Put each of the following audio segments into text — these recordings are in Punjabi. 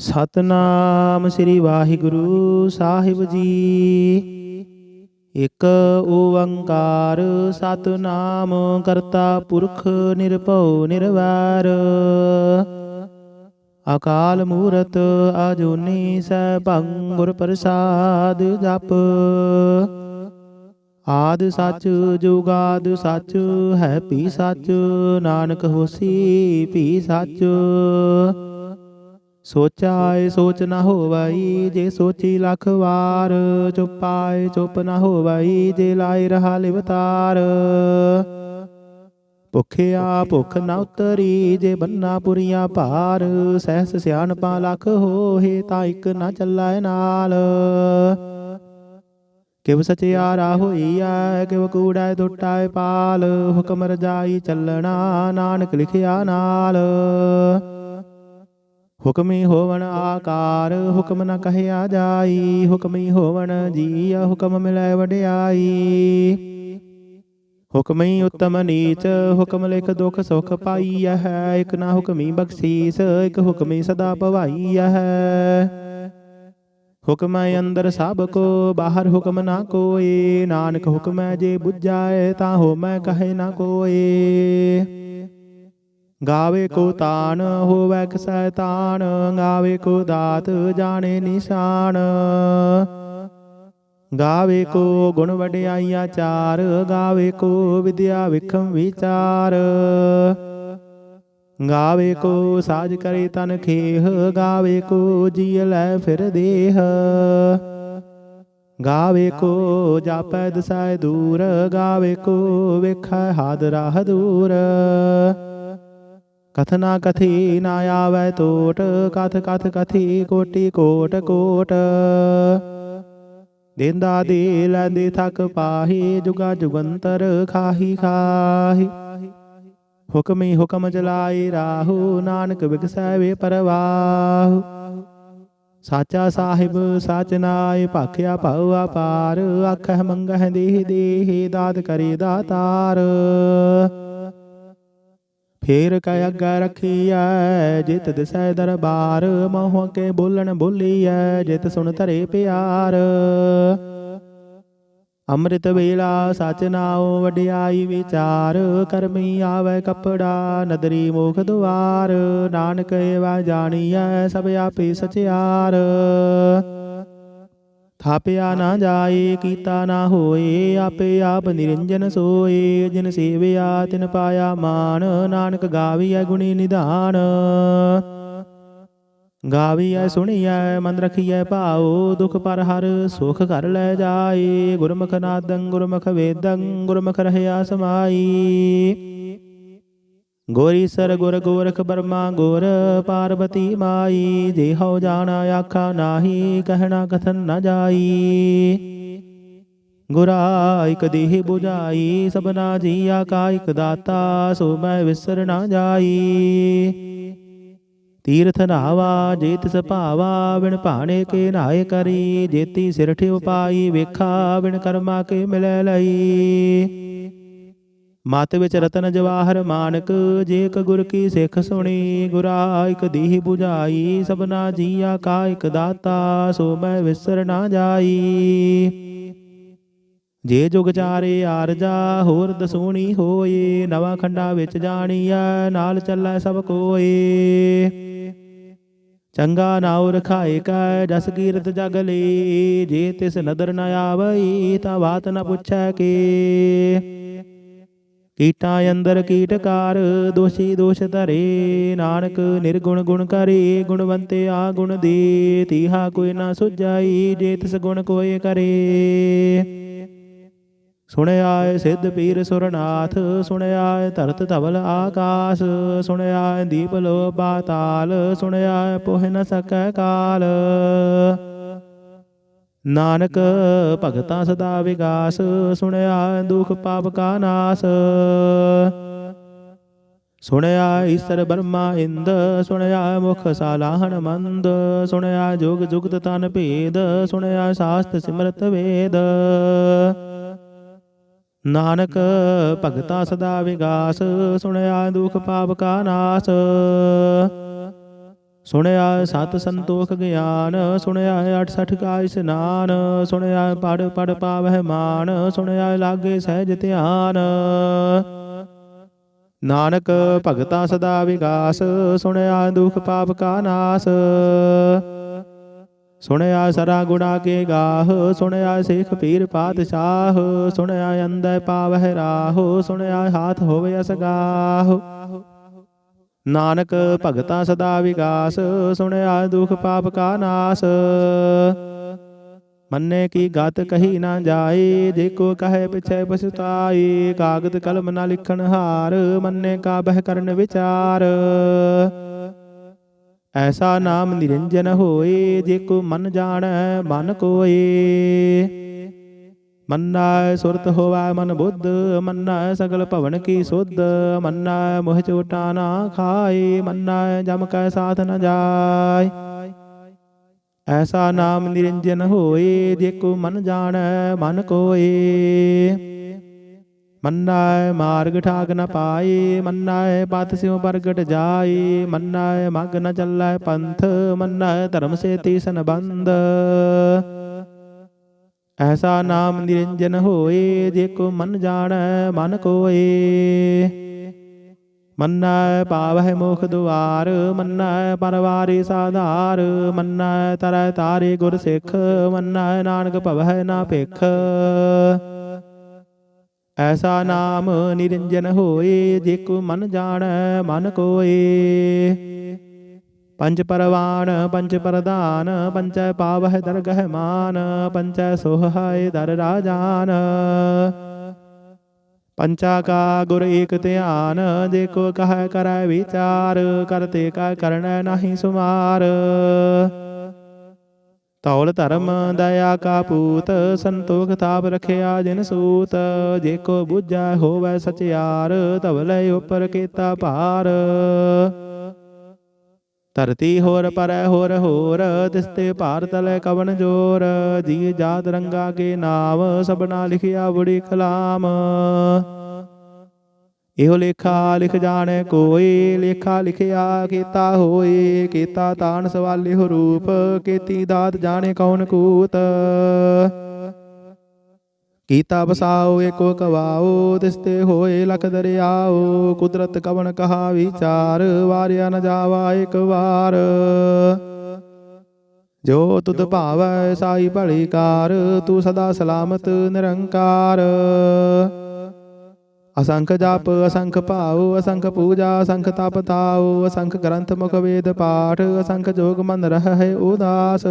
ਸਤਨਾਮ ਸ੍ਰੀ ਵਾਹਿਗੁਰੂ ਸਾਹਿਬ ਜੀ। ਇਕ ਓੰਕਾਰ ਸਤਨਾਮ ਕਰਤਾ ਪੁਰਖ ਨਿਰਭਉ ਨਿਰਵੈਰ। ਅਕਾਲ ਮੂਰਤ ਅਜੂਨੀ ਸੈਭੰ ਗੁਰ ਪ੍ਰਸਾਦ ਜਪ। ਆਦਿ ਸੱਚ ਜੁਗਾਦਿ ਸੱਚ ਹੈ ਭੀ ਸੱਚ। ਨਾਨਕ ਹੋਸੀ ਭੀ ਸੱਚ। ਸੋਚਾਏ ਸੋਚ ਨਾ ਹੋਵਈ ਜੇ ਸੋਚੀ ਲੱਖ ਵਾਰ। ਚੁਪਾਏ ਚੁੱਪ ਨਾ ਹੋਵਈ ਜੇ ਲਾਏ ਰਹਾ ਲਿਵਤਾਰ। ਭੁਖਿਆ ਭੁੱਖ ਨਾ ਉਤਰੀ ਜੇ ਬੰਨਾ ਪੁਰੀਆਂ ਭਾਰ। ਸਹਿਸ ਸਿਆਣਪਾਂ ਲੱਖ ਹੋਏ ਤਾਂ ਇੱਕ ਨਾ ਚੱਲੈ ਨਾਲ। ਕਿਵ ਸਚਿਆਰਾ ਹੋਈਐ ਕਿਵ ਕੂੜੈ ਟੁੱਟੈ ਪਾਲ। ਹੁਕਮ ਰਜਾਈ ਚੱਲਣਾ ਨਾਨਕ ਲਿਖਿਆ ਨਾਲ। ਹੁਕਮੀ ਹੋਵਣ ਆਕਾਰ ਹੁਕਮ ਨ ਕਹਿਆ ਜਾਈ। ਹੁਕਮੀ ਹੋਵਣ ਜੀਅ ਹੁਕਮ ਮਿਲੈ ਵਡਿਆਈ। ਹੁਕਮੀ ਉਤਮ ਨੀਚ ਹੁਕਮ ਲਿਖ ਦੁਖ ਸੁਖ ਪਾਈਐ। ਇਕ ਨਾ ਹੁਕਮੀ ਬਖਸ਼ੀਸ ਇਕ ਹੁਕਮੀ ਸਦਾ ਭਵਾਈਐ। ਹੁਕਮੈ ਅੰਦਰ ਸਭ ਕੋ ਬਾਹਰ ਹੁਕਮ ਨਾ ਕੋਇ। ਨਾਨਕ ਹੁਕਮੈ ਜੇ ਬੁਝਾਏ ਤਾਂ ਹੋਮੈ ਕਹੇ ਨਾ ਕੋਇ। ਗਾਵੇ ਕੋ ਤਾਣ ਹੋਵੈ ਕਿਸੈ ਤਾਣ। ਗਾਵੇ ਕੋ ਦਾਤ ਜਾਣੇ ਨਿਸ਼ਾਨ। ਗਾਵੇ ਕੋ ਗੁਣ ਵਡਿਆਈਆ ਚਾਰ। ਗਾਵੇ ਕੋ ਵਿਦਿਆ ਵਿਖਮ ਵਿਚਾਰ। ਗਾਵੇ ਕੋ ਸਾਜ ਕਰੇ ਤਨ ਖੇਹ। ਗਾਵੇ ਕੋ ਜੀਅ ਲੈ ਫਿਰ ਦੇਹ। ਗਾਵੇ ਕੋ ਜਾਪੈ ਦਸੈ ਦੂਰ। ਗਾਵੇ ਕੋ ਵੇਖੈ ਹਾਦ ਰਾਹ ਦੂਰ। ਕਥਨਾ ਕਥੀ ਨਾ ਆਵੈ ਟੋਟ। ਕਥ ਕਥ ਕਥੀ ਕੋਟੀ ਕੋਟ ਕੋਟ। ਦੇਂਦਾ ਦੇ ਲੈਂਦੇ ਥਕ ਪਾਹੀ। ਜੁਗਾ ਜੁਗੰਤਰ ਖਾਹੀ ਖਾਹੀ। ਹੁਕਮੀ ਹੁਕਮ ਚਲਾਏ ਰਾਹੂ। ਨਾਨਕ ਵਿਗਸੈ ਵੇ ਪਰਵਾਹੂ। ਸਾਚਾ ਸਾਹਿਬ ਸਾਚ ਨਾਇ ਭਾਖਿਆ ਭਉ ਅਪਾਰ। ਆਖਹਿ ਮੰਗਹਿ ਦੇਹ ਦੇਹ ਦਾਤ ਕਰੇ ਦਾਤਾਰ। ਫੇਰ ਕੈ ਅੱਗੇ ਰਖੀਐ ਜਿਤ ਦਿਸੈ ਦਰਬਾਰ। ਮੋਹ ਕੇ ਬੋਲਣ ਬੋਲੀਐ ਜਿਤ ਸੁਣ ਧਰੇ ਪਿਆਰ। ਅੰਮ੍ਰਿਤ ਵੇਲਾ ਸਚ ਨਾਉ ਵਡਿਆਈ ਵਿਚਾਰ। ਕਰਮੀ ਆਵੈ ਕਪੜਾ ਨਦਰੀ ਮੋਖ ਦੁਆਰ। ਨਾਨਕ ਏਵਾ ਜਾਣੀਐ ਸਭ ਆਪੇ ਸਚਿਆਰ। ਥਾਪਿਆ ਨਾ ਜਾਏ ਕੀਤਾ ਨਾ ਹੋਏ। ਆਪੇ ਆਪ ਨਿਰੰਜਨ ਸੋਏ। ਜਿਨ ਸੇਵਿਆ ਤਿਨ ਪਾਇਆ ਮਾਨ। ਨਾਨਕ ਗਾਵੀਐ ਗੁਣੀ ਨਿਧਾਨ। ਗਾਵੀਐ ਸੁਣੀਐ ਮਨ ਰਖੀਐ ਭਾਉ। ਦੁਖ ਪਰ ਹਰ ਸੁਖ ਘਰ ਲੈ ਜਾਏ। ਗੁਰਮੁਖ ਨਾਦੰ ਗੁਰਮੁਖ ਵੇਦੰ ਗੁਰਮੁਖ ਰਹਿਆ ਸਮਾਈ। ਗੁਰ ਈਸਰ ਗੁਰ ਗੋਰਖ ਬਰਮਾ ਗੁਰ ਪਾਰਬਤੀ ਮਾਈ। ਜੇ ਹਉ ਜਾਣਾ ਆਖਾ ਨਾਹੀ ਕਹਿਣਾ ਕਥਨ ਨ ਜਾਈ। ਗੁਰਾ ਇਕ ਦੇਹ 부ਝਾਈ ਸਭਨਾ ਜੀਆ ਕਾ ਇਕ ਦਾਤਾ। ਸੋ ਮੈਂ ਵਿਸਰ ਨਾ ਜਾਈ। ਤੀਰਥ ਨਾਵਾ ਜੇ ਤਿਸ ਭਾਵਾ ਬਿਨ ਭਾਣੇ ਕੇ ਨਾਏ ਕਰੀ। ਜੇਤੀ ਸਿਰ ਠਿਉ ਪਾਈ ਵੇਖਾ ਬਿਨ ਕਰਮਾ ਕੇ ਮਿਲੈ ਲਈ। ਮਤ ਵਿੱਚ ਰਤਨ ਜਵਾਹਰ ਮਾਨਕ ਜੇ ਇਕ ਗੁਰ ਕੀ ਸਿੱਖ ਸੁਣੀ। ਗੁਰਾ ਇਕ ਦੇਹ 부ਝਾਈ ਸਭਨਾ ਜੀਆ ਕਾ ਇਕ ਦਾਤਾ। ਸੋ ਮੈਂ ਵਿਸਰ ਨਾ ਜਾਈ। ਜੇ ਜੁਗ ਚਾਰੇ ਆਰਜਾ ਹੋਰ ਦਸੂਣੀ ਹੋਏ। ਨਵਾਂ ਖੰਡਾ ਵਿੱਚ ਜਾਣੀਐ ਨਾਲ ਚੱਲੈ ਸਭ ਕੋਏ। ਚੰਗਾ ਨਾਉ ਰਖਾਏ ਕੈ ਜਸ ਕੀਰਤ ਜਗ ਲੇ। ਜੇ ਤਿਸ ਨਦਰ ਨ ਆਵਈ ਤਾਂ ਬਾਤ ਨ ਪੁੱਛੈ ਕੇ। ਕੀਟਾਂ ਅੰਦਰ ਕੀਟਕਾਰ ਦੋਸ਼ੀ ਦੋਸ਼ ਧਰੇ। ਨਾਨਕ ਨਿਰਗੁਣ ਗੁਣ ਕਰੇ ਗੁਣਵੰਤੇ ਆ ਗੁਣ ਦੇ। ਤੀਹਾ ਕੋਈ ਨਾ ਸੁਝਾਈ ਜੇ ਤਿਸ ਗੁਣ ਕੋਇ ਕਰੇ। ਸੁਣਿਆ ਸਿੱਧ ਪੀਰ ਸੁਰਨਾਥ। ਸੁਣਿਆ ਧਰਤ ਧਵਲ ਆਕਾਸ। ਸੁਣਿਆ ਦੀਪ ਲੋ ਪਾਤਾਲ। ਸੁਣਿਆ ਪੋਹਿ ਨ ਸਕੈ ਕਾਲ। ਨਾਨਕ ਭਗਤਾਂ ਸਦਾ ਵਿਗਾਸ। ਸੁਣਿਆ ਦੁਖ ਪਾਪ ਕਾ ਨਾਸ। ਸੁਣਿਆ ਈਸਰ ਬਰਮਾ ਇੰਦ। ਸੁਣਿਆ ਮੁਖ ਸਾਲਾਹਣ ਮੰਦ। ਸੁਣਿਆ ਜੁਗ ਜੁਗਤ ਤਨ ਭੇਦ। ਸੁਣਿਆ ਸਾਸਤ ਸਿਮਰਤ ਵੇਦ। ਨਾਨਕ ਭਗਤਾਂ ਸਦਾ ਵਿਗਾਸ। ਸੁਣਿਆ ਦੁਖ ਪਾਪ ਕਾ ਨਾਸ। ਸੁਣਿਆ ਸਤ ਸੰਤੋਖ ਗਿਆਨ, ਸੁਣਿਆ 68 ਕਾ ਇਸਨਾਨ, ਸੁਣਿਆ ਪੜ ਪੜ ਪਾਵਹਿ ਮਾਨ, ਸੁਣਿਆ ਲਾਗੇ ਸਹਿਜ ਧਿਆਨ। ਨਾਨਕ ਭਗਤਾ ਸਦਾ ਵਿਗਾਸ, ਸੁਣਿਆ ਦੁਖ ਪਾਪ ਕਾ ਨਾਸ। ਸੁਣਿਆ ਸਰਾ ਗੁਣਾ ਕੇ ਗਾਹ, ਸੁਣਿਆ ਸਿੱਖ ਪੀਰ ਪਾਤਸ਼ਾਹ, ਸੁਣਿਆ ਅੰਧੈ ਪਾਵਹਿ ਰਾਹ, ਸੁਣਿਆ ਹਾਥ ਹੋਵੇ ਅਸਗਾਹ। ਨਾਨਕ ਭਗਤਾ ਸਦਾ ਵਿਗਾਸ, ਸੁਣਿਆ ਦੁਖ ਪਾਪ ਕਾ ਨਾਸ। ਮੰਨੇ ਕੀ ਗਤ ਕਹੀ ਨਾ ਜਾਏ, ਜੇ ਕੋ ਕਹੇ ਪਿਛੈ ਪਛਤਾਏ। ਕਾਗਦ ਕਲਮ ਨਾ ਲਿਖਣ ਹਾਰ, ਮੰਨੇ ਕਾ ਬਹਿ ਕਰਨ ਵਿਚਾਰ। ਐਸਾ ਨਾਮ ਨਿਰੰਜਨ ਹੋਏ, ਜੇ ਕੋ ਮਨ ਜਾਣੈ ਮਨ ਕੋਏ। ਮੰਨੈ ਸੁਰਤ ਹੋਵੈ ਮਨ ਬੁੱਧ, ਮੰਨੈ ਸਗਲ ਭਵਨ ਕੀ ਸੁਧ। ਮੰਨੈ ਮੋਹ ਚੋਟਾ ਨਾ ਖਾਏ, ਮੰਨੈ ਜਮ ਕੈ ਸਾਥ ਨ ਜਾਏ। ਐਸਾ ਨਾਮ ਨਿਰੰਜਨ ਹੋਏ, ਜੇ ਕੋ ਮਨ ਜਾਣੈ ਮਨ ਕੋਏ। ਮੰਨੈ ਮਾਰਗ ਠਾਕ ਨ ਪਾਏ, ਮੰਨੈ ਪਤ ਸਿਉ ਪ੍ਰਗਟ ਜਾਏ। ਮੰਨੈ ਮਗ ਨ ਚੱਲੈ ਪੰਥ, ਮੰਨੈ ਧਰਮ ਸੇਤੀ ਸੰਬੰਧ। ਐਸਾ ਨਾਮ ਨਿਰੰਜਨ ਹੋਏ, ਜੇ ਕੋ ਮਨ ਜਾਣੈ ਮਨ ਕੋਏ। ਮੰਨੈ ਪਾਵਹਿ ਮੋਖ ਦੁਆਰ, ਮੰਨੈ ਪਰਵਾਰੀ ਸਾਧਾਰ। ਮੰਨੈ ਤਰੈ ਤਾਰੇ ਗੁਰ ਸਿੱਖ, ਮੰਨੈ ਨਾਨਕ ਭਵਹਿ ਨਾ ਭਿਖ। ਐਸਾ ਨਾਮ ਨਿਰੰਜਨ ਹੋਏ, ਜੇ ਕੋ ਮਨ ਜਾਣੈ ਮਨ ਕੋਏ। ਪੰਚ ਪਰਵਾਨ ਪੰਚ ਪ੍ਰਧਾਨ, ਪੰਚੈ ਪਾਵਹਿ ਦਰਗਹਿ ਮਾਨ। ਪੰਚੈ ਸੋਹਾਇ ਦਰ ਰਾਜਾਨ, ਪੰਚਾ ਕਾ ਗੁਰ ਏਕ ਧਿਆਨ। ਜੇ ਕੋ ਕਹੈ ਕਰੈ ਵਿਚਾਰ, ਕਰਤੇ ਕਾ ਕਰਣੈ ਨਾਹੀ ਸੁਮਾਰ। ਤੌਲ ਧਰਮ ਦਇਆ ਕਾ ਪੂਤ, ਸੰਤੋਖ ਤਾਪ ਰਖਿਆ ਜਿਨ ਸੂਤ। ਜੇ ਕੋ ਬੁਝੈ ਹੋਵੈ ਸਚਿਆਰ, ਧਵਲੇ ਉਪਰ ਕੀਤਾ ਭਾਰ। ਧਰਤੀ ਹੋਰ ਪਰੈ ਹੋਰ ਹੋਰ, ਦਿਸਤੇ ਭਾਰ ਤਲੈ ਕਵਨ ਜੋਰ। ਜੀ ਜਾਤ ਰੰਗਾ ਕੇ ਨਾਮ, ਸਭਨਾ ਲਿਖਿਆ ਬੁੜੀ ਕਲਾਮ। ਇਹੋ ਲੇਖਾ ਲਿਖ ਜਾਣੈ ਕੋਈ, ਲੇਖਾ ਲਿਖਿਆ ਕੀਤਾ ਹੋਏ। ਕੀਤਾ ਤਾਣ ਸਵਾਲਿਹੁ ਰੂਪ, ਕੀਤੀ ਦਾਤ ਜਾਣੇ ਕੌਣ ਕੂਤ। ਕੀਤਾ ਬਸਾਓ ਏਕੋ ਕਵਾਓ, ਦਿਸਤੇ ਹੋਏ ਲਖ ਦਰਿਆਓ। ਕੁਦਰਤ ਕਵਣ ਕਹਾ ਵਿਚਾਰ, ਵਾਰਿਆ ਨ ਜਾਵਾ ਇਕ ਵਾਰ। ਜੋ ਤੁਧ ਭਾਵੈ ਸਾਈ ਭਲੀ ਕਾਰ, ਤੂੰ ਸਦਾ ਸਲਾਮਤ ਨਿਰੰਕਾਰ। ਅਸੰਖ ਜਪ ਅਸੰਖ ਭਾਉ, ਅਸੰਖ ਪੂਜਾ ਅਸੰਖ ਤਪ ਤਾਉ। ਅਸੰਖ ਗ੍ਰੰਥ ਮੁਖ ਵੇਦ ਪਾਠ, ਅਸੰਖ ਜੋਗ ਮਨ ਰਹਿ ਉਦਾਸ।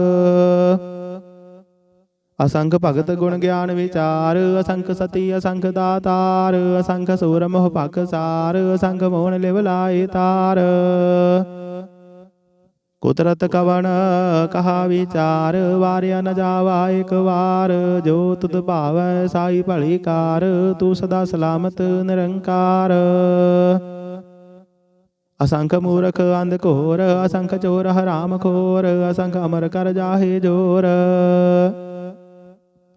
ਅਸੰਖ ਭਗਤ ਗੁਣ ਗਿਆਨ ਵਿਚਾਰ, ਅਸੰਖ ਸਤੀ ਅਸੰਖ ਦਾਤਾਰ। ਅਸੰਖ ਸੂਰ ਮੋਹ ਭਖ ਸਾਰ, ਅਸੰਖ ਮੋਹਨ ਲਿਵ ਲਾਏ ਤਾਰ। ਕੁਦਰਤ ਕਵਣ ਕਹਾ ਵਿਚਾਰ, ਵਾਰਿਆ ਨ ਜਾਵਾ ਇਕ ਵਾਰ। ਜੋ ਤੁਧ ਭਾਵੈ ਸਾਈ ਭਲੀ ਕਾਰ, ਤੂੰ ਸਦਾ ਸਲਾਮਤ ਨਿਰੰਕਾਰ। ਅਸੰਖ ਮੂਰਖ ਅੰਧ ਘੋਰ, ਅਸੰਖ ਚੋਰ ਹਰਾਮ ਖੋਰ। ਅਸੰਖ ਅਮਰ ਕਰ ਜਾਹੇ ਜੋਰ,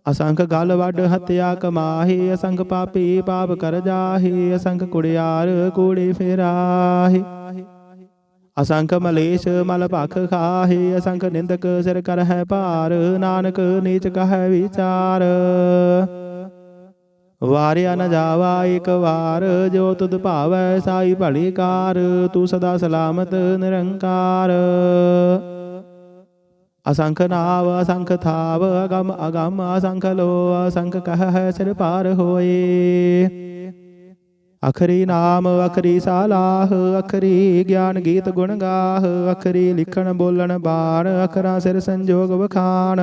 ਅਸੰਖ ਗਲ ਵੱਡ ਹੱਤਿਆ ਕਮਾਹੇ। ਅਸੰਖ ਪਾਪੀ ਪਾਪ ਕਰ ਜਾਹੇ, ਅਸੰਖ ਕੁੜਿਆਰ ਕੂੜੇ ਫੇਰਾਹੇ। ਅਸੰਖ ਮਲੇਸ਼ ਮਲ ਭਖ ਖਾਹੇ, ਅਸੰਖ ਨਿੰਦਕ ਸਿਰ ਕਰਹਿ ਭਾਰ। ਨਾਨਕ ਨੀਚ ਕਹੈ ਵਿਚਾਰ, ਵਾਰਿਆ ਨ ਜਾਵਾ ਇਕ ਵਾਰ। ਜੋ ਤੁਧ ਭਾਵੈ ਸਾਈ ਭਲੀ ਕਾਰ, ਤੂੰ ਸਦਾ ਸਲਾਮਤ ਨਿਰੰਕਾਰ। ਅਸੰਖ ਨਾਵ ਅਸੰਖ ਥਾਵ, ਅਗਮ ਅਗਮ ਅਸੰਖ ਲੋ। ਅਸੰਖ ਕਹਿ ਸਿਰ ਭਾਰ ਹੋਏ। ਅਖਰੀ ਨਾਮ ਅਖਰੀ ਸਾਲਾਹ, ਅਖਰੀ ਗਿਆਨ ਗੀਤ ਗੁਣ ਗਾਹ। ਅਖਰੀ ਲਿਖਣ ਬੋਲਣ ਬਾਣ, ਅਖਰਾਂ ਸਿਰ ਸੰਜੋਗ ਵਖਾਣ।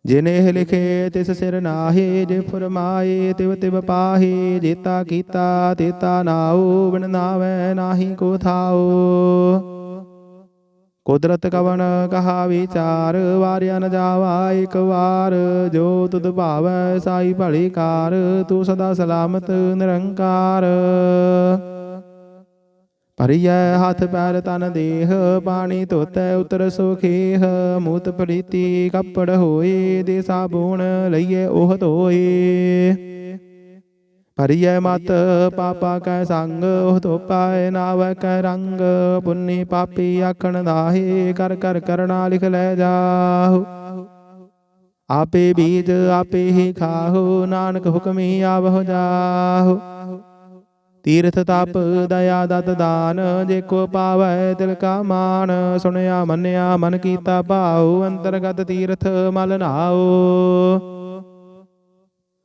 ਜਿਨੇ ਲਿਖੇ ਤਿਸ ਸਿਰ ਨਾਹੀ, ਜੇ ਫੁਰਮਾਏ ਤਿਵ ਤਿਵ ਪਾਹੀ। ਜੇਤਾ ਕੀਤਾ ਤੇਤਾ ਨਾਉ, ਬਿਨ ਨਾਵੈ ਨਾਹੀ ਕੋ ਥਾਉ। ਕੁਦਰਤ ਕਵਣ ਕਹਾ ਵਿਚਾਰ, ਵਾਰਿਆ ਨ ਜਾਵਾ ਇਕ ਵਾਰ। ਜੋ ਤੁਧ ਭਾਵੈ ਸਾਈ ਭਲੀ ਕਾਰ, ਤੂੰ ਸਦਾ ਸਲਾਮਤ ਨਿਰੰਕਾਰ। ਭਰੀਐ ਹੱਥ ਪੈਰ ਤਨ ਦੇਹ, ਪਾਣੀ ਧੋਤੈ ਉਤਰ ਸੁਖੇਹ। ਮੂਤ ਪ੍ਰੀਤੀ ਕੱਪੜ ਹੋਏ, ਦੇ ਸਾਬੂਣ ਲਈਏ ਉਹ ਧੋਏ। ਭਰੀਐ ਮਤ ਪਾਪਾ ਕੈ ਸੰਗ ਉਹ ਧੋਪਾਏ ਨਾਵੈ ਕੈ ਰੰਗ ਪੁੰਨੀ ਪਾਪੀ ਆਖਣ ਦਾਹੇ ਕਰ ਕਰ ਕਰਣਾ ਲਿਖ ਲੈ ਜਾਹੁ ਆਪੇ ਬੀਜ ਆਪੇ ਹੀ ਖਾਹੁ ਨਾਨਕ ਹੁਕਮੀ ਆਵਹੁ ਜਾਹੁ ਤੀਰਥ ਤਪ ਦਇਆ ਦਤ ਦਾਨ ਜੇ ਕੋ ਪਾਵੈ ਤਿਲ ਕਾ ਮਾਨ ਸੁਣਿਆ ਮੰਨਿਆ ਮਨ ਕੀਤਾ ਭਾਉ ਅੰਤਰਗਤ ਤੀਰਥ ਮਲ ਨਾਉ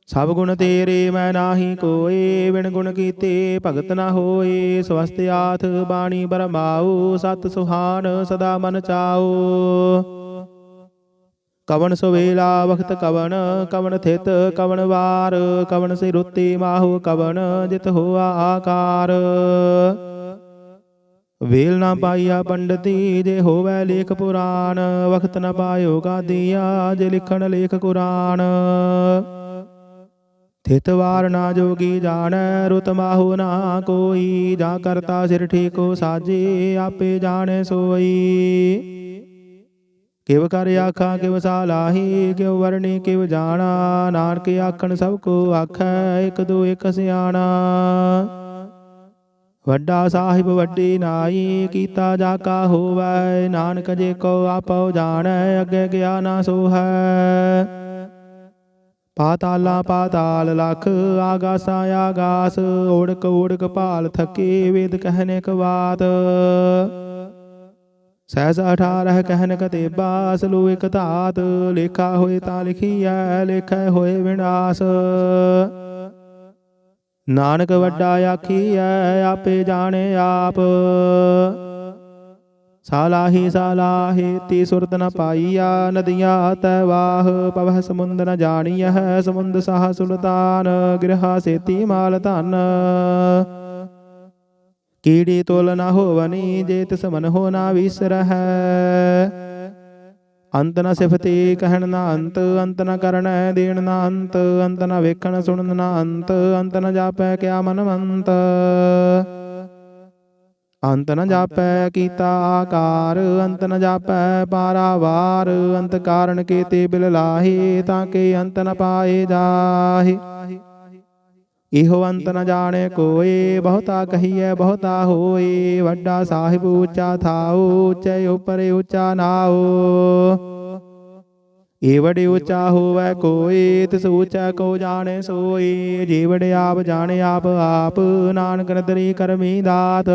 ਸਭ ਗੁਣ ਤੇਰੇ ਮੈਂ ਨਾਹੀ ਕੋਏ ਬਿਨ ਗੁਣ ਕੀਤੇ ਭਗਤ ਨਾ ਹੋਏ ਸਵਸਤਿਆਥ ਬਾਣੀ ਬਰਮਾਉ ਸਤ ਸੁਹਾਨ ਸਦਾ ਮਨ ਚਾਉ ਕਵਣ ਸੁਵੇਲਾ ਵਖਤ ਕਵਣ ਕਵਣ ਥਿਤ ਕਵਣ ਵਾਰ ਕਵਣ ਸੇ ਰੁੱਤੀ ਮਾਹੂ ਕਵਣ ਜਿਤ ਹੋਆ ਆਕਾਰ ਵੇਲ ਨਾ ਪਾਈਆ ਪੰਡਤੀ ਜੇ ਹੋਵੈ ਲੇਖ ਪੁਰਾਣ ਵਖਤ ਨ ਪਾਇਓ ਗਾਦੀਆ ਜੇ ਲਿਖਣ ਲੇਖ ਕੁਰਾਨ ਥਿਤ ਵਾਰ ਨਾ ਜੋਗੀ ਜਾਣੈ ਰੁਤ ਮਾਹੂ ਨਾ ਕੋਈ ਜਾ ਕਰਤਾ ਸਿਰ ਠੀਕੋ ਸਾਜੇ ਆਪੇ ਜਾਣੈ ਸੋਈ ਕਿਵ ਕਰ ਆਖਾਂ ਕਿਵ ਸਾਲਾਹੀ ਕਿਵ ਵਰਣੀ ਕਿਵ ਜਾਣਾ ਨਾਨਕ ਆਖਣ ਸਭ ਕੋ ਆਖੈ ਇਕ ਦੋ ਇਕ ਸਿਆਣਾ ਵੱਡਾ ਸਾਹਿਬ ਵੱਡੀ ਨਾਈ ਕੀਤਾ ਜਾ ਕਾ ਹੋਵੈ ਨਾਨਕ ਜੇ ਕੋ ਆਪਉ ਜਾਣੈ ਅੱਗੇ ਗਿਆ ਨਾ ਸੋਹੈ ਪਾਤਾਲਾ ਪਾਤਾਲ ਲਖ ਆਗਾਸਾ ਆਗਾਸ ਓੜਕ ਓੜਕ ਭਾਲ ਥਕੇ ਵੇਦ ਕਹਿਨੇ ਕਵਾਤ ਸਹਿਜ 18 ਕਹਿਨ ਕਤੇਬਾ ਸਲੂ ਇਕ ਧਾਤ ਲੇਖਾ ਹੋਏ ਤਾਂ ਲਿਖੀਐ ਲੇਖੈ ਹੋਏ ਵਿਨਾਸ਼ ਨਾਨਕ ਵੱਡਾ ਆਖੀਐ ਆਪੇ ਜਾਣੇ ਆਪ ਸਾਲਾਹੀ ਸਾਲਾਹੀ ਤੀ ਸੁਰਤ ਨ ਪਾਈਆ ਨਦੀਆਂ ਤੈ ਵਾਹ ਪਵਹ ਸਮੁੰਦ ਨ ਜਾਣੀਐ ਸਮੁੰਦ ਸਾਹ ਸੁਲਤਾਨ ਗਿਰਹਾ ਸੇਤੀ ਮਾਲ ਧਨ ਕੀੜੀ ਤੋਲ ਨਾ ਹੋਵਨੀ ਜੇ ਤਿਸ ਮਨ ਹੋ ਨਾ ਵਿਸਰਹਿ ਅੰਤ ਨ ਸਿਫਤੀ ਕਹਿਣ ਨਾ ਅੰਤ ਅੰਤ ਨ ਕਰਣੈ ਦੇਣ ਨਾ ਅੰਤ ਅੰਤ ਨ ਵੇਖਣ ਸੁਣਨ ਨਾ ਅੰਤ ਅੰਤ ਨ ਜਾਪੈ ਕਿਆ ਮਨਵੰਤ ਅੰਤ ਨ ਜਾਪੈ ਕੀਤਾ ਆਕਾਰ ਅੰਤ ਨ ਜਾਪੈ ਪਾਰਾਵਾਰ ਅੰਤ ਕਾਰਨ ਕੀਤੇ ਬਿਲ ਲਾਹੀ ਤਾਂ ਕਿ ਅੰਤ ਨ ਪਾਏ ਜਾਹੀ ਇਹੋ ਅੰਤ ਨ ਜਾਣੇ ਕੋਏ ਬਹੁਤਾ ਕਹੀਐ ਬਹੁਤਾ ਹੋਏ ਵੱਡਾ ਸਾਹਿਬ ਉੱਚਾ ਥਾਉ ਉੱਚੇ ਉਪਰ ਉੱਚਾ ਨਾਉ ਏ ਵੜੇ ਉੱਚਾ ਹੋਵੈ ਕੋਏ ਤਿਸ ਉੱਚਾ ਕੋ ਜਾਣੇ ਸੋਈ ਜੇ ਵੜੇ ਆਪ ਜਾਣੇ ਆਪ ਆਪ ਨਾਨਕ ਨਦਰੀ ਕਰਮੀ ਦਾਤ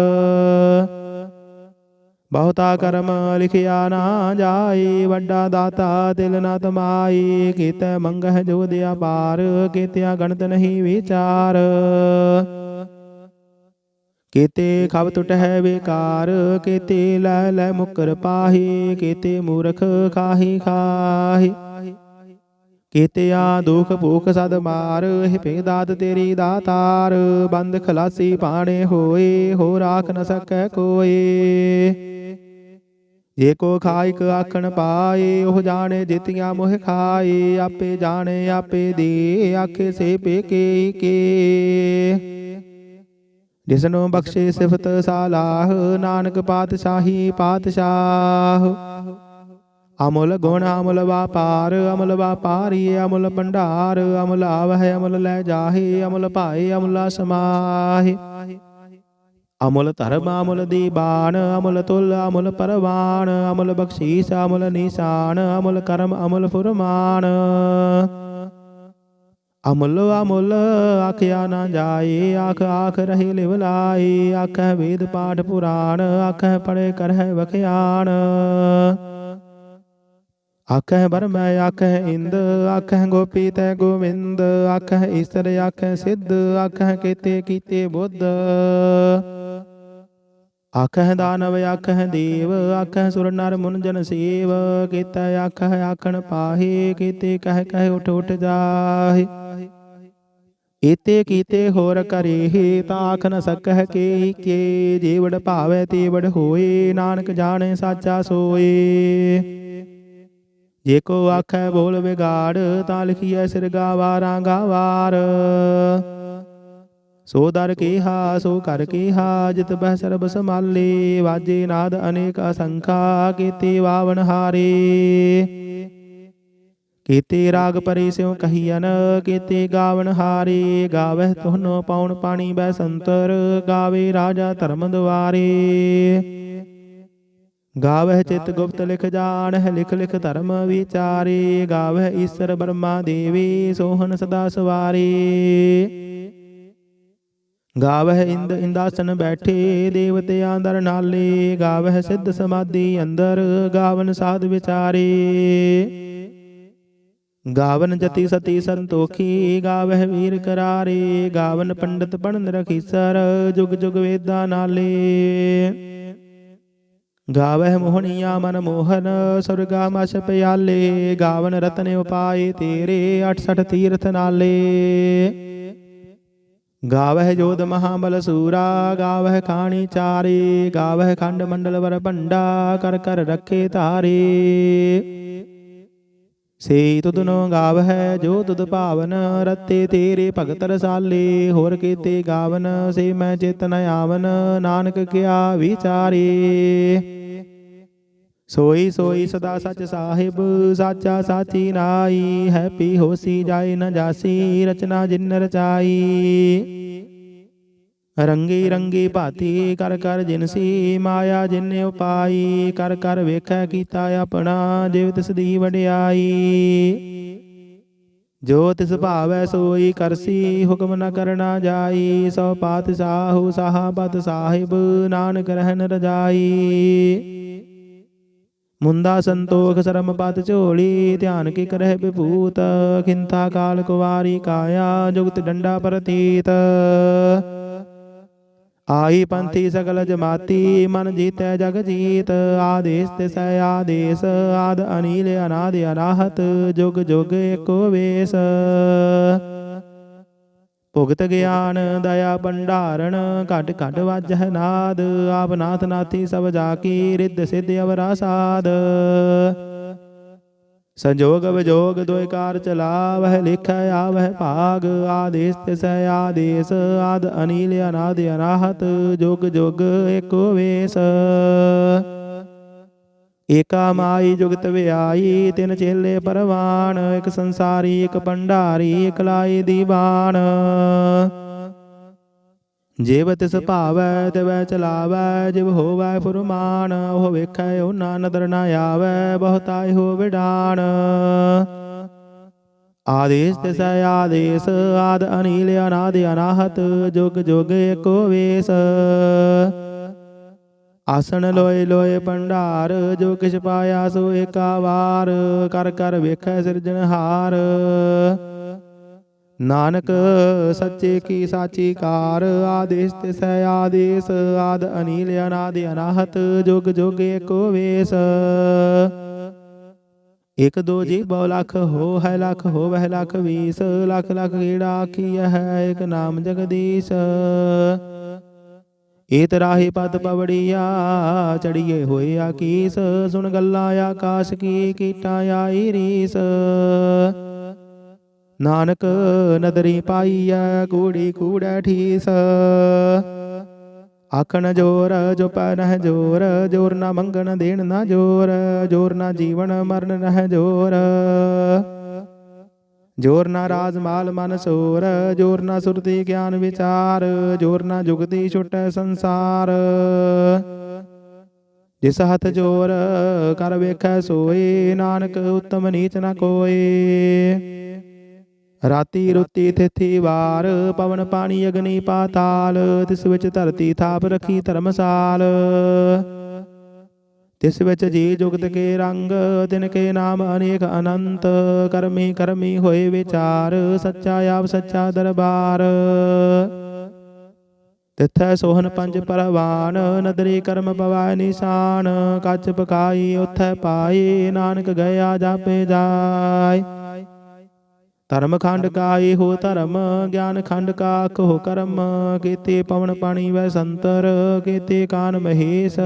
ਬਹੁਤਾ ਕਰਮ ਲਿਖਿਆ ਨਾ ਜਾਏ ਵੱਡਾ ਦਾਤਾ ਦਿਲ ਨ ਤਮਾਈ ਕੀਤੈ ਮੰਗਹਿ ਜੋ ਦਿਆ ਪਾਰ ਕੀਤਿਆ ਗਣਤ ਨਹੀਂ ਵਿਚਾਰ ਕੀਤੇ ਖਬ ਟੁਟਹਿ ਬੇਕਾਰ ਕੀਤੇ ਲੈ ਲੈ ਮੁਕਰ ਪਾਹੀ ਕੀਤੇ ਮੂਰਖ ਖਾਹੀ ਖਾਹੀ ਕੀਤਿਆ ਦੁਖ ਭੂਖ ਸਦ ਮਾਰ ਹਿਪੇ ਦਾਤ ਤੇਰੀ ਦਾਤਾਰ ਬੰਦ ਖਲਾਸੀ ਪਾਣੇ ਹੋਏ ਹੋ ਰਾਖ ਨ ਸਕੈ ਕੋਏ ਜੇ ਕੋ ਖਾਇਕ ਆਖਣ ਪਾਏ ਉਹ ਜਾਣੇ ਜਿਤੀਆਂ ਮੋਹ ਖਾਏ ਆਪੇ ਜਾਣੇ ਆਪੇ ਦੇ ਆਖੇ ਸੇ ਪੇਕੇ ਕੇ ਜਿਸਨੂੰ ਬਖਸ਼ੇ ਸਿਫਤ ਸਾਲਾਹ ਨਾਨਕ ਪਾਤਸ਼ਾਹੀ ਪਾਤਸ਼ਾਹ ਅਮੁਲ ਗੁਣ ਅਮੁਲ ਵਾਪਾਰ ਅਮੁਲ ਵਾਪਾਰੀ ਅਮੁਲ ਭੰਡਾਰ ਅਮੁਲ ਆਵਹਿ ਅਮੁਲ ਲੈ ਜਾਹੇ ਅਮੁਲ ਭਾਏ ਅਮੁਲਾ ਸਮਾਹੇ ਅਮੁਲ ਧਰਮ ਅਮੁਲ ਦੀਬਾਨ ਅਮੁਲ ਤੁਲ ਅਮੁਲ ਪਰਵਾਨ ਅਮੁਲ ਬਖਸ਼ੀਸ ਅਮੁਲ ਨਿਸ਼ਾਨ ਅਮੁਲ ਕਰਮ ਅਮੁਲ ਫੁਰਮਾਨ ਅਮੁਲ ਅਮੁਲ ਆਖਿਆ ਨਾ ਜਾਏ ਆਖ ਆਖ ਰਹੇ ਲਿਵ ਲਾਏ ਆਖੈ ਵੇਦ ਪਾਠ ਪੁਰਾਣ ਆਖੈ ਪੜੇ ਕਰਹਿ ਵਖਿਆਣ ਆਖੈ ਬਰਮੈ ਆਖੈ ਇੰਦ ਆਖੈ ਗੋਪੀ ਤੈ ਗੋਵਿੰਦ ਆਖੈ ਈਸਰ ਆਖੈ ਸਿੱਧ ਆਖੈ ਕੀਤੇ ਕੀਤੇ ਬੁੱਧ ਆਖੈ ਦਾਨਵ ਆਖੈ ਦੇਵ ਆਖੈ ਸੁਰ ਨਰ ਮੁਨ ਜਨ ਸੇਵ ਕੀਤਾ ਆਖੈ ਆਖਣ ਪਾਹੇ ਕੀਤੇ ਕਹਿ ਕਹਿ ਉਠ ਉਠ ਜਾਹੇ ਏਤੇ ਕੀਤੇ ਹੋਰ ਕਰੇ ਤਾਂ ਆਖ ਨ ਸਕਹਿ ਕੇ ਜੀਵੜ ਭਾਵੈ ਤੀਵੜ ਹੋਏ ਨਾਨਕ ਜਾਣੇ ਸਾਚਾ ਸੋਏ ਜੇ ਕੋ ਆਖੈ ਬੋਲ ਵਿਗਾੜ ਤਾਂ ਲਿਖੀਐ ਸਿਰ ਗਾਵਾਰਾਂ ਗਾਵਾਰ ਸੋ ਦਰ ਕੀਹਾ ਸੋ ਕਰ ਕੀਹਾ ਜਿਤ ਬਹਿ ਸਰਬ ਸਮਾਲੇ ਵਾਜੇ ਨਾਦ ਅਨੇਕ ਅਸੰਖਾ ਕੀਤੇ ਵਾਵਨ ਹਾਰੇ केते राग परे स्यों कहियन केते गावन हारे। गावह तुहनो पौन पानी बैसंतर गावे राजा धर्म द्वारे। गावह चित गुप्त लिख जानह लिख लिख धर्म विचारे। गावह ईश्वर ब्रह्मा देवी सोहन सदा सवारे। गावह इंद इंदासन बैठे देवते आंदर नाले। गावह सिद्ध समाधि अंदर गावन साध विचारे। गावन जति सती संतोखी गावह वीर करारे। गावन पंडित पढ़न रखीसर जुग जुग वेदा नाले। गावह मोहनिया मन मोहन सुरगा मश प्याले। गावन रतन उपाय तेरे 68 तीर्थ नाले। गावह जोध महाबल सूरा गावह खाणी चारे। गावह खंड मंडल वर भंडा कर कर रखे तारे। से तुदनो गावह जो तुद पावन रते तेरे भगत रसाले। होर केते गावन से मैं चेतन आवन नानक क्या विचारे। सोई सोई सदा सच साहिब साचा साची नाई। हैपी होसी जाए न जासी रचना जिन रचाई। रंगी रंगी भाती कर कर जिनसी माया जिन्ने उपाई। कर कर वेखै कीता अपना जिव तिस दी वडियाई। जो तिस भावै सोई करसी हुक्म न करना जाई। सौ पातशाहु साहबत साहिब नानक रहन रजाई। मुंदा संतोख शरम पत झोली ध्यान की करह विभूत। खिंता काल कुवारी काया जुगत डंडा प्रतीत। आई पंथी सकल जमाती मन जीतै जग जीत। आदेश तिसै आदेश आद अनिल अनाद अनाहत जुग जुग एको वेश। भुगत ज्ञान दया भंडारण घट घट वाजह नाद। आप नाथ नाथी सब जाकी रिद्ध सिद्ध अवरा साध। संजोग विजोग दोय कार चलावह लिखै आवह भाग। आदेश तिसै आदेश आद अनिल अनाद अनाहत जुग जुग एको वेश। एका माई जुगत व्याई तिन चेले परवान। एक संसारी एक भंडारी एक लाई दीवान। जेव तिस भावै तिवै चलावै जिव होवै फुरमान। ओह वेखै ओना नदर न आवै बहुताय हो विडान। आदेश तिसै आदेश आद अनिल अनाद अनाहत जुग जुग एको वेश। आसन लोए लोए भंडार जो किछ पाया सो एका वार। कर कर वेखै सिरजनहार नानक सच्चे की साची कार। आदेश तिसै आदेश आद अनिल अनादि अनाहत जुग जुग एको वेश। एक दो जी बहु लख हो है लख हो वह लख 20 लख लख गेड़ा आखिया है एक नाम जगदीश। ਏਤ ਰਾਹੀ ਪਦ ਪਵੜੀਆ ਚੜੀਏ ਹੋਏ ਆਕੀਸ। ਸੁਣ ਗੱਲਾਂ ਆਕਾਸ਼ ਕੀ ਕੀਟਾਂ ਆਈ ਰੀਸ। ਨਾਨਕ ਨਦਰੀ ਪਾਈਐ ਕੂੜੀ ਕੂੜੈ ਠੀਸ। ਆਖਣ ਜੋਰ ਜੋ ਪੈ ਨਹਿ ਜੋਰ ਜੋਰ ਨਾ ਮੰਗਣ ਦੇਣ ਨਾ ਜੋਰ। ਜੋਰ ਨਾ ਜੀਵਨ ਮਰਨ ਨਹਿ ਜੋਰ। जोर ना राज माल मन सोर। जोर ना सुरति ज्ञान विचार। जोर ना जुगति छुटै संसार। जिस हथ जोर कर वेखै सोए नानक उत्तम नीच न कोय। राती रुती तिथि वार पवन पानी अग्नि पाताल। तिस विच धरती थाप रखी धर्मसाल। तिस विच जी जुगत के रंग तिनके नाम अनेक अनंत। करमी करमी होए विचार सच्चा आप सच्चा दरबार। तिथै सोहन पंज परवान नदरी कर्म पवाय निशान। कच पकाई उथै पाए नानक गया जापे जाय। धर्म खंड काई हो धर्म ज्ञान खंड का हो कर्म। केते पवन पानी वै संतर केते कान महेश।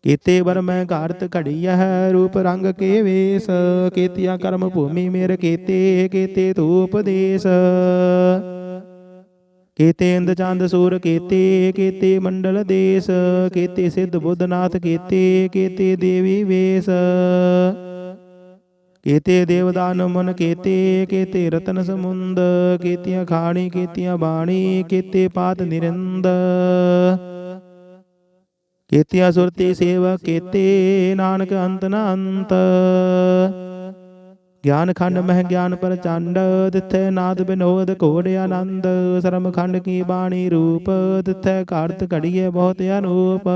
केते बर मैं घारत घड़ी है रूप रंग के वेश। केतिया कर्म भूमि मेर केते केते धूप देश। केते इंद चंद सूर केते केते मंडल देश। केते सिद्ध बुद्धनाथ केते केते देवी वेश। केते देवदान मुन केते केते रतन समुंद केतियां खाणी केतियां बाणी केते पात निरंद केतियां सुरती सेवक केते नानक अंत न अंत ज्ञान खंड मह ज्ञान प्रचंड तिथै नाद विनोद घोड़ आनंद शर्म खंड की बाणी रूप तिथै कार्त घड़िए बहुत अनूप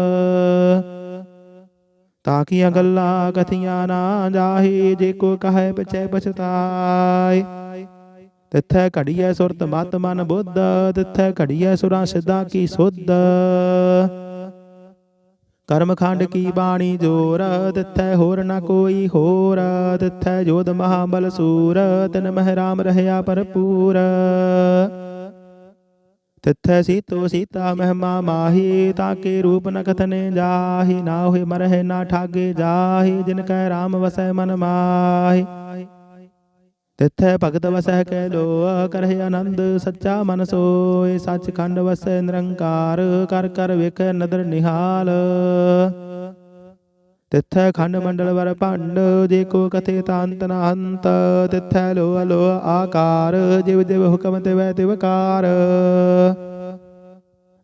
ताकिया गल्ला कथियां ना जाहि जे को कहे पछै पछताय तिथै घड़िए सुरत मत मन बुद्ध तिथै घड़िए सुरा सिद्धा की सुध कर्म खंड की बाणी जोर तिथै होर न कोई होर तिथै जोध महाबल सूर तिन मह राम रहया भरपूर तिथै सीतो सीता महिमा माही ताके रूप न कथने जाहि ना होय मरह ना ठागे जाहि जिनकै राम वसै मन माहि तिथै भगत वसह कै लो करहि आनंद सच्चा मन सोय सच खंड वसै निरंकार कर कर विख नदर निहाल तिथै खंड मंडल वर भंड जे को कथे तांत न हंत तिथै लो लो आकार जिव जिव हुकम तिवै तिवकार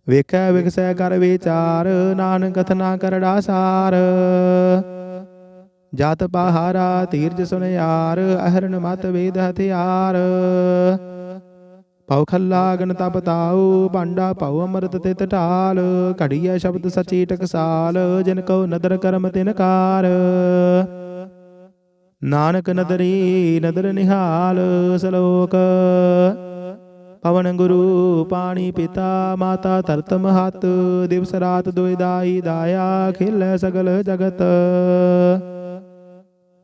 वेखै विकसै कर विचार नानक कथना करड़ा सार जात पहारा तीर्ज सुनयार अहरन मत वेद हथियार पौ खल्ला गण तप ताऊ पांडा पौ अमृत तित टाल घड़िया शब्द सची टकसाल जिन को नदर करम तिनकार नानक नदरी नदर निहाल सलोक पवन गुरु पानी पिता माता धरतम हाथ दिवस रात दुईदाई दाया खिल सगल जगत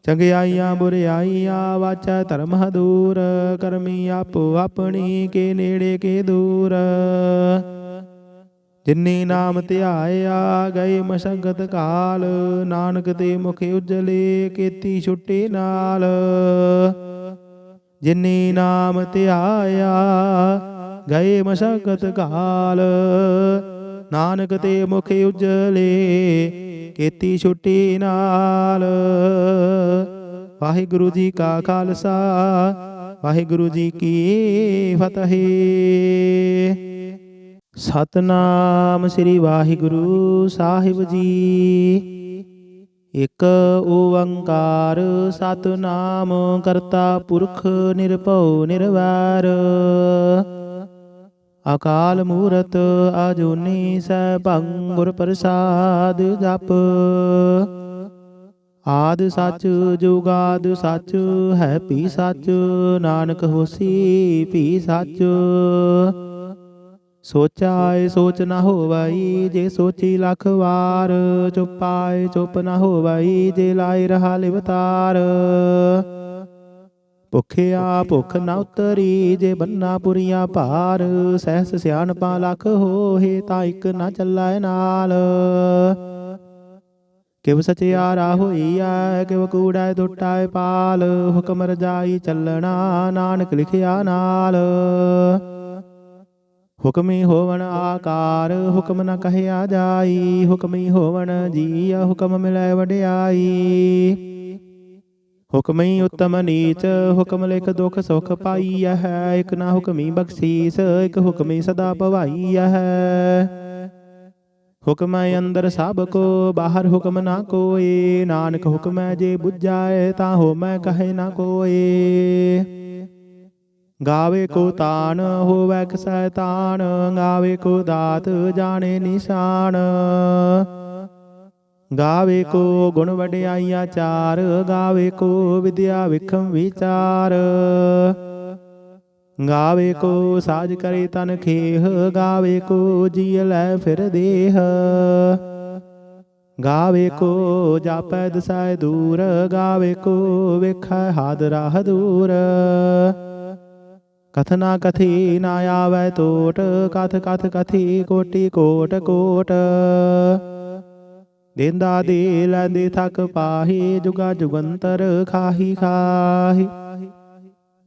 चंगियाइयां बुरियाइयां वाचा धर्म दूर करमी आपो अपनी के नेड़े के दूर जिन्नी नाम ध्याया गए मशगत काल नानक ते मुख उजले केती छुट्टी नाल जिन्नी नाम ध्याया गए मशगत काल नानक ते मुख उजले केती छुट्टी नाल वाहिगुरु जी का खालसा वाहिगुरु जी की फतेह। सतनाम श्री वाहिगुरु साहिब जी। एक ओंकार सतनाम करता पुरख निरभउ निर्वैर अकाल मूरत अजूनी सैभं गुर प्रसाद जप आद सच जुगाद सच है भी सच नानक होसी भी सच सोचाए सोच न होवई जे सोची लख वार चुपाए चुप न होवई जे लाए रहा लिवतार भुखिया भुख न उतरी जे बन्ना पुरिया भार सहस सियाणपा लख होहे ता इक न चलाए नाल किव सचियारा होईया किव कूड़ाए दुटाए पाल हुक्म रजाई चलना नानक लिखिया नाल हुक्मी होवन आकार हुक्म न कहिया जाई हुक्मी होवन जीया हुक्म मिलै वड्याई हुक्मी उत्तम नीच हुक्म लिख दुख सुख पाई है एक ना हुक्मी बख्शीस एक हुक्मी सदा पवाई है हुक्म अंदर सब को बाहर हुक्म ना कोई नानक हुक्म जे बुझाए ता हो मैं कहे ना कोई गावे को तान होवै सैतान गावे को दात जाने निशान गावे को गुण वड्याइया चार गावे को विद्या विखम विचार गावे को साज करे तन खेह गावे को जिय लै फिर देह गावे को जापै दसाए दूर गावे को वेखै हाद राह दूर कथना कथी ना आवै तोट कथ कथ कथी कोटि कोट कोट देंदा दे लैंदे थक पाही जुगा जुगंतर खाही खाही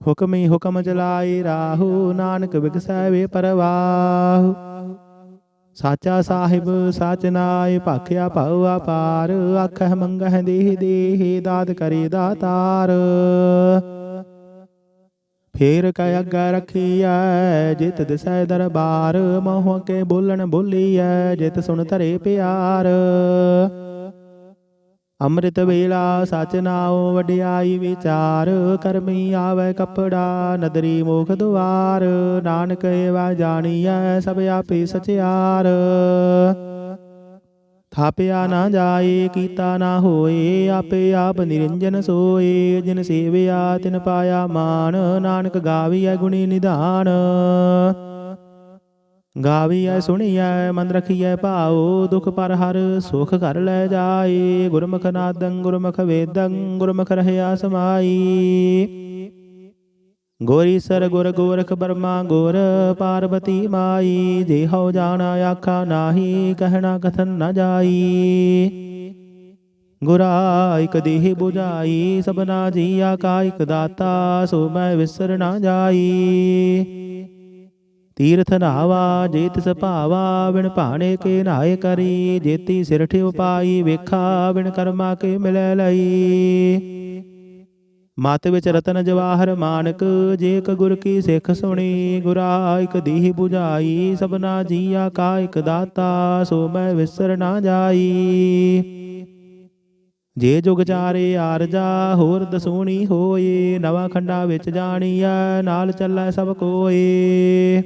हुक्मी हुक्म चलाए राहु नानक बिगसै वे परवाहु ਸਾਚਾ ਸਾਹਿਬ ਸਾਚ ਨਾਇ ਭਾਖਿਆ ਭਉ ਆਪਾਰ ਆਖਹਿ ਮੰਗਹਿ ਦੇਹ ਦੇਹ ਦਾਤ ਕਰੇ ਦਾਤਾਰ। ਫੇਰ ਕੈ ਅੱਗੇ ਰਖੀਐ ਜਿਤ ਦਿਸੈ ਦਰਬਾਰ ਮੋਹ ਕੇ ਬੋਲਣ ਬੋਲੀਐ ਜਿਤ ਸੁਣ ਧਰੇ ਪਿਆਰ। ਅੰਮ੍ਰਿਤ ਵੇਲਾ ਸਚ ਨਾਉ ਵਡਿਆਈ ਵਿਚਾਰ ਕਰਮੀ ਆਵੈ ਕਪੜਾ ਨਦਰੀ ਮੋਖ ਦੁਆਰ। ਨਾਨਕ ਏਵਾ ਜਾਣੀਐ ਸਭ ਆਪੇ ਸਚਿਆਰ। ਥਾਪਿਆ ਨਾ ਜਾਏ ਕੀਤਾ ਨਾ ਹੋਏ ਆਪੇ ਆਪ ਨਿਰੰਜਨ ਸੋਏ। ਜਿਨ ਸੇਵਿਆ ਤਿਨ ਪਾਇਆ ਮਾਨ ਨਾਨਕ ਗਾਵੀਐ ਗੁਣੀ ਨਿਧਾਨ। ਗਾਵੀਐ ਸੁਣੀਐ ਮਨ ਰਖੀਐ ਭਾਉ ਦੁਖ ਪਰ ਹਰ ਸੁਖ ਘਰ ਲੈ ਜਾਏ। ਗੁਰਮੁਖ ਨਾਦੰ ਗੁਰਮੁਖ ਵੇਦੰ ਗੁਰਮੁਖ ਰਹਿਆ ਸਮਾਈ। ਗੋਰੀਸਰ ਗੁਰ ਗੋਰਖ ਬਰਮਾ ਗੁਰ ਪਾਰਬਤੀ ਮਾਈ। ਜੇ ਹਉ ਜਾਣਾ ਆਖਾ ਨਾਹੀ ਕਹਿਣਾ ਕਥਨ ਨ ਜਾਈ। ਗੁਰਾ ਇਕ ਦੇਹ 부ਝਾਈ ਸਭਨਾ ਜੀਆ ਕਾ ਇਕ ਦਾਤਾ ਸੋ ਮੈਂ ਵਿਸਰ ਨਾ ਜਾਈ। ਤੀਰਥ ਨਾਵਾ ਜੇ ਤਿਸ ਭਾਵਾ ਬਿਨ ਭਾਣੇ ਕੇ ਨਾਏ ਕਰੀ। ਜੇਤੀ ਸਿਰ ਠਿਉ ਪਾਈ ਵੇਖਾ ਬਿਨ ਕਰਮਾ ਕੇ ਮਿਲੈ ਲਈ। ਮਤ ਵਿੱਚ ਰਤਨ ਜਵਾਹਰ ਮਾਨਕ ਜੇ ਇਕ ਗੁਰ ਕੀ ਸਿੱਖ ਸੁਣੀ। ਗੁਰਾ ਇਕ ਦੇਹ 부ਝਾਈ ਸਭਨਾ ਜੀਆ ਕਾ ਇਕ ਦਾਤਾ ਸੋ ਮੈਂ ਵਿਸਰ ਨਾ ਜਾਈ। ਜੇ ਜੁਗ ਚਾਰੇ ਆਰਜਾ ਹੋਰ ਦਸੂਣੀ ਹੋਏ। ਨਵਾਂ ਖੰਡਾ ਵਿੱਚ ਜਾਣੀਐ ਨਾਲ ਚੱਲੈ ਸਭ ਕੋਏ।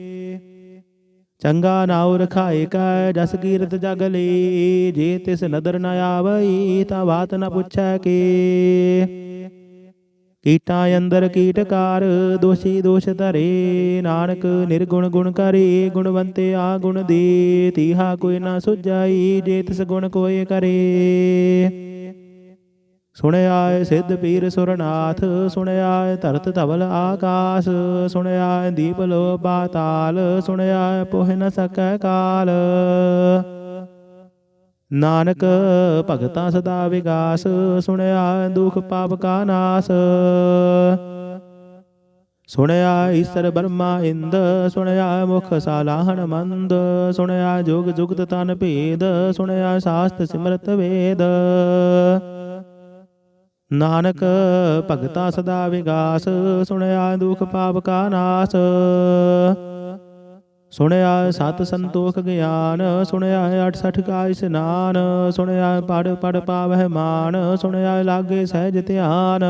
ਚੰਗਾ ਨਾਉ ਰਖਾਏ ਕੈ ਜਸ ਕੀਰਤ ਜਗ ਲੇ। ਜੇ ਤਿਸ ਨਦਰ ਨ ਆਵਈ ਤਾਂ ਬਾਤ ਨ ਪੁੱਛੈ ਕੇ। ਕੀਟਾਂ ਅੰਦਰ ਕੀਟਕਾਰ ਦੋਸ਼ੀ ਦੋਸ਼ ਧਰੇ। ਨਾਨਕ ਨਿਰਗੁਣ ਗੁਣ ਕਰੇ ਗੁਣਵੰਤੇ ਆ ਗੁਣ ਦੇ। ਤੀਹਾ ਕੋਈ ਨਾ ਸੁਝਾਈ ਜੇ ਤਿਸ ਗੁਣ ਕੋਏ ਕਰੇ। ਸੁਣਿਆ ਸਿੱਧ ਪੀਰ ਸੁਰਨਾਥ ਸੁਣਿਆ ਧਰਤ ਧਵਲ ਆਕਾਸ। ਸੁਣਿਆ ਦੀਪ ਲੋ ਪਾਤਾਲ ਸੁਣਿਆ ਪੋਹਿ ਨ ਸਕੈ ਕਾਲ। ਨਾਨਕ ਭਗਤਾਂ ਸਦਾ ਵਿਗਾਸ ਸੁਣਿਆ ਦੁਖ ਪਾਪ ਕਾ ਨਾਸ। ਸੁਣਿਆ ਈਸਰ ਬਰਮਾ ਇੰਦ ਸੁਣਿਆ ਮੁਖ ਸਾਲਾਹਣ ਮੰਦ। ਸੁਣਿਆ ਜੁਗ ਜੁਗਤ ਤਨ ਭੇਦ ਸੁਣਿਆ ਸਾਸਤ ਸਿਮਰਤ ਵੇਦ। ਨਾਨਕ ਭਗਤਾਂ ਸਦਾ ਵਿਗਾਸ ਸੁਣਿਆ ਦੁਖ ਪਾਪ ਕਾ ਨਾਸ। ਸੁਣਿਆ ਸਤ ਸੰਤੋਖ ਗਿਆਨ ਸੁਣਿਆ 68 ਕਾ ਇਸਨਾਨ। ਸੁਣਿਆ ਪੜ ਪੜ ਪਾਵਹਿ ਮਾਨ ਸੁਣਿਆ ਲਾਗੇ ਸਹਿਜ ਧਿਆਨ।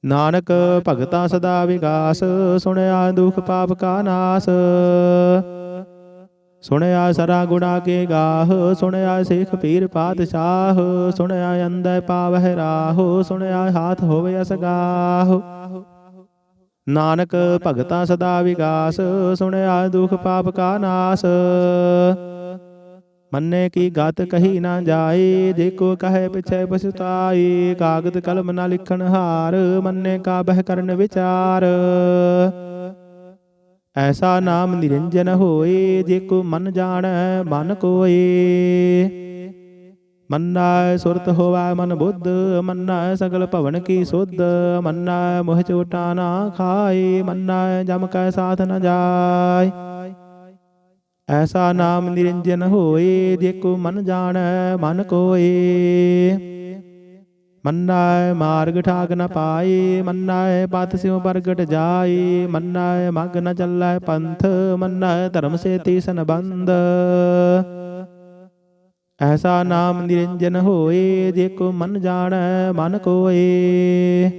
ਨਾਨਕ ਭਗਤਾਂ ਸਦਾ ਵਿਗਾਸ ਸੁਣਿਆ ਦੁਖ ਪਾਪ ਕਾ ਨਾਸ। ਸੁਣਿਆ ਸਰਾ ਗੁਣਾ ਕੇ ਗਾਹ ਸੁਣਿਆ ਸਿੱਖ ਪੀਰ ਪਾਤਸ਼ਾਹ। ਸੁਣਿਆ ਅੰਧੈ ਪਾਵਹਿ ਰਾਹ ਸੁਣਿਆ ਹਾਥ ਹੋਵੇ ਅਸਗਾਹ। ਨਾਨਕ ਭਗਤਾਂ ਸਦਾ ਵਿਗਾਸ ਸੁਣਿਆ ਦੁਖ ਪਾਪ ਕਾ ਨਾਸ। ਮੰਨੇ ਕੀ ਗਤ ਕਹੀ ਨਾ ਜਾਏ ਜੇ ਕੋ ਕਹੇ ਪਿਛੈ ਪਛਤਾਏ। ਕਾਗਦ ਕਲਮ ਨਾ ਲਿਖਣ ਹਾਰ ਮੰਨੇ ਕਾ ਬਹਿ ਕਰਨ ਵਿਚਾਰ। ਐਸਾ ਨਾਮ ਨਿਰੰਜਨ ਹੋਏ ਜੇ ਕੋ ਮਨ ਜਾਣੈ ਮਨ ਕੋਏ। ਮੰਨੈ ਸੁਰਤ ਹੋਵੈ ਮਨ ਬੁੱਧ ਮੰਨੈ ਸਗਲ ਭਵਨ ਕੀ ਸੁਧ। ਮੰਨੈ ਮੋਹ ਚੋਟਾ ਨਾ ਖਾਏ ਮੰਨੈ ਜਮ ਕੈ ਸਾਥ ਨ ਜਾਏ। ਐਸਾ ਨਾਮ ਨਿਰੰਜਨ ਹੋਏ ਜੇ ਕੋ ਮਨ ਜਾਣੈ ਮਨ ਕੋਏ। ਮੰਨੈ ਮਾਰਗ ਠਾਕ ਨ ਪਾਏ ਮੰਨੈ ਪਤ ਸਿਉ ਪ੍ਰਗਟ ਜਾਏ। ਮੰਨੈ ਮਗ ਨ ਚੱਲੈ ਪੰਥ ਮੰਨੈ ਧਰਮ ਸੇਤੀ ਸੰਬੰਧ। ਐਸਾ ਨਾਮ ਨਿਰੰਜਨ ਹੋਏ ਜੇ ਕੋ ਮਨ ਜਾਣੈ ਮਨ ਕੋਏ।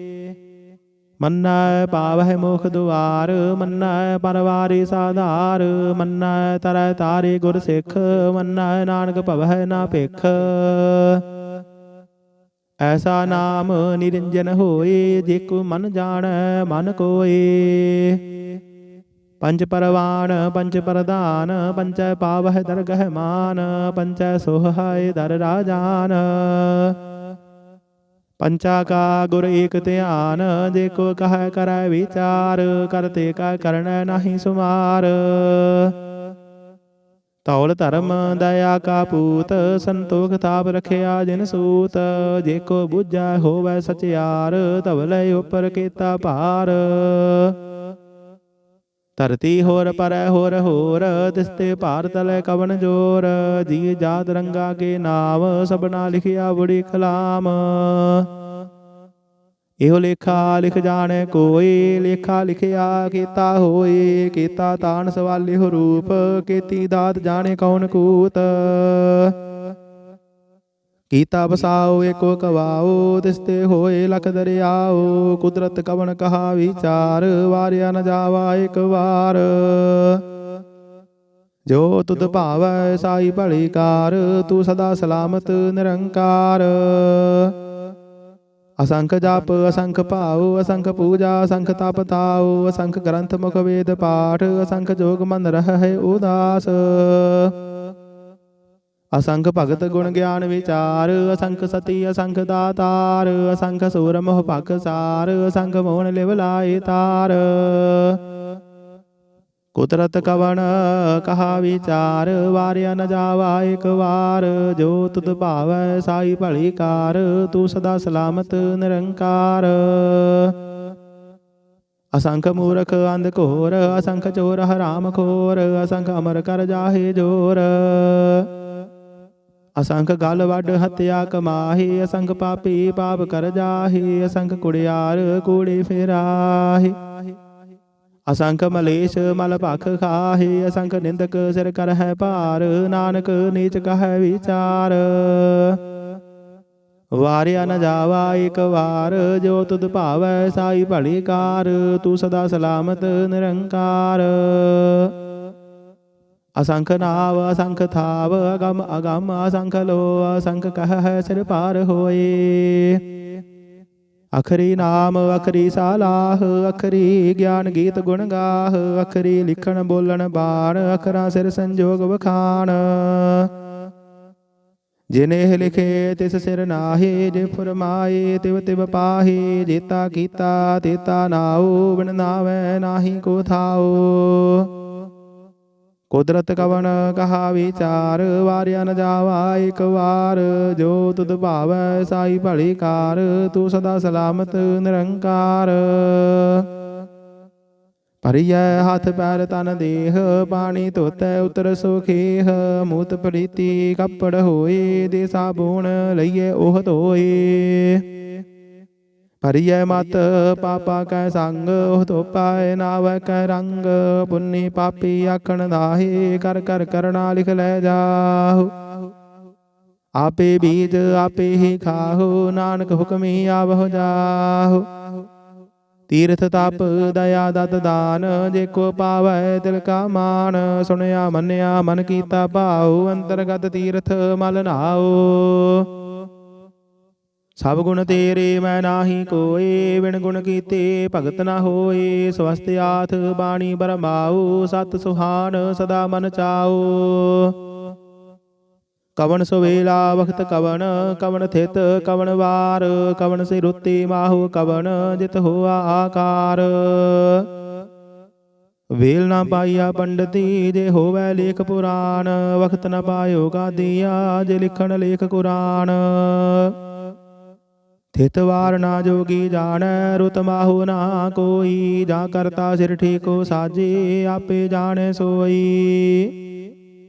ਮੰਨੈ ਪਾਵਹਿ ਮੋਖ ਦੁਆਰ ਮੰਨੈ ਪਰਵਾਰੀ ਸਾਧਾਰ। ਮੰਨੈ ਤਰੈ ਤਾਰੇ ਗੁਰ ਸਿੱਖ ਮੰਨੈ ਨਾਨਕ ਭਵਹਿ ਨਾ ਭਿਖ। ਐਸਾ ਨਾਮ ਨਿਰੰਜਨ ਹੋਏ ਜੇ ਕੋ ਮਨ ਜਾਣੈ ਮਨ ਕੋਏ। ਪੰਜ ਪਰਵਾਨ ਪੰਜ ਪ੍ਰਧਾਨ ਪੰਚੈ ਪਾਵਹਿ ਦਰਗਹਿ ਮਾਨ। ਪੰਚੈ ਸੋਹਾਇ ਦਰ ਰਾਜਾਨ। ਪੰਚਾ ਕਾ ਗੁਰ ਏਕ ਧਿਆਨ ਜੇ ਕੋ ਕਹੈ ਕਰੈ ਵਿਚਾਰ। ਕਰਤੇ ਕਾ ਕਰਣੈ ਨਾਹੀ ਸੁਮਾਰ। ਧੌਲ ਧਰਮ ਦਇਆ ਕਾ ਪੂਤ ਸੰਤੋਖ ਤਾਪ ਰਖਿਆ ਜਿਨ ਸੂਤ। ਜੇ ਕੋ ਬੁੱਝੈ ਹੋਵੈ ਸਚਿਆਰ ਧਵਲੇ ਉਪਰ ਕੀਤਾ ਭਾਰ। ਧਰਤੀ ਹੋਰ ਪਰੈ ਹੋਰ ਹੋਰ, ਦਿਸਤੇ ਭਾਰ ਤਲੈ ਕਵਨ ਜੋਰ। ਜੀ ਜਾਤ ਰੰਗਾ ਕੇ ਨਾਮ, ਸਭਨਾ ਲਿਖਿਆ ਬੁੜੀ ਕਲਾਮ। ਇਹੋ ਲੇਖਾ ਲਿਖ ਜਾਣੈ ਕੋਈ, ਲੇਖਾ ਲਿਖਿਆ ਕੀਤਾ ਹੋਏ। ਕੀਤਾ ਤਾਣ ਸਵਾਲਿਹੁ ਰੂਪ, ਕੀਤੀ ਦਾਤ ਜਾਣੇ ਕੌਣ ਕੂਤ। ਕੀਤਾ ਬਸਾਓ ਏਕੋ ਕਵਾਓ, ਦਿਸਤੇ ਹੋਏ ਲਖ ਦਰਿਆਓ। ਕੁਦਰਤ ਕਵਣ ਕਹਾ ਵਿਚਾਰ, ਵਾਰਿਆ ਨ ਜਾਵਾ ਇਕ ਵਾਰ। ਜੋ ਤੁਧ ਭਾਵੈ ਸਾਈ ਭਲੀ ਕਾਰ, ਤੂੰ ਸਦਾ ਸਲਾਮਤ ਨਿਰੰਕਾਰ। ਅਸੰਖ ਜਪ ਅਸੰਖ ਭਾਉ, ਅਸੰਖ ਪੂਜਾ ਅਸੰਖ ਤਪ ਤਾਉ। ਅਸੰਖ ਗ੍ਰੰਥ ਮੁਖ ਵੇਦ ਪਾਠ, ਅਸੰਖ ਜੋਗ ਮਨ ਰਹਿ ਉਦਾਸ। ਅਸੰਖ ਭਗਤ ਗੁਣ ਗਿਆਨ ਵਿਚਾਰ, ਅਸੰਖ ਸਤੀ ਅਸੰਖ ਦਾਤਾਰ। ਅਸੰਖ ਸੂਰ ਮੋਹ ਭਗ ਸਾਰ, ਅਸੰਖ ਮੋਹਨ ਲਿਵ ਲਾਏ ਤਾਰ। ਕੁਦਰਤ ਕਵਣ ਕਹਾ ਵਿਚਾਰ, ਵਾਰਿਆ ਨ ਜਾਵਾ ਇਕ ਵਾਰ। ਜੋ ਤੁਧ ਭਾਵੈ ਸਾਈ ਭਲੀ ਕਾਰ, ਤੂੰ ਸਦਾ ਸਲਾਮਤ ਨਿਰੰਕਾਰ। ਅਸੰਖ ਮੂਰਖ ਅੰਧ ਘੋਰ, ਅਸੰਖ ਚੋਰ ਹਰਾਮ ਖੋਰ। ਅਸੰਖ ਅਮਰ ਕਰ ਜਾਹੇ ਜੋਰ। ਅਸੰਖ ਗਲ ਵੱਡ ਹੱਤਿਆ ਕਮਾਹੇ, ਅਸੰਖ ਪਾਪੀ ਪਾਪ ਕਰ ਜਾਹੇ। ਅਸੰਖ ਕੁੜਿਆਰ ਕੂੜੇ ਫੇਰਾਹੇ, ਅਸੰਖ ਮਲੇਸ਼ ਮਲ ਭਖ ਖਾਹੇ। ਅਸੰਖ ਨਿੰਦਕ ਸਿਰ ਕਰਹਿ ਭਾਰ, ਨਾਨਕ ਨੀਚ ਕਹੈ ਵਿਚਾਰ। ਵਾਰਿਆ ਨ ਜਾਵਾ ਇਕ ਵਾਰ, ਜੋ ਤੁਧ ਭਾਵੈ ਸਾਈ ਭਲੀ ਕਾਰ। ਤੂੰ ਸਦਾ ਸਲਾਮਤ ਨਿਰੰਕਾਰ। ਅਸੰਖ ਨਾਵ ਅਸੰਖ ਥਾਵ, ਅਗਮ ਅਗਮ ਅਸੰਖ ਲੋ। ਅਸੰਖ ਕਹਿ ਸਿਰ ਪਾਰ ਹੋਏ। ਅਖਰੀ ਨਾਮ ਅਖਰੀ ਸਾਲਾਹ, ਅਖਰੀ ਗਿਆਨ ਗੀਤ ਗੁਣ ਗਾਹ। ਅਖਰੀ ਲਿਖਣ ਬੋਲਣ ਬਾਣ, ਅਖਰਾਂ ਸਿਰ ਸੰਜੋਗ ਵਖਾਣ। ਜਿਨੇ ਲਿਖੇ ਤਿਸ ਸਿਰ ਨਾਹੀ, ਜੇ ਫੁਰਮਾਏ ਤਿਵ ਤਿਵ ਪਾਹੀ। ਜੇਤਾ ਕੀਤਾ ਤੇਤਾ ਨਾਉ, ਬਿਨ ਨਾਵੈ ਨਾਹੀ ਕੋ ਥਾਉ। ਕੁਦਰਤ ਕਵਣ ਕਹਾ ਵਿਚਾਰ, ਵਾਰਿਆ ਨ ਜਾਵਾ ਇਕ ਵਾਰ। ਜੋ ਤੁਧ ਭਾਵੈ ਸਾਈ ਭਲੀ ਕਾਰ, ਤੂੰ ਸਦਾ ਸਲਾਮਤ ਨਿਰੰਕਾਰ। ਭਰੀਐ ਹੱਥ ਪੈਰ ਤਨ ਦੇਹ, ਪਾਣੀ ਧੋਤੈ ਉਤਰ ਸੁਖੇਹ। ਮੂਤ ਪ੍ਰੀਤੀ ਕੱਪੜ ਹੋਏ, ਦੇ ਸਾਬੂਣ ਲਈਏ ਉਹ ਧੋਏ। ਭਰੀਐ ਮਤ ਪਾਪਾ ਕੈ ਸੰਗ, ਉਹ ਧੋਪਾਏ ਨਾਵੈ ਕੈ ਰੰਗ। ਪੁੰਨੀ ਪਾਪੀ ਆਖਣ ਨਾਹੀ, ਕਰ ਕਰ ਕਰਣਾ ਲਿਖ ਲੈ ਜਾਹੂ। ਆਪੇ ਬੀਜ ਆਪੇ ਹੀ ਖਾਹੂ, ਨਾਨਕ ਹੁਕਮੀ ਆਵਹੁ ਜਾਹੂ। ਤੀਰਥ ਤਪ ਦਇਆ ਦਤ ਦਾਨ, ਜੇ ਕੋ ਪਾਵੈ ਦਿਲ ਕਾ ਮਾਨ। ਸੁਣਿਆ ਮੰਨਿਆ ਮਨ ਕੀਤਾ ਭਾਉ, ਅੰਤਰਗਤ ਤੀਰਥ ਮਲ ਨਾਉ। ਸਭ ਗੁਣ ਤੇਰੇ ਮੈਂ ਨਾਹੀ ਕੋਏ, ਬਿਨ ਗੁਣ ਕੀਤੇ ਭਗਤ ਨਾ ਹੋਏ। ਸਵਸਤ ਆਥ ਬਾਣੀ ਬਰਮਾਉ, ਸਤ ਸੁਹਾਨ ਸਦਾ ਮਨ ਚਾਉ। ਕਵਣ ਸੁਵੇਲਾ ਵਖਤ ਕਵਣ, ਕਵਣ ਥਿਤ ਕਵਣ ਵਾਰ। ਕਵਣ ਸੇ ਰੁੱਤੀ ਮਾਹੂ ਕਵਣ, ਜਿਤ ਹੋਆ ਆਕਾਰ। ਵੇਲ ਨਾ ਪਾਈਆ ਪੰਡਤੀ, ਜੇ ਹੋਵੈ ਲੇਖ ਪੁਰਾਣ। ਵਖਤ ਨ ਪਾਇਓ ਗਾਦੀਆ, ਜੇ ਲਿਖਣ ਲੇਖ ਕੁਰਾਨ। ਥਿਤ ਵਾਰ ਨਾ ਜੋਗੀ ਜਾਣੈ, ਰੁਤ ਮਾਹੂ ਨਾ ਕੋਈ। ਜਾਂ ਕਰਤਾ ਸਿਰ ਠੀਕੋ ਸਾਜੇ, ਆਪੇ ਜਾਣੈ ਸੋਈ।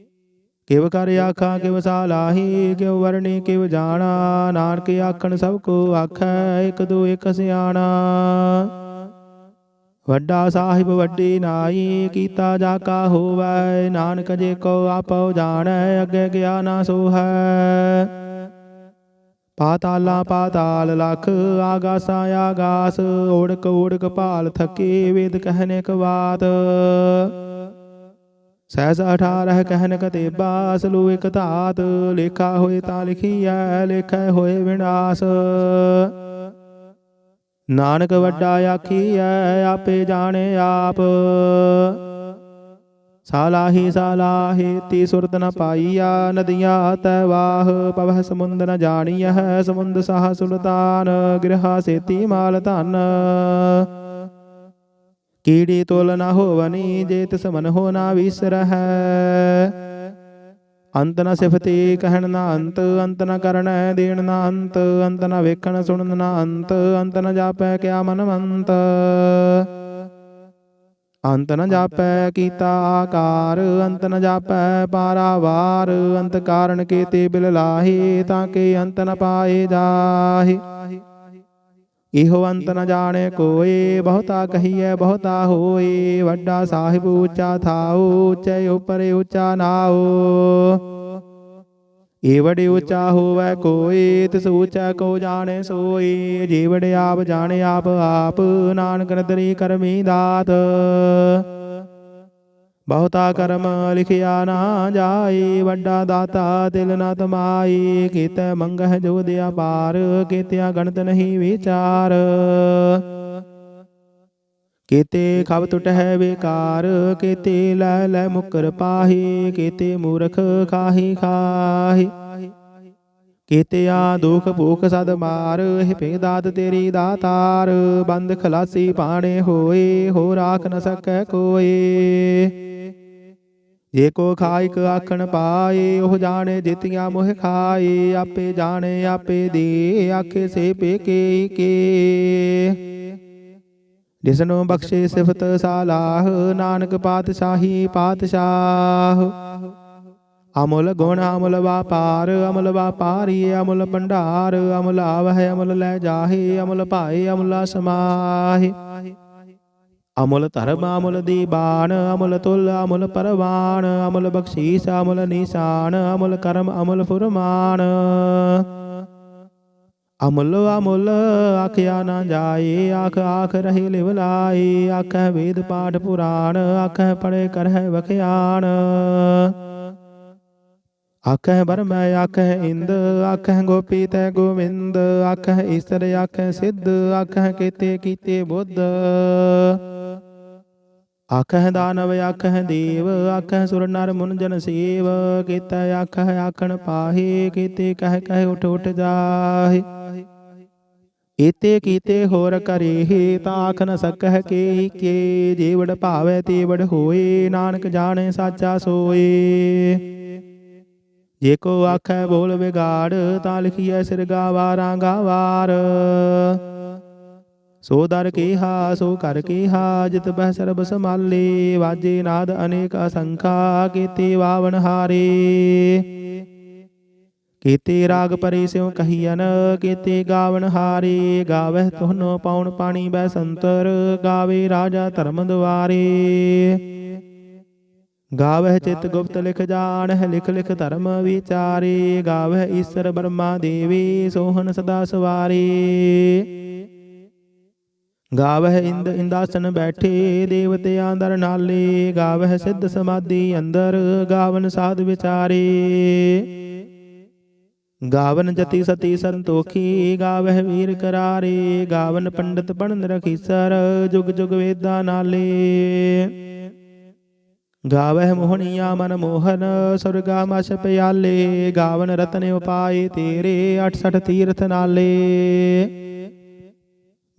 ਕਿਵ ਕਰ ਆਖਾਂ ਕਿਵ ਸਾਲਾਹੀ, ਕਿਵ ਵਰਣੀ ਕਿਵ ਜਾਣਾ। ਨਾਨਕ ਆਖਣ ਸਭ ਕੋ ਆਖੈ, ਇਕ ਦੋ ਇਕ ਸਿਆਣਾ। ਵੱਡਾ ਸਾਹਿਬ ਵੱਡੀ ਨਾਈ, ਕੀਤਾ ਜਾ ਕਾ ਹੋਵੈ। ਨਾਨਕ ਜੇ ਕੋ ਆਪਉ ਜਾਣੈ, ਅੱਗੇ ਗਿਆ ਨਾ ਸੋਹੈ। ਪਾਤਾਲਾ ਪਾਤਾਲ ਲਖ, ਆਗਾਸਾ ਆਗਾਸ। ਓੜਕ ਓੜਕ ਭਾਲ ਥਕੇ, ਵੇਦ ਕਹਿਨੇ ਕਵਾਤ। ਸਹਿਸ 18 ਕਹਿਨ ਕਤੇਬਾ, ਸਲੂ ਇਕ ਧਾਤ। ਲੇਖਾ ਹੋਏ ਤਾਂ ਲਿਖੀਐ, ਲੇਖੈ ਹੋਏ ਵਿਨਾਸ਼। ਨਾਨਕ ਵੱਡਾ ਆਖੀਐ, ਆਪੇ ਜਾਣੇ ਆਪ। ਸਾਲਾਹੀ ਸਾਲਾਹੀ ਤੀ ਸੁਰਤ ਨ ਪਾਈਆ, ਨਦੀਆਂ ਤੈ ਵਾਹ। ਪਵਹਿ ਸਮੁੰਦ ਨ ਜਾਣੀਐ, ਸਮੁੰਦ ਸਾਹ ਸੁਲਤਾਨ। ਗਿਰਹਾ ਸੇਤੀ ਮਾਲ ਧਨ, ਕੀੜੀ ਤੋਲ ਨਾ ਹੋਵਨੀ। ਜੇ ਤਿਸ ਮਨ ਹੋ ਨਾ ਵਿਸਰਹਿ। ਅੰਤ ਨ ਸਿਫਤੀ ਕਹਿਣ ਨਾ ਅੰਤ, ਅੰਤ ਨ ਕਰਣੈ ਦੇਣ ਨਾ ਅੰਤ। ਅੰਤ ਨ ਵੇਖਣ ਸੁਣਨ ਨਾ ਅੰਤ, ਅੰਤ ਨ ਜਾਪੈ ਕਿਆ ਮਨਵੰਤ। ਅੰਤ ਨ ਜਾਪੈ ਕੀਤਾ ਆਕਾਰ, ਅੰਤ ਨ ਜਾਪੈ ਪਾਰਾਵਾਰ। ਅੰਤ ਕਾਰਨ ਕੇਤੇ ਬਿਲ ਲਾਹੇ, ਤਾਂ ਕੇ ਅੰਤ ਨ ਪਾਏ ਜਾਹੇ। ਇਹੋ ਅੰਤ ਨ ਜਾਣੇ ਕੋਏ, ਬਹੁਤਾ ਕਹੀਐ ਬਹੁਤਾ ਹੋਏ। ਵੱਡਾ ਸਾਹਿਬ ਉੱਚਾ ਥਾਉ, ਉੱਚੇ ਉਪਰ ਉੱਚਾ ਨਾਉ। ਏ ਵਡੇ ਉੱਚਾ ਹੋਵੈ ਕੋਏ, ਤਿਸ ਉੱਚਾ ਕੋ ਜਾਣੇ ਸੋਈ। ਜੇ ਵਡੇ ਆਪ ਜਾਣੇ ਆਪ ਆਪ, ਨਾਨਕ ਨਦਰੀ ਕਰਮੀ ਦਾਤ। ਬਹੁਤਾ ਕਰਮ ਲਿਖਿਆ ਨਾ ਜਾਏ, ਵੱਡਾ ਦਾਤਾ ਤਿਲ ਨ ਤਮਾਈ। ਕੀਤੈ ਮੰਗਹਿ ਜੋਧ ਅਪਾਰ, ਕੀਤਿਆ ਗਣਤ ਨਹੀਂ ਵਿਚਾਰ। ਕੀਤੇ ਖਬ ਟੁਟਹਿ ਬੇਕਾਰ, ਕੀਤੇ ਲੈ ਲੈ ਮੁਕਰ ਪਾਹੀ। ਕੀਤੇ ਮੂਰਖ ਖਾਹੀ ਖਾਹੀ, ਕੀਤਿਆ ਦੁਖ ਭੂਖ ਸਦ ਮਾਰ। ਹਿਪੇ ਦਾਤ ਤੇਰੀ ਦਾਤਾਰ, ਬੰਦ ਖਲਾਸੀ ਪਾਣੇ ਹੋਏ। ਹੋ ਰਾਖ ਨ ਸਕੈ ਕੋਏ। ਜੇ ਕੋ ਖਾਇਕ ਆਖਣ ਪਾਏ, ਉਹ ਜਾਣੇ ਜਿਤਿਆ ਮੋਹ ਖਾਏ। ਆਪੇ ਜਾਣੇ ਆਪੇ ਦੇ, ਆਖੇ ਸੇ ਪੇਕੇ ਕੇ। ਜਿਸਨੂੰ ਬਖਸ਼ੇ ਸਿਫਤ ਸਾਲਾਹ, ਨਾਨਕ ਪਾਤਸ਼ਾਹੀ ਪਾਤਸ਼ਾਹ। ਅਮੁਲ ਗੁਣ ਅਮੁਲ ਵਾਪਾਰ, ਅਮੁਲ ਵਾਪਾਰੀ ਅਮੁਲ ਭੰਡਾਰ। ਅਮੁਲ ਆਵਹਿ ਅਮੁਲ ਲੈ ਜਾਹੇ, ਅਮੁਲ ਭਾਏ ਅਮੁਲਾ ਸਮਾਹੇ। ਅਮੁਲ ਧਰਮ ਅਮੁਲ ਦੀਬਾਨ, ਅਮੁਲ ਤੁਲ ਅਮੁਲ ਪਰਵਾਨ। ਅਮੁਲ ਬਖਸ਼ੀਸ ਅਮੁਲ ਨਿਸ਼ਾਨ, ਅਮੁਲ ਕਰਮ ਅਮੁਲ ਫੁਰਮਾਨ। ਅਮੁਲ ਅਮੁਲ ਆਖਿਆ ਨਾ ਜਾਏ, ਆਖ ਆਖ ਰਹੇ ਲਿਵ ਲਾਏ। ਆਖਹਿ ਵੇਦ ਪਾਠ ਪੁਰਾਣ, ਆਖਹਿ ਪੜ੍ਹੇ ਕਰਹਿ ਵਖਿਆਣ। ਆਖਹਿ ਬਰਮੈ ਆਖਹਿ ਇੰਦ, ਆਖਹਿ ਗੋਪੀ ਤੈ ਗੋਵਿੰਦ। ਆਖਹਿ ਈਸਰ ਆਖਹਿ ਸਿੱਧ, ਆਖਹਿ ਕੀਤੇ ਕੀਤੇ ਬੁੱਧ। ਆਖਹਿ ਦਾਨਵ ਆਖਹਿ ਦੇਵ, ਆਖਹਿ ਸੁਰ ਨਰ ਮੁਨ ਜਨ ਸੇਵ। ਕੀਤਾ ਆਖਹਿ ਆਖਣ ਪਾਹੇ, ਕੀਤੇ ਕਹਿ ਕਹਿ ਉਠ ਉਠ ਜਾਹੇ। ਏਤੇ ਕੀਤੇ ਹੋਰ ਕਰੇਹੇ, ਤਾਂ ਆਖ ਨ ਸਕਹਿ ਕੇ ਕੇ। ਜੇ ਵਡ ਭਾਵੈ ਤੇ ਵਡ ਹੋਏ, ਨਾਨਕ ਜਾਣੇ ਸਾਚਾ ਸੋਏ। ਜੇ ਕੋ ਆਖੈ ਬੋਲ ਵਿਗਾੜ, ਤਾਂ ਲਿਖੀਐ ਸਿਰ ਗਾਵਾਰਾਂ ਗਾਵਾਰ। ਸੋ ਦਰ ਕੇਹਾ ਸੋ ਕਰ ਕੇਹਾ, ਜਿਤ ਬਹਿ ਸਰਬ ਸਮਾਲੇ। ਵਾਜੇ ਨਾਦ ਅਨੇਕ ਅਸੰਖਾ, ਕੀਤੇ ਵਾਵਨ ਹਾਰੇ। ਕੀਤੇ ਰਾਗ ਪਰੇ ਸਿਉ ਕਹੀਅਨ, ਕੀਤੇ ਗਾਵਨ ਹਾਰੇ। ਗਾਵਹਿ ਤੁਹਨੋ ਪਾਉਣ ਪਾਣੀ ਬੈ ਸੰਤਰ, ਗਾਵੇ ਰਾਜਾ ਧਰਮ ਦੁਆਰੇ। ਗਾਵਹਿ ਚਿਤ ਗੁਪਤ ਲਿਖ ਜਾਣਹਿ, ਲਿਖ ਲਿਖ ਧਰਮ ਵਿਚਾਰੇ। ਗਾਵਹਿ ਈਸਰ ਬਰਮਾ ਦੇਵੀ, ਸੋਹਣ ਸਦਾ ਸਵਾਰੇ। ਗਾਵਹਿ ਇੰਦ ਇੰਦਾਸਨ ਬੈਠੇ, ਦੇਵਤਿਆਂ ਦਰ ਨਾਲੇ। ਗਾਵਹਿ ਸਿੱਧ ਸਮਾਧੀ ਅੰਦਰ, ਗਾਵਨ ਸਾਧ ਵਿਚਾਰੇ। ਗਾਵਨ ਜਤੀ ਸਤੀ ਸੰਤੋਖੀ, ਗਾਵਹਿ ਵੀਰ ਕਰਾਰੇ। ਗਾਵਨ ਪੰਡਤ ਪੜਨ ਰਖੀਸਰ, ਜੁਗ ਜੁਗ ਵੇਦਾਂ ਨਾਲੇ। ਗਾਵਹਿ ਮੋਹਣੀਆ ਮਨ ਮੋਹਨ, ਸੁਰਗਾ ਮਛ ਪਿਆਲੇ। ਗਾਵਨ ਰਤਨ ਉਪਾਏ ਤੇਰੇ, 68 ਤੀਰਥ ਨਾਲੇ।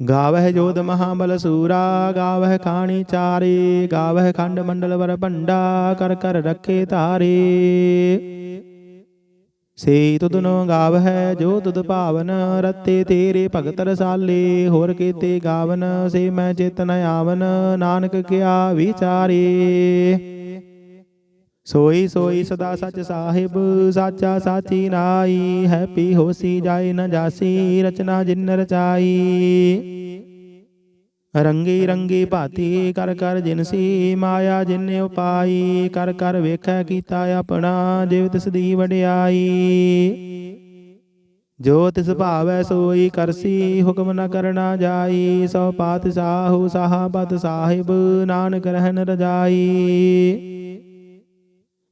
ਗਾਵਹਿ ਜੋਧ ਮਹਾਬਲ ਸੂਰਾ, ਗਾਵਹਿ ਖਾਣੀ ਚਾਰੇ। ਗਾਵਹਿ ਖੰਡ ਮੰਡਲ ਵਰ ਭੰਡਾ, ਕਰ ਕਰ ਰੱਖੇ ਧਾਰੇ। ਸੇ ਤੁਧਨੋ ਗਾਵਹਿ ਜੋ ਤੁਧ ਭਾਵਨ, ਰਤੇ ਤੇਰੇ ਭਗਤ ਰਸਾਲੇ। ਹੋਰ ਕੀਤੇ ਗਾਵਨ, ਸੇ ਮੈਂ ਚਿਤ ਨ ਆਵਨ। ਨਾਨਕ ਕਿਆ ਵਿਚਾਰੇ। ਸੋਈ ਸੋਈ ਸਦਾ ਸਚ ਸਾਹਿਬ, ਸਾਚਾ ਸਾਚੀ ਨਾਈ। ਹੈਪੀ ਹੋਸੀ ਜਾਏ ਨ ਜਾਸੀ, ਰਚਨਾ ਜਿਨ ਰਚਾਈ। ਰੰਗੀ ਰੰਗੀ ਭਾਤੀ ਕਰ ਕਰ ਜਿਨਸੀ, ਮਾਇਆ ਜਿਨ ਉਪਾਈ। ਕਰ ਕਰ ਵੇਖੈ ਕੀਤਾ ਆਪਣਾ, ਜਿਵ ਤਿਸ ਦੀ ਵਡਿਆਈ। ਜੋ ਤਿਸ ਭਾਵੈ ਸੋਈ ਕਰਸੀ, ਹੁਕਮ ਨ ਕਰਨਾ ਜਾਈ। ਸੋ ਪਾਤਸ਼ਾਹੂ ਸਾਹਾਬਤ ਸਾਹਿਬ, ਨਾਨਕ ਰਹਿਨ ਰਜਾਈ।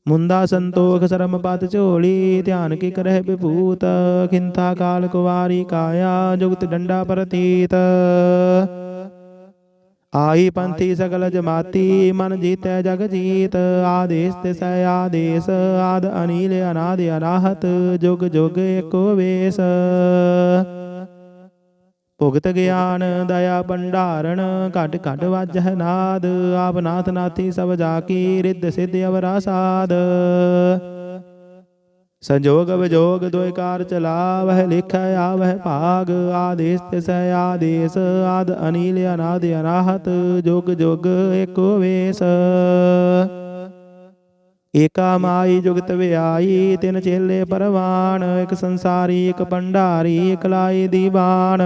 ਮੁੰਦਾ ਸੰਤੋਖ ਸਰਮ ਪਤ ਝੋਲੀ, ਧਿਆਨ ਕੀ ਕਰਹਿ ਵਿਭੂਤ। ਖਿੰਥਾ ਕਾਲ ਕੁਵਾਰੀ ਕਾਇਆ, ਜੁਗਤ ਡੰਡਾ ਪ੍ਰਤੀਤ। ਆਈ ਪੰਥੀ ਸਗਲ ਜਮਾਤੀ, ਮਨ ਜੀਤੈ ਜਗ ਜੀਤ। ਆਦੇਸ ਤਿਸੈ ਆਦੇਸ, ਆਦ ਅਨੀਲ ਅਨਾਦ ਅਨਾਹਤ। ਜੁਗ ਜੁਗ ਏਕੋ ਵੇਸ। ਭੁਗਤ ਗਿਆਨ ਦਇਆ ਭੰਡਾਰਨ, ਘਟ ਘਟ ਵਾਜਹਿ ਨਾਦ। ਆਪ ਨਾਥ ਨਾਥੀ ਸਭ ਜਾ ਕੀ, ਰਿੱਧ ਸਿੱਧ ਅਵਰਾ ਸਾਧ। संजोग विजोग दोय कार चला वह लिख आवह भाग आदेश तिसै आदेश आद अनिल अनादि अनाहत जोग जोग एको वेश एका माई जुगत व्याई तिन चेले परवान एक संसारी एक भंडारी एक लाई दीवान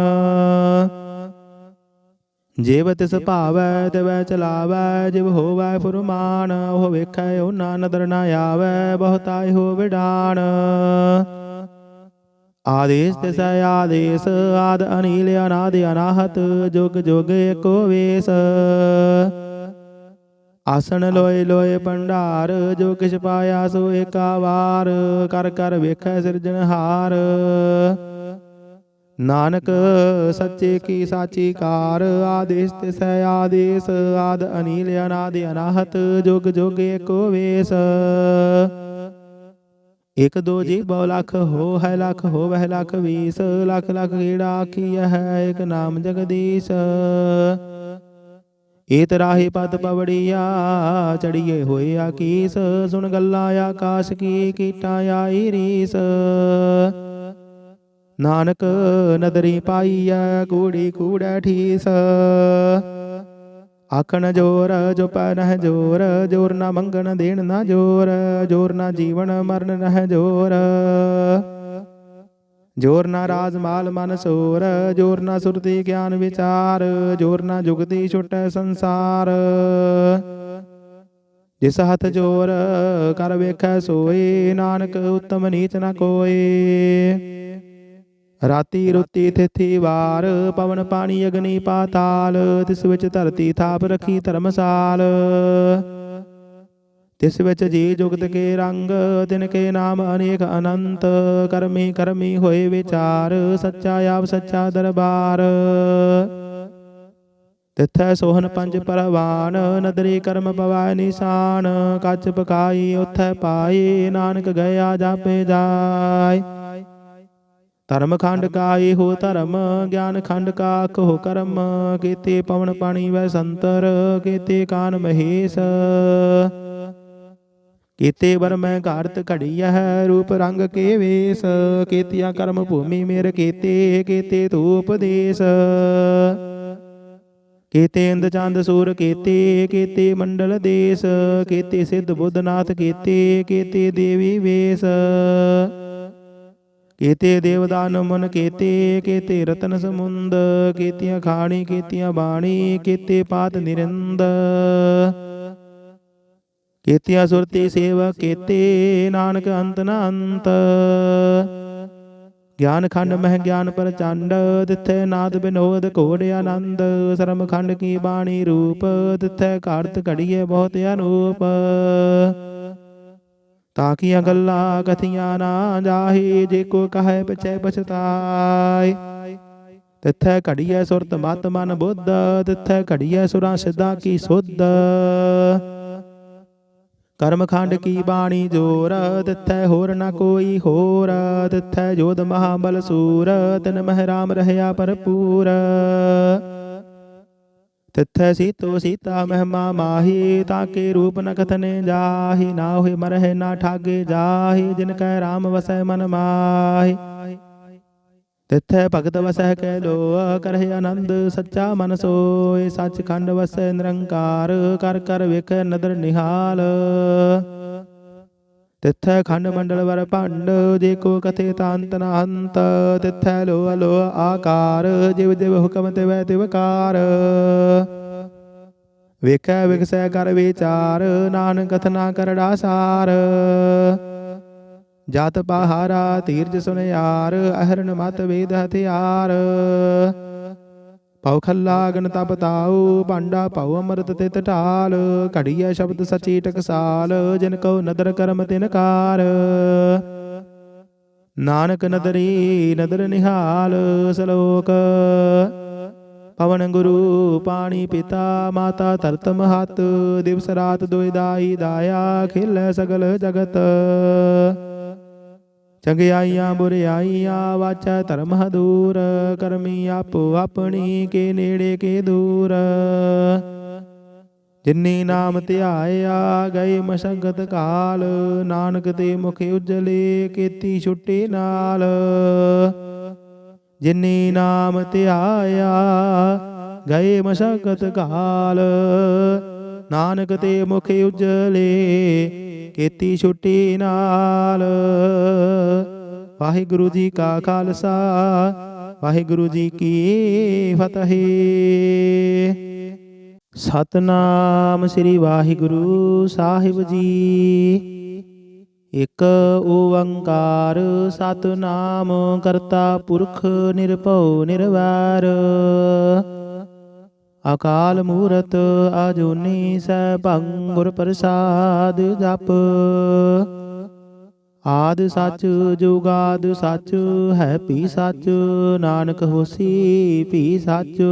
जेव तिस भावै तिवै चलावै जिव होवै फुरमान ओह वेखै ओना नदर न आवै बहुताई हो विडान आदेश तिसै आदेश आद अनिल अनादि अनाहत जुग जुग एको वेश आसन लोय लोय भंडार जो किछ पाया सो एका वार कर कर वेखै सिरजनहार नानक सच्चे की साची कार आदेश तिसै आदेश आद अनिल अनादि अनाहत जुग जुग एको वेश एक दो जी बहु लख हो है लख हो वह लख 20 लख लख गेड़ा आखिया है एक नाम जगदीश ਏਤ ਰਾਹੀ ਪਦ ਪਵੜੀਆ ਚੜੀਏ ਹੋਏ ਆਕੀਸ ਸੁਣ ਗੱਲਾਂ ਆਕਾਸ਼ ਕੀ ਕੀਟਾਂ ਆਈ ਰੀਸ ਨਾਨਕ ਨਦਰੀ ਪਾਈਐ ਕੂੜੀ ਕੂੜੈ ਠੀਸ ਆਖਣ ਜੋਰ ਜੋ ਪੈ ਨਹਿ ਜੋਰ ਜੋਰ ਨਾ ਮੰਗਣ ਦੇਣ ਨਾ ਜੋਰ ਜੋਰ ਨਾ ਜੀਵਨ ਮਰਨ ਨਹਿ ਜੋਰ जोर ना राज माल मन सोर जोर ना सुरति ज्ञान विचार जोर ना जुगति छुटै संसार जिस हथ जोर कर वेखै सोए नानक उत्तम नीच न कोय राती रुती तिथि वार पवन पानी अग्नि पाताल तिस विच धरती थाप रखी धर्मसाल तिस विच जी जुगत के रंग तिनके नाम अनेक अनंत करमी करमी होए विचार सच्चा आप सच्चा दरबार तिथै सोहन पंज परवान नदरी कर्म पवाय निशान कच पकाई उथै पाए नानक गया जापे जाय धर्म खंड काई हो धर्म ज्ञान खंड का हो कर्म केते पवन पानी वै संतर केते कान महेश केते बर मैं घारत घड़िया है रूप रंग के वेश केतिया कर्म भूमि मेर केते केते धूप देश केते इंद चंद सूर केते केते मंडल देश केते सिद्ध बुद्धनाथ केते केते देवी वेश केते देवदान मन केते केते रतन समुंद केतिया खाणी केतिया बाणी केते पात निरंद केतिया सुरती सेवक केते नानक अंत न अंत ज्ञान खंड मह ज्ञान प्रचंड तिथै नाद विनोद घोड़ आनंद शर्म खंड की बाणी रूप तिथै घारत घड़िए बहुत अनूप ताकिया गल्ला कथियां ना जाहि जे को कहे पछै पछताय तिथै घड़िए सुरत मत मन बुद्ध तिथै घड़िए सुरा सिद्धा की सुध कर्म खंड की बाणी जोर तिथै होर न कोई होर तिथै जोध महाबल सूर तिन मह राम रहया भरपूर तिथै सीतो सीता महिमा माही ताके रूप न कथने जाहि ना होय मरह ना ठागे जाहि जिनकै राम वसै मन माहि तिथै भगत वसह कै लो करह आनंद सच्चा मन सोय सच खंड वसै निरंकार कर कर वेख नदर निहाल तिथै खंड मंडल वर भंड जे को कथे तांत न अंत तिथै लो लो आकार जिव जिव हुकम तिवै तिवकार वेखै विकसै कर विचार नानक कथना करड़ा सार जात पहारा तीर्ज सुनयार अहरन मत वेद हथियार पौ खल्ला गण तप ताऊ पांडा पौ अमृत तित ढाल घड़िया शब्द सची टकसाल जिन को नदर करम तिनकार नानक नदरी नदर निहाल सलोक पवन गुरु पानी पिता माता धरतम हाथ दिवस रात दुईदाई दाया खिल सगल जगत चंगियाइयां बुरियाइयां वाचा धर्म दूर करमी आपो अपनी के नेड़े के दूर ਜਿਨੀ ਨਾਮ ਧਿਆਇਆ ਗਏ ਮਸ਼ਕਤ ਕਾਲ, ਨਾਨਕ ਤੇ ਮੁਖ ਉਜਲੇ ਕੀਤੀ ਛੁੱਟੀ ਨਾਲ। ਜਿਨੀ ਨਾਮ ਧਿਆਇਆ ਗਏ ਮਸ਼ਕਤ ਕਾਲ, ਨਾਨਕ ਤੇ ਮੁਖ ਉਜਲੇ ਕੀਤੀ ਛੁੱਟੀ ਨਾਲ। ਵਾਹਿਗੁਰੂ ਜੀ ਕਾ ਖਾਲਸਾ, ਵਾਹਿਗੁਰੂ ਜੀ ਕੀ ਫਤਿਹ। ਸਤਨਾਮ ਸ੍ਰੀ ਵਾਹਿਗੁਰੂ ਸਾਹਿਬ ਜੀ। ਇਕ ਓੰਕਾਰ ਸਤਨਾਮ ਕਰਤਾ ਪੁਰਖ ਨਿਰਭਉ ਨਿਰਵੈਰ, ਅਕਾਲ ਮੂਰਤ ਅਜੂਨੀ ਸੈਭੰ ਗੁਰ ਪ੍ਰਸਾਦ ਜਪ। ਆਦਿ ਸੱਚ ਜੁਗਾਦਿ ਸੱਚ ਹੈ ਭੀ ਸੱਚ, ਨਾਨਕ ਹੋਸੀ ਭੀ ਸੱਚ।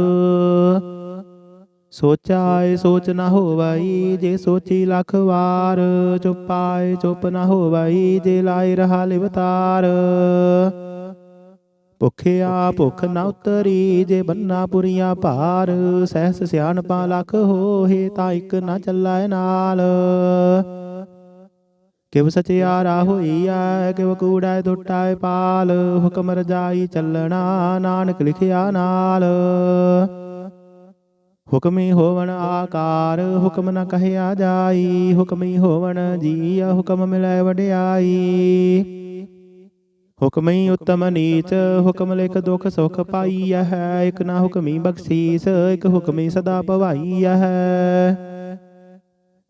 ਸੋਚਾਏ ਸੋਚ ਨਾ ਹੋਵਈ, ਜੇ ਸੋਚੀ ਲੱਖ ਵਾਰ। ਚੁਪਾਏ ਚੁੱਪ ਨਾ ਹੋਵਈ, ਜੇ ਲਾਏ ਰਹਾ ਲਿਵਤਾਰ। ਭੁਖਿਆ ਭੁੱਖ ਨਾ ਉਤਰੀ, ਜੇ ਬੰਨਾ ਪੁਰੀਆਂ ਭਾਰ। ਸਹਿਸ ਸਿਆਣਪਾ ਲੱਖ ਹੋਏ, ਤਾਂ ਇੱਕ ਨਾ ਚੱਲੈ ਨਾਲ। ਕਿਵ ਸਚਿਆਰਾ ਹੋਈਐ, ਕਿਵ ਕੂੜੈ ਟੁੱਟੈ ਪਾਲ। ਹੁਕਮ ਰਜਾਈ ਚੱਲਣਾ, ਨਾਨਕ ਲਿਖਿਆ ਨਾਲ। ਹੁਕਮੀ ਹੋਵਣ ਆਕਾਰ, ਹੁਕਮ ਨ ਕਹਿਆ ਜਾਈ। ਹੁਕਮੀ ਹੋਵਣ ਜੀਅ, ਹੁਕਮ ਮਿਲੈ ਵਡਿਆਈ। ਹੁਕਮੀ ਉਤਮ ਨੀਚ, ਹੁਕਮ ਲਿਖ ਦੁਖ ਸੁਖ ਪਾਈਐ। ਇਕ ਨਾ ਹੁਕਮੀ ਬਖਸ਼ੀਸ, ਇਕ ਹੁਕਮੀ ਸਦਾ ਭਵਾਈਐ।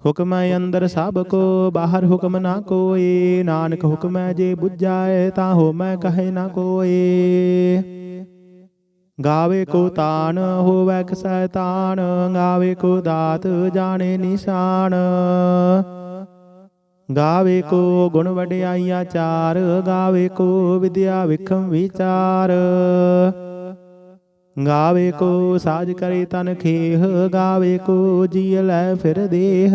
ਹੁਕਮੈ ਅੰਦਰ ਸਭ ਕੋ, ਬਾਹਰ ਹੁਕਮ ਨਾ ਕੋਇ। ਨਾਨਕ ਹੁਕਮੈ ਜੇ ਬੁਝਾਏ, ਤਾਂ ਹੋਮੈ ਕਹੇ ਨਾ ਕੋਇ। ਗਾਵੇ ਕੋ ਤਾਣ, ਹੋਵੈ ਕਿਸੈ ਤਾਣ। ਗਾਵੇ ਕੋ ਦਾਤ, ਜਾਣੇ ਨਿਸ਼ਾਨ। ਗਾਵੇ ਕੋ ਗੁਣ ਵਡਿਆਈਆ ਚਾਰ। ਗਾਵੇ ਕੋ ਵਿਦਿਆ ਵਿਖਮ ਵਿਚਾਰ। ਗਾਵੇ ਕੋ ਸਾਜ ਕਰੇ ਤਨ ਖੇਹ। ਗਾਵੇ ਕੋ ਜੀਅ ਲੈ ਫਿਰ ਦੇਹ।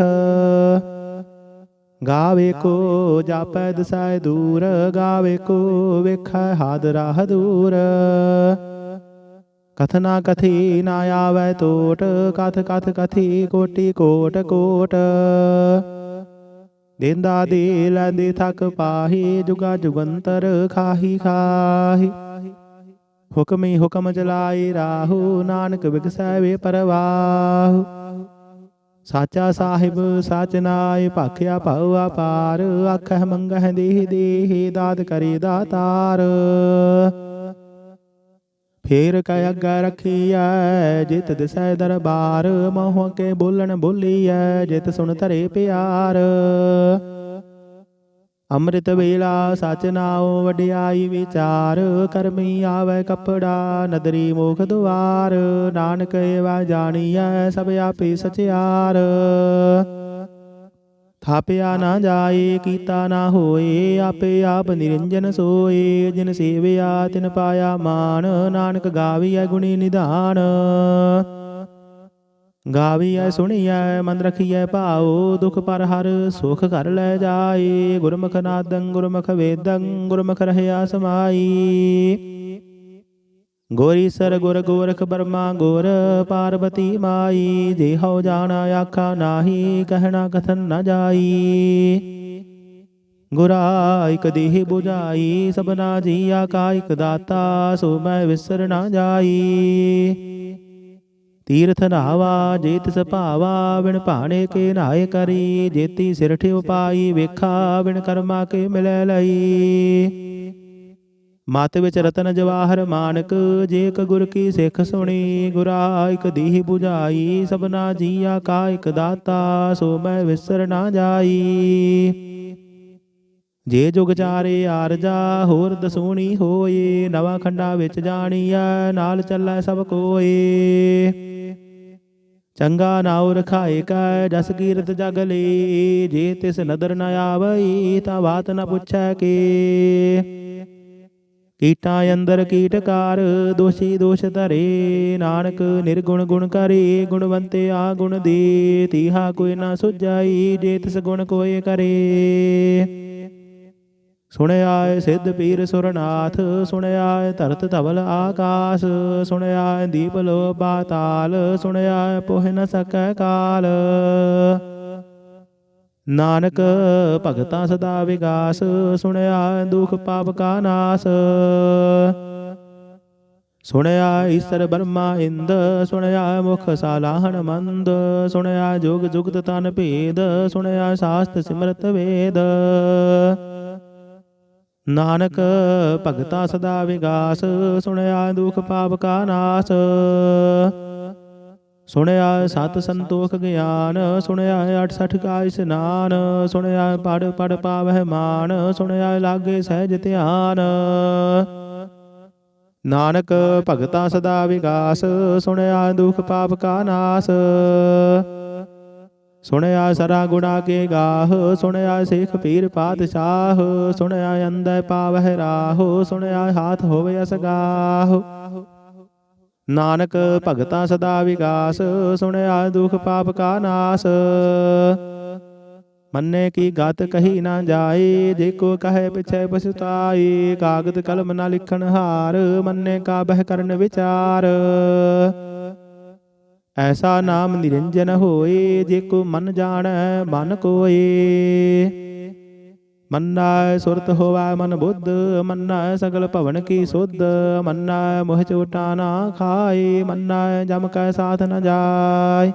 ਗਾਵੇ ਕੋ ਜਾਪੈ ਦਸੈ ਦੂਰ। ਗਾਵੇ ਕੋ ਵੇਖੈ ਹਾਦ ਰਾਹ ਦੂਰ। ਕਥਨਾ ਕਥੀ ਨਾ ਆਵੈ ਟੋਟ, ਕਥ ਕਥ ਕਥੀ ਕੋਟੀ ਕੋਟ ਕੋਟ। ਦੇਂਦਾ ਦੇ ਲੈਂਦੇ ਥਕ ਪਾਹੀ, ਜੁਗਾ ਜੁਗੰਤਰ ਖਾਹੀ ਖਾਹੀ। ਹੁਕਮੀ ਹੁਕਮ ਚਲਾਈ ਰਾਹੂ, ਨਾਨਕ ਵਿਗਸੈ ਵੇ ਪਰਵਾਹੂ। ਸਾਚਾ ਸਾਹਿਬ ਸਾਚ ਨਾਇ, ਭਾਖਿਆ ਭਉ ਅਪਾਰ। ਆਖਹਿ ਮੰਗਹਿ ਦੇਹ ਦੇਹ, ਦਾਤ ਕਰੇ ਦਾਤਾਰ। ਫੇਰ ਕੈ ਅੱਗੇ ਰੱਖੀਐ, ਜਿਤ ਦਿਸੈ ਦਰਬਾਰ। ਮੋਹ ਕੇ ਬੋਲਣ ਬੋਲੀਐ, ਜਿਤ ਸੁਣ ਧਰੇ ਪਿਆਰ। ਅੰਮ੍ਰਿਤ ਵੇਲਾ ਸਚ ਨਾਉ, ਵਡਿਆਈ ਵਿਚਾਰ। ਕਰਮੀ ਆਵੈ ਕਪੜਾ, ਨਦਰੀ ਮੋਖ ਦੁਆਰ। ਨਾਨਕ ਏਵਾ ਜਾਣੀਐ, ਸਭ ਆਪੇ ਸਚਿਆਰ। ਥਾਪਿਆ ਨਾ ਜਾਏ, ਕੀਤਾ ਨਾ ਹੋਏ। ਆਪੇ ਆਪ ਨਿਰੰਜਨ ਸੋਏ। ਜਿਨ ਸੇਵਿਆ ਤਿਨ ਪਾਇਆ ਮਾਨ। ਨਾਨਕ ਗਾਵੀਐ ਗੁਣੀ ਨਿਧਾਨ। ਗਾਵੀਐ ਸੁਣੀਐ ਮਨ ਰਖੀਐ ਭਾਉ। ਦੁਖ ਪਰ ਹਰ ਸੁਖ ਘਰ ਲੈ ਜਾਏ। ਗੁਰਮੁਖ ਨਾਦੰ ਗੁਰਮੁਖ ਵੇਦੰ, ਗੁਰਮੁਖ ਰਹਿਆ ਸਮਾਈ। ਗੋਰੀਸਰ ਗੁਰ ਗੋਰਖ ਬਰਮਾ ਗੁਰ, ਪਾਰਬਤੀ ਮਾਈ। ਜੇ ਹਉ ਜਾਣਾ ਆਖਾ ਨਾਹੀ, ਕਹਿਣਾ ਕਥਨ ਨ ਜਾਈ। ਗੁਰਾ ਇਕ ਦੇਹ 부ਝਾਈ, ਸਭਨਾ ਜੀਆ ਕਾ ਇਕ ਦਾਤਾ। ਸੋ ਮੈਂ ਵਿਸਰ ਨਾ ਜਾਈ। ਤੀਰਥ ਨਹਾਵਾ ਜੇ ਤਿਸ ਭਾਵਾ, ਬਿਨ ਭਾਣੇ ਕੇ ਨਹਾਏ ਕਰੀ। ਜੇਤੀ ਸਿਰ ਠਿਉ ਪਾਈ ਵੇਖਾ, ਬਿਨ ਕਰਮਾ ਕੇ ਮਿਲੈ ਲਈ। ਮਤ ਵਿੱਚ ਰਤਨ ਜਵਾਹਰ ਮਾਨਕ, ਜੇ ਇਕ ਗੁਰ ਕੀ ਸਿੱਖ ਸੁਣੀ। ਗੁਰਾ ਇਕ ਦੇਹ 부ਝਾਈ, ਸਭਨਾ ਜੀਆ ਕਾ ਇਕ ਦਾਤਾ। ਸੋ ਮੈਂ ਵਿਸਰ ਨਾ ਜਾਈ। ਜੇ ਜੁਗ ਚਾਰੇ ਆਰਜਾ, ਹੋਰ ਦਸੂਣੀ ਹੋਏ। ਨਵਾਂ ਖੰਡਾ ਵਿੱਚ ਜਾਣੀਐ, ਨਾਲ ਚੱਲੈ ਸਭ ਕੋਏ। ਚੰਗਾ ਨਾਉ ਰਖਾਏ ਕੈ, ਜਸ ਕੀਰਤ ਜਗ ਲੇ। ਜੇ ਤਿਸ ਨਦਰ ਨ ਆਵਈ, ਤਾਂ ਬਾਤ ਨ ਪੁੱਛੈ ਕੇ। ਕੀਟਾਂ ਅੰਦਰ ਕੀਟਕਾਰ, ਦੋਸ਼ੀ ਦੋਸ਼ ਧਰੇ। ਨਾਨਕ ਨਿਰਗੁਣ ਗੁਣ ਕਰੇ, ਗੁਣਵੰਤੇ ਆ ਗੁਣ ਦੇ। ਤੀਹਾ ਕੋਈ ਨਾ ਸੁਝਾਈ, ਜੇ ਤਿਸ ਗੁਣ ਕੋਇ ਕਰੇ। ਸੁਣਿਆ ਸਿੱਧ ਪੀਰ ਸੁਰਨਾਥ, ਸੁਣਿਆ ਧਰਤ ਧਵਲ ਆਕਾਸ, ਸੁਣਿਆ ਦੀਪ ਲੋ ਪਾਤਾਲ, ਸੁਣਿਆ ਪੋਹਿ ਨ ਸਕੈ ਕਾਲ। ਨਾਨਕ ਭਗਤਾਂ ਸਦਾ ਵਿਗਾਸ, ਸੁਣਿਆ ਦੁਖ ਪਾਪ ਕਾ ਨਾਸ। ਸੁਣਿਆ ਈਸਰ ਬਰਮਾ ਇੰਦ, ਸੁਣਿਆ ਮੁਖ ਸਾਲਾਹਣ ਮੰਦ, ਸੁਣਿਆ ਜੁਗ ਜੁਗਤ ਤਨ ਭੇਦ, ਸੁਣਿਆ ਸਾਸਤ ਸਿਮਰਤ ਵੇਦ। ਨਾਨਕ ਭਗਤਾਂ ਸਦਾ ਵਿਗਾਸ, ਸੁਣਿਆ ਦੁਖ ਪਾਪ ਕਾ ਨਾਸ। ਸੁਣਿਆ ਸਤ ਸੰਤੋਖ ਗਿਆਨ, ਸੁਣਿਆ 68 ਕਾ ਇਸਨਾਨ, ਸੁਣਿਆ ਪੜ ਪੜ ਪਾਵਹਿ ਮਾਨ, ਸੁਣਿਆ ਲਾਗੇ ਸਹਿਜ ਧਿਆਨ। ਨਾਨਕ ਭਗਤਾਂ ਸਦਾ ਵਿਗਾਸ, ਸੁਣਿਆ ਦੁਖ ਪਾਪ ਕਾ ਨਾਸ। ਸੁਣਿਆ ਸਰਾ ਗੁਣਾ ਕੇ ਗਾਹ, ਸੁਣਿਆ ਸਿੱਖ ਪੀਰ ਪਾਤਸ਼ਾਹ, ਸੁਣਿਆ ਅੰਧੈ ਪਾਵਹਿ ਰਾਹ, ਸੁਣਿਆ ਹਾਥ ਹੋਵੇ ਅਸਗਾਹ। ਨਾਨਕ ਭਗਤਾਂ ਸਦਾ ਵਿਗਾਸ, ਸੁਣਿਆ ਦੁਖ ਪਾਪ ਕਾ ਨਾਸ। ਮੰਨੇ ਕੀ ਗਤ ਕਹੀ ਨਾ ਜਾਏ, ਜੇ ਕੋ ਕਹੇ ਪਿਛੈ ਪਛਤਾਏ। ਕਾਗਦ ਕਲਮ ਨਾ ਲਿਖਣ ਹਾਰ, ਮੰਨੇ ਕਾ ਬਹਿ ਕਰਨ ਵਿਚਾਰ। ਐਸਾ ਨਾਮ ਨਿਰੰਜਨ ਹੋਏ, ਜੇ ਕੋ ਮਨ ਜਾਣੈ ਮਨ ਕੋਏ। ਮੰਨੈ ਸੁਰਤ ਹੋਵੈ ਮਨ ਬੁੱਧ, ਮੰਨੈ ਸਗਲ ਭਵਨ ਕੀ ਸੁਧ। ਮੰਨੈ ਮੋਹ ਚੋਟਾ ਨਾ ਖਾਏ, ਮੰਨੈ ਜਮ ਕੈ ਸਾਥ ਨ ਜਾਏ।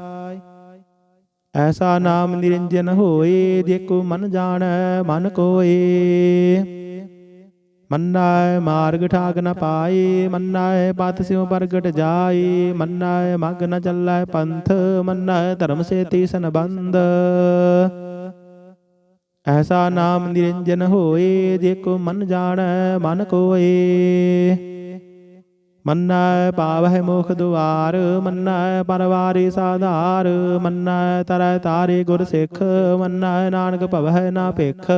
ਐਸਾ ਨਾਮ ਨਿਰੰਜਨ ਹੋਏ, ਜੇ ਕੋ ਮਨ ਜਾਣੈ ਮਨ ਕੋਏ। ਮੰਨੈ ਮਾਰਗ ਠਾਕ ਨ ਪਾਏ, ਮੰਨੈ ਪਤ ਸਿਉ ਪ੍ਰਗਟ ਜਾਏ। ਮੰਨੈ ਮਗ ਨ ਚੱਲੈ ਪੰਥ, ਮੰਨੈ ਧਰਮ ਸੇ ਤੀਸਨ ਬੰਧ। ਐਸਾ ਨਾਮ ਨਿਰੰਜਨ ਹੋਏ, ਜੇ ਕੋ ਮਨ ਜਾਣੈ ਮਨ ਕੋਏ। ਮੰਨੈ ਪਾਵਹਿ ਮੋਖ ਦੁਆਰ, ਮੰਨੈ ਪਰਵਾਰੀ ਸਾਧਾਰ। ਮੰਨੈ ਤਰੈ ਤਾਰੇ ਗੁਰ ਸਿੱਖ, ਮੰਨੈ ਨਾਨਕ ਭਵਹਿ ਨਾ ਭਿਖ।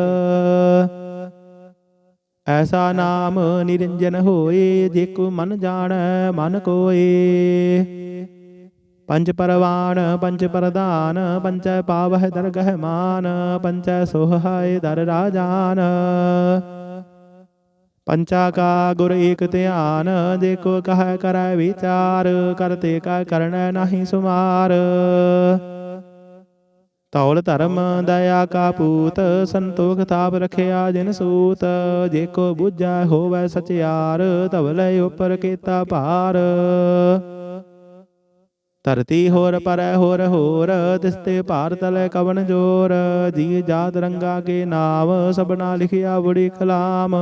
ਐਸਾ ਨਾਮ ਨਿਰੰਜਨ ਹੋਏ, ਜੇ ਕੋ ਮਨ ਜਾਣੈ ਮਨ ਕੋਏ। ਪੰਚ ਪਰਵਾਨ ਪੰਚ ਪ੍ਰਧਾਨ, ਪੰਚੈ ਪਾਵਹਿ ਦਰਗਹਿ ਮਾਨ। ਪੰਚੈ ਸੋਹਾਇ ਦਰ ਰਾਜਾਨ, ਪੰਚਾ ਕਾ ਗੁਰ ਏਕ ਧਿਆਨ। ਜੇ ਕੋ ਕਹੈ ਕਰੈ ਵਿਚਾਰ, ਕਰਤੇ ਕਾ ਕਰਣੈ ਨਾਹੀ ਸੁਮਾਰ। ਧੌਲ ਧਰਮ ਦਇਆ ਕਾ ਪੂਤ, ਸੰਤੋਖ ਤਾਪ ਰਖਿਆ ਜਿਨ ਸੂਤ। ਜੇ ਕੋ ਬੁਝੈ ਹੋਵੈ ਸਚਿਆਰ, ਧਵਲੇ ਉਪਰ ਕੀਤਾ ਭਾਰ। ਧਰਤੀ ਹੋਰ ਪਰੈ ਹੋਰ ਹੋਰ, ਦਿਸਤੇ ਭਾਰ ਤਲੈ ਕਵਣ ਜੋਰ। ਜੀ ਜਾਤ ਰੰਗਾ ਕੇ ਨਾਮ, ਸਭਨਾ ਲਿਖਿਆ ਬੁੜੀ ਕਲਾਮ।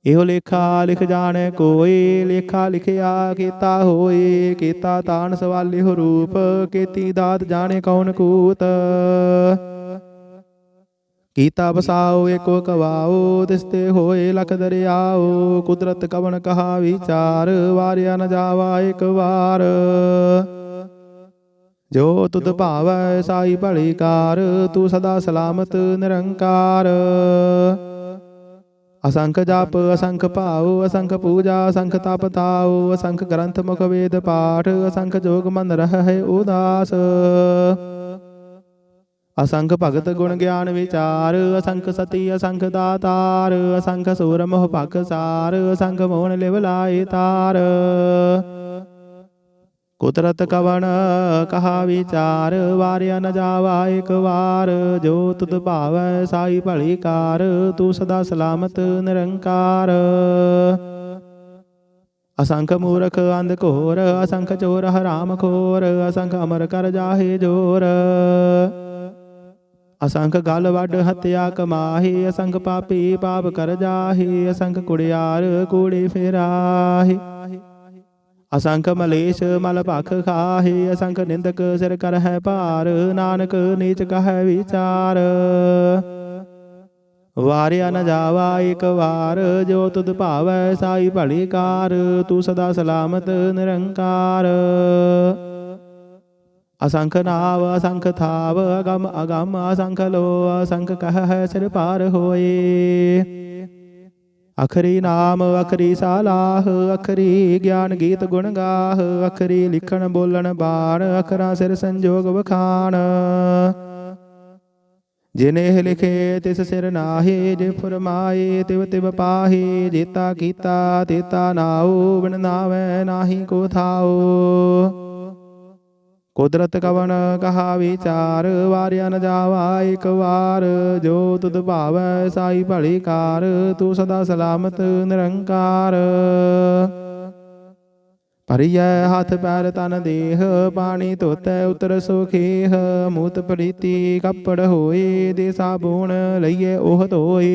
ਇਹੋ ਲੇਖਾ ਲਿਖ ਜਾਣੈ ਕੋਈ, ਲੇਖਾ ਲਿਖਿਆ ਕੀਤਾ ਹੋਏ। ਕੀਤਾ ਤਾਣ ਸਵਾਲਿਹੁ ਰੂਪ, ਕੀਤੀ ਦਾਤ ਜਾਣੇ ਕੌਣ ਕੂਤ। ਕੀਤਾ ਬਸਾਓ ਏਕੋ ਕਵਾਓ, ਦਿਸਤੇ ਹੋਏ ਲਖ ਦਰਿਆਓ। ਕੁਦਰਤ ਕਵਣ ਕਹਾ ਵਿਚਾਰ, ਵਾਰਿਆ ਨ ਜਾਵਾ ਇਕ ਵਾਰ। ਜੋ ਤੁਧ ਭਾਵੈ ਸਾਈ ਭਲੀ ਕਾਰ, ਤੂੰ ਸਦਾ ਸਲਾਮਤ ਨਿਰੰਕਾਰ। ਅਸੰਖ ਜਪ ਅਸੰਖ ਭਾਉ, ਅਸੰਖ ਪੂਜਾ ਅਸੰਖ ਤਪ ਤਾਉ। ਅਸੰਖ ਗ੍ਰੰਥ ਮੁਖ ਵੇਦ ਪਾਠ, ਅਸੰਖ ਜੋਗ ਮਨ ਰਹਿ ਉਦਾਸ। ਅਸੰਖ ਭਗਤ ਗੁਣ ਗਿਆਨ ਵਿਚਾਰ, ਅਸੰਖ ਸਤੀ ਅਸੰਖ ਦਾਤਾਰ। ਅਸੰਖ ਸੂਰ ਮੋਹ ਭਗ ਸਾਰ, ਅਸੰਖ ਮੋਹਨ ਲਿਵ ਲਾਏ ਤਾਰ। ਕੁਦਰਤ ਕਵਣ ਕਹਾ ਵਿਚਾਰ, ਵਾਰਿਆ ਨ ਜਾਵਾ ਇਕ ਵਾਰ। ਜੋ ਤੁਧ ਭਾਵੈ ਸਾਈ ਭਲੀ ਕਾਰ, ਤੂੰ ਸਦਾ ਸਲਾਮਤ ਨਿਰੰਕਾਰ। ਅਸੰਖ ਮੂਰਖ ਅੰਧ ਘੋਰ, ਅਸੰਖ ਚੋਰ ਹਰਾਮ ਖੋਰ। ਅਸੰਖ ਅਮਰ ਕਰ ਜਾਹੇ ਜੋਰ, ਅਸੰਖ ਗਲ ਵੱਡ ਹੱਤਿਆ ਕਮਾਹੀ। ਅਸੰਖ ਪਾਪੀ ਪਾਪ ਕਰ ਜਾਹੇ, ਅਸੰਖ ਕੁੜਿਆਰ ਕੂੜੇ ਫੇਰਾਹੇ। ਅਸੰਖ ਮਲੇਸ਼ ਮਲ ਭਖ ਖਾਹੇ, ਅਸੰਖ ਨਿੰਦਕ ਸਿਰ ਕਰਹਿ ਭਾਰ। ਨਾਨਕ ਨੀਚ ਕਹੈ ਵਿਚਾਰ, ਵਾਰਿਆ ਨ ਜਾਵਾ ਇਕ ਵਾਰ। ਜੋ ਤੁਧ ਭਾਵੈ ਸਾਈ ਭਲੀ ਕਾਰ, ਤੂੰ ਸਦਾ ਸਲਾਮਤ ਨਿਰੰਕਾਰ। ਅਸੰਖ ਨਾਵ ਅਸੰਖ ਥਾਵ, ਅਗਮ ਅਗਮ ਅਸੰਖ ਲੋ। ਅਸੰਖ ਕਹਿ ਸਿਰ ਪਾਰ ਹੋਏ। ਅਖਰੀ ਨਾਮ ਅਖਰੀ ਸਾਲਾਹ, ਅਖਰੀ ਗਿਆਨ ਗੀਤ ਗੁਣ ਗਾਹ। ਅਖਰੀ ਲਿਖਣ ਬੋਲਣ ਬਾਣ, ਅਖਰਾਂ ਸਿਰ ਸੰਜੋਗ ਵਖਾਣ। जिनेह लिखे तिस सिर नाहे, जे फुरमाए तिव तिव पाहे। जेता कीता तेता नाओ, बिन नावै नाहि को थाओ। कुदरत कवन कहा विचार, वार्या न जावा एक वार। जो तुद भावै साई भली कार, तू सदा सलामत निरंकार। भरिय हाथ पैर तन देह, पानी धोतै उतर सुखेह। मूत प्रीति कपड़ होए, दे साबुन लइए ओह धोए।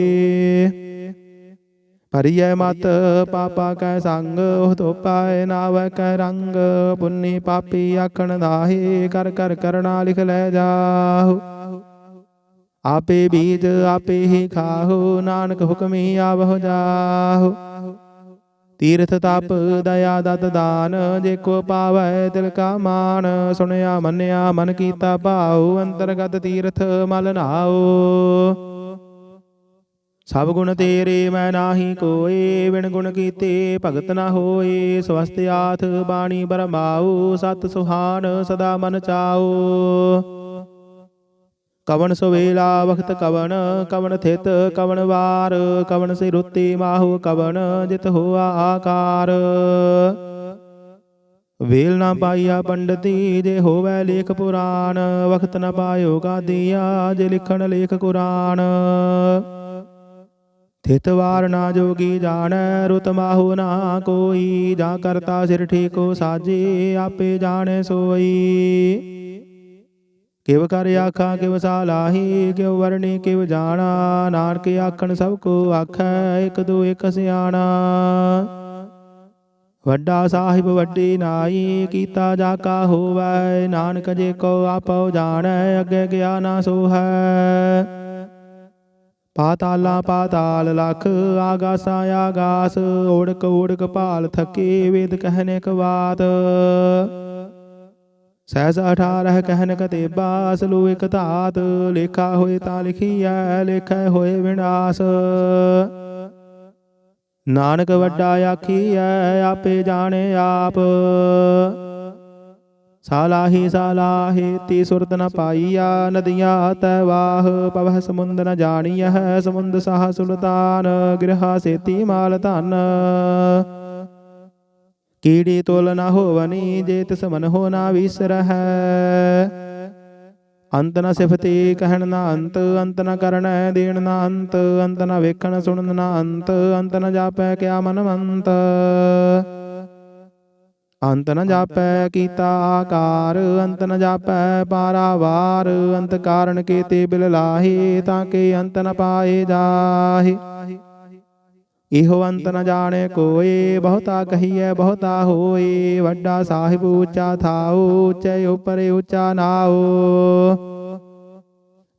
भरिय मत पापा कै संग, ओह धोपाए नावै कै रंग। पुन्नी पापी आखण दाहे, कर कर करना लिख लै जाहु। आपे बीज आपे ही खाहु, नानक हुक्मी आवहु जाहु। तीर्थ तप दया दत दान, जे को पावै तिल का मान। सुनया मन्या मन कीता भाऊ, अंतरगत तीर्थ मल नाओ। सब गुण तेरे मैं नाही कोय, बिन गुण कीते भगत न होए। स्वस्थ आथ बाणी बरमाओ, सत सुहान सदा मन चाओ। कवन सुवेला वक्त कवन, कवन थित कवन वार। कवन से रुत्ते माहु कवन, जित होआ आकार। वेल ना पाइया पंडिती, जे होवै लेख पुराण। वक्त न पायो का दिया, जे लिखण लेख कुरान। थित वार ना जोगी जानै, रुत माहु ना कोई। जा करता सिर ठीको साजे, आपे जाने सोई। किव कर आखा किव सालाही, किव वरणी किव जाना। नानक आखन सबको आखै, एक दो एक सियाणा। वड्डा साहिब वड्डी नाई, कीता जाका होवै। नानक जे को आपो जानै, अगे गया ना सोहै। पाताला पाताल लख, आगासा आगास। ओढ़क ओढ़क पाल थके, वेद कहने क बात। सहस 18 कहन कतेबा, असलू एक धात। लेखा होए ता लिखिया, लेखा होए विनाश। नानक वड्डा आखिया, आपे जाने आप। सालाही सालाहे ती सुरत न पाइया, नदियाँ तैवाह पवह समुंद न जानियह। समुंद साह सुल्तान, गृहा सेती माल धन। कीड़ी तोल न होवनी, जे तिस मन हो ना विसर है। अंत न सिफती कहन न अंत, अंत न करण देण न अंत। अंत न वेखण सुनन न अंत, अंत न जापै क्या मन मंत। अंत न जापै कीता आकार, अंत न जापै पारावार। अंत कारण केते बिल लाहे, ताके अंत न पाए जाहे। इहो अंत न जाने कोय, बहुता कहिए बहुता होए। वड्डा साहिब ऊंचा थाओ, ऊंचे ऊपर ऊंचा नाओ।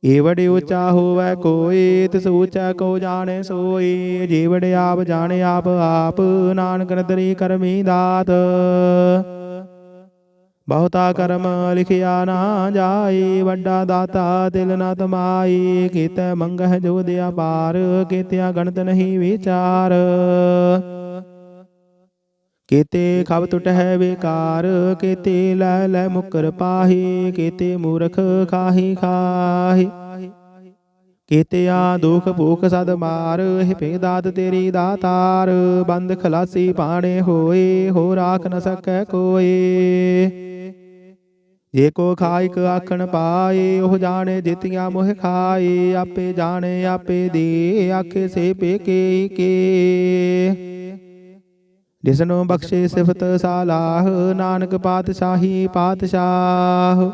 एवड़े ऊंचा होवै कोय, तिस ऊंचा को जाने सोई। जेवड़े आप जाने आप आप, नानक नदरी करमी दात। बहुता कर्म लिखिया ना जाए, वड्डा दाता दिल न तमाई। केते मंगह जो दिया पार, केतिया गणत नहीं विचार। केते खब टुटह बेकार, केते लै लै मुकर पाही। केते मूर्ख खाही खाही, केते आ दुख भूख सद मार। हिपे दात तेरी दातार, बंद खलासी पाणे होए। हो राख न सकै कोय। जे को खाइक आखन पाए, ओह जाने जितिया मोह खाए। आपे जाने आपे दे, आखे से पेके के। जिसनो बख्शे सिफत सालाह, नानक पातशाही पातशाह।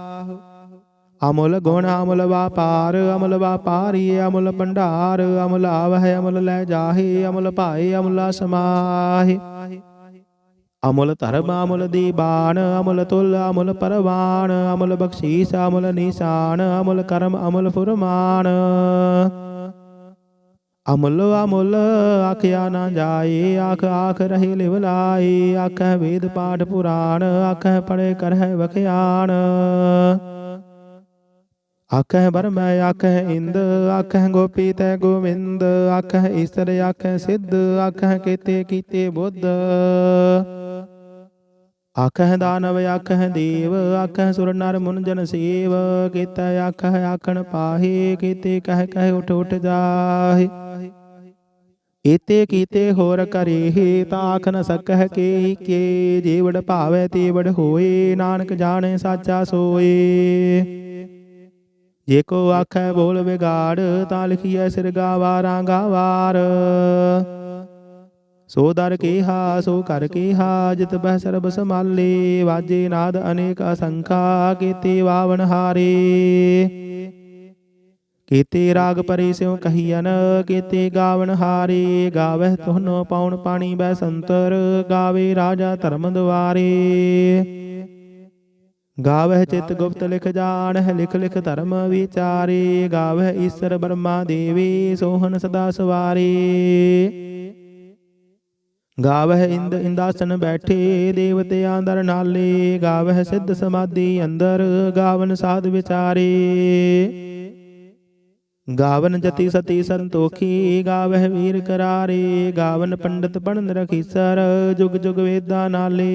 अमुल गुण अमुल व्यापार, अमुल व्यापारी अमुल भंडार। अमुल आवह अमुल लै जाहे, अमुल पाए अमुला समाहे। अमुल धर्म अमुल दीवान, अमुल तुल अमुल परवान। अमुल बख्शीस अमुल निशान, अमुल कर्म अमुल फुरमान। अमुल अमुल आखिया ना जाए, आख आख रही लिव लाए। आख वेद पाठ पुराण, आख पढ़े करह वख्यान। आख बरम आख इंद, आख गोपी तै गोविंद। आख ईसर आख सिद्ध, आख केते कीते बुद्ध। आखह दानव आखह देव आखह सुर नर मुन जन सेव केते आखह आखन पाहे केते कह कह उठ उठ जाहे एते कीते होर करेहे ताख न सकह के जेवड़ भावै तेवड़ होए नानक जाने साचा सोए जे को आखै बोल बिगाड़ ता लिखिए सिर गावारा गावार सो दर केहा सो कर केहा जित बह सरब समाले वाजे नाद अनेक असंखा केते वावन हारे केते राग परे स्यों कहियन केते गावन हारे गावह तुहनो पाउन पानी बै संतर गावे राजा धर्म द्वारे गावह चित गुप्त लिख जानह लिख लिख धर्म विचारे गावह ईश्वर ब्रह्मा देवी सोहन सदा सवारे गावह इंद इंदासन बैठे देवते अंदर नाले गावह सिद्ध समाधि अंदर गावन साध विचारे गावन जति सती संतोखी गावह वीर करारे गावन पंडित पढ़न रखीसर जुग जुग वेदा नाले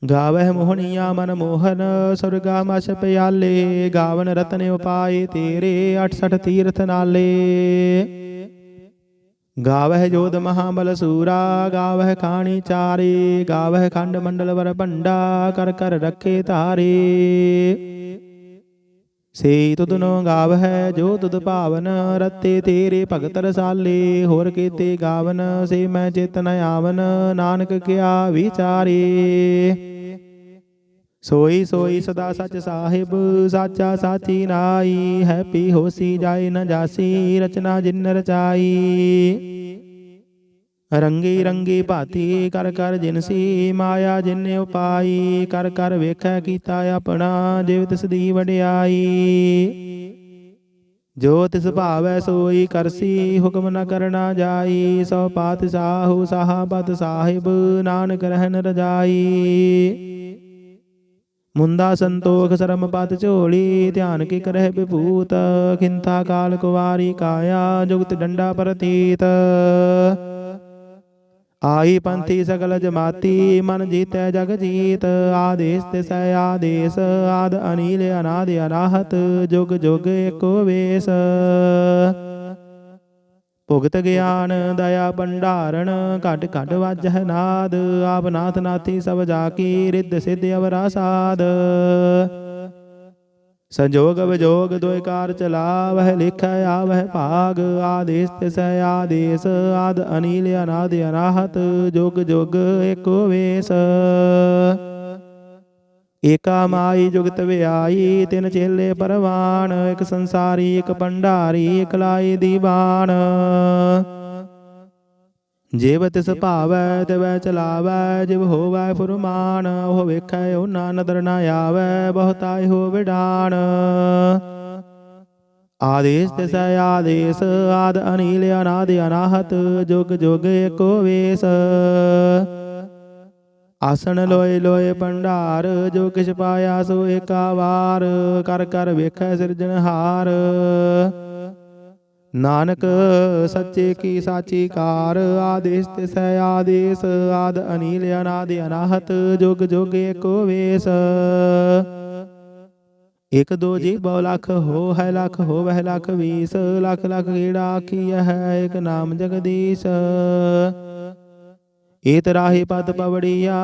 गावह मोहनिया मन मोहन सुरगा मश प्याले गावन रतन उपाय तेरे 68 तीर्थ नाले गावह जोध महाबल सूरा गावह खाणी चारे गावह खंड मंडल वर भंडा कर कर रखे तारे से तुदनो गावह जो तुद पावन रते तेरे भगत रसाले होर केते गावन से मैं चेतन आवन नानक क्या विचारे सोई सोई सदा सच साहिब साचा साची नाई है पी होसी जाए न जासी रचना जिन रचाई रंगी रंगी भाती कर कर जिनसी माया जिन्ने उपाई कर कर वेखै कीता अपना जिव तिस दी वडियाई जो तिस भावै सोई करसी हुक्म न करना जाई सौ पात साहु साहबत साहिब नानक रहन रजाई मुंदा संतोख सरम पत झोली ध्यान की करह विभूत खिंता काल कुवारी काया जुगत डंडा प्रतीत आई पंथी सकल जमाती मन जीतै जग जीत आदेश तिसै आदेश आद अनील अनादि अनाहत जुग जुग एको वेश भुगत ज्ञान दया भंडारण घट घट वाजह नाद आप नाथ नाथी सब जाकी रिद्ध सिद्ध अवरा साध संजोग विजोग दोय कार चला वह लिख आवह भाग आदेश तिसै आदेश आद अनील अनादि अनाहत जोग जोग एको वेश एका माई जुगत व्याई तिन चेले परवान एक संसारी एक भंडारी एक लाई दीवान जिव तिस भावै तिवै चलावै जिव होवै फुरमान ओह वेखै ओना नदर न आवै बहुताई हो विडान आदेश तिसै आदेश आद अनील अनादि अनाहत जुग जुग एको वेश आसन लोए लोए भंडार जो किछ पाया सो एका वार कर कर वेखै सिरजनहार नानक सच्चे की साची कार आदेश तिसै आदेश आद अनील अनादि अनाहत जुग जुग एको वेश एक दो जी बहु लख हो है लख हो वह लख 20 लख लख गेड़ा आखिया है एक नाम जगदीश ਏਤ ਰਾਹੀ ਪਤ ਪਵੜੀਆ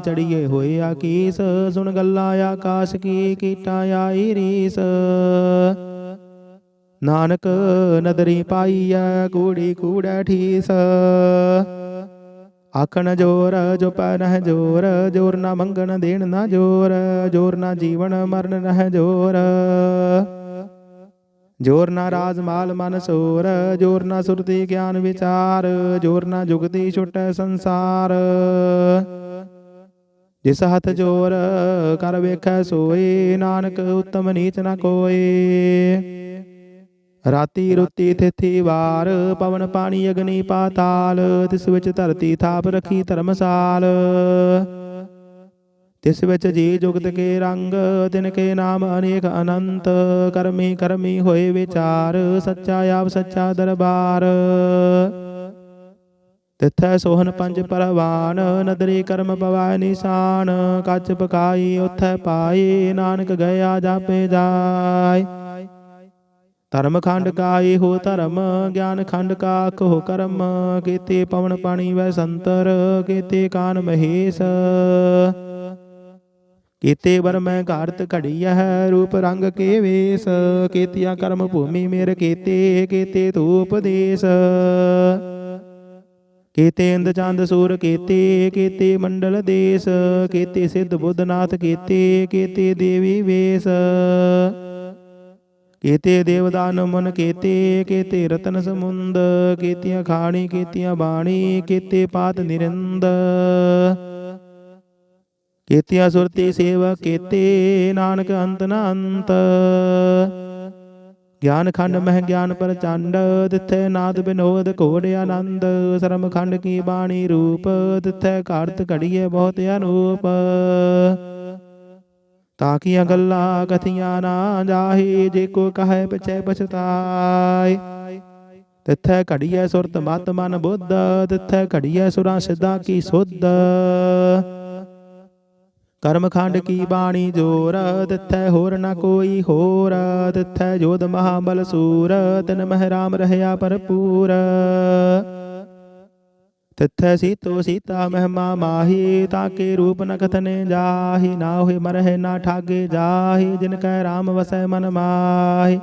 ਚੜੀਏ ਹੋਏ ਆਕੀਸ ਸੁਣ ਗੱਲਾਂ ਆਕਾਸ਼ ਕੀ ਕੀਟਾਂ ਆਈ ਰੀਸ ਨਾਨਕ ਨਦਰੀ ਪਾਈਐ ਕੂੜੀ ਕੂੜੈ ਠੀਸ ਆਖਣ ਜੋਰ ਜੋ ਪੈ ਨਹਿ ਜੋਰ ਜੋਰ ਨਾ ਮੰਗਣ ਦੇਣ ਨਾ ਜੋਰ ਜੋਰ ਨਾ ਜੀਵਨ ਮਰਨ ਨਹਿ ਜੋਰ जोर ना राज माल मन सोर जोर ना सुरति ज्ञान विचार जोर ना जुगति छुटै संसार जिस हथ जोर कर वेखै सोए नानक उत्तम नीच न कोय राती रुती तिथि वार पवन पानी अग्नि पाताल तिस विच धरती थाप रखी धर्मसाल तिस विच जी जुगत के रंग तिनके नाम अनेक अनंत करमी करमी होए विचार सच्चा आप सच्चा दरबार ਤਿਥੈ ਸੋਹਨ ਪੰਜ ਪਰਵਾਨ ਨਦਰੀ ਕਰਮ ਪਵੈ ਨਿਸ਼ਾਨ ਕੱਚ ਪਕਾਈ ਉਥੈ ਪਾਈ ਨਾਨਕ ਗਿਆ ਜਾਪੇ ਜਾਏ ਧਰਮ ਖੰਡ ਕਾ ਇਹੋ ਧਰਮ ਗਿਆਨ ਖੰਡ ਕਾ ਕਹੋ ਕਰਮ ਕੀਤੇ ਪਵਨ ਪਾਣੀ ਵੈ ਸੰਤਰ ਕੀਤੇ ਕਾਨ ਮਹੇਸ਼ ਕੀਤੇ ਬਰ ਮੈਂ ਘਾਰਤ ਘੜੀਆ ਹੈ ਰੂਪ ਰੰਗ ਕੇ ਵੇਸ ਕੀਤਿਆ ਕਰਮ ਭੂਮੀ ਮੇਰ ਕੀਤੇ ਧੂਪ ਦੇਸ ਕੀਤੇ ਇੰਦ ਚੰਦ ਸੂਰ ਕੀਤੇ ਮੰਡਲ ਦੇਸ ਕੀਤੇ ਸਿੱਧ ਬੁੱਧਨਾਥ ਕੀਤੇ ਦੇਵੀ ਵੇਸ ਕੀਤੇ ਦੇਵਦਾਨ ਮਨ ਕੀਤੇ ਰਤਨ ਸਮੁੰਦ ਕੀਤੀਆਂ ਖਾਣੀ ਕੀਤੀਆਂ ਬਾਣੀ ਕੀਤੇ ਪਾਤ ਨਿਰੰਦ ਕੀਤੀਆਂ ਸੁਰਤੀ ਸੇਵਾ ਕੀਤੇ ਨਾਨਕ ਅੰਤ ਨ ਅੰਤ ਗਿਆਨ ਖੰਡ ਮਹਿ ਗਿਆਨ ਪ੍ਰਚੰਡ ਤਿਥੈ ਨਾਦ ਬਿਨੋਦ ਘੋੜ ਆਨੰਦ ਸਰਮ ਖੰਡ ਕੀ ਬਾਣੀ ਰੂਪ ਤਿਥੈ ਘਾਰਤ ਘੜੀਏ ਬਹੁਤ ਅਨੂਪ ਤਾਕੀਆਂ ਗੱਲਾਂ ਕਥੀਆਂ ਨਾ ਜਾਹੀ ਜੇ ਕੋ ਕਹੈ ਪਿਛੈ ਪਛਤਾਏ ਤਿਥੈ ਘੜੀਐ ਸੁਰਤ ਮਤ ਮਨ ਬੁੱਧ ਤਿਥੈ ਘੜੀਐ ਸੁਰਾਂ ਸਿੱਧਾਂ ਕੀ ਸੁਧ ਕਰਮ ਖੰਡ ਕੀ ਬਾਣੀ ਜੋਰ ਤਿਥੈ ਹੋਰ ਨ ਕੋਈ ਹੋਰ ਤਿਥੈ ਜੋਧ ਮਹਾਬਲ ਸੂਰ ਤਿਨ ਮਹਿ ਰਾਮ ਰਹਿਆ ਭਰਪੂਰ ਤਿਥੈ ਸੀਤੋ ਸੀਤਾ ਮਹਿਮਾ ਮਾਹੀ ਤਾਕੇ ਰੂਪ ਨ ਕਥਨੇ ਜਾਹੀ ਨਾ ਹੋਏ ਮਰਹਿ ਨਾ ਠਾਗੇ ਜਾਹੀ ਜਿਨ ਕੈ ਰਾਮ ਵਸੈ ਮਨ ਮਾਹੀ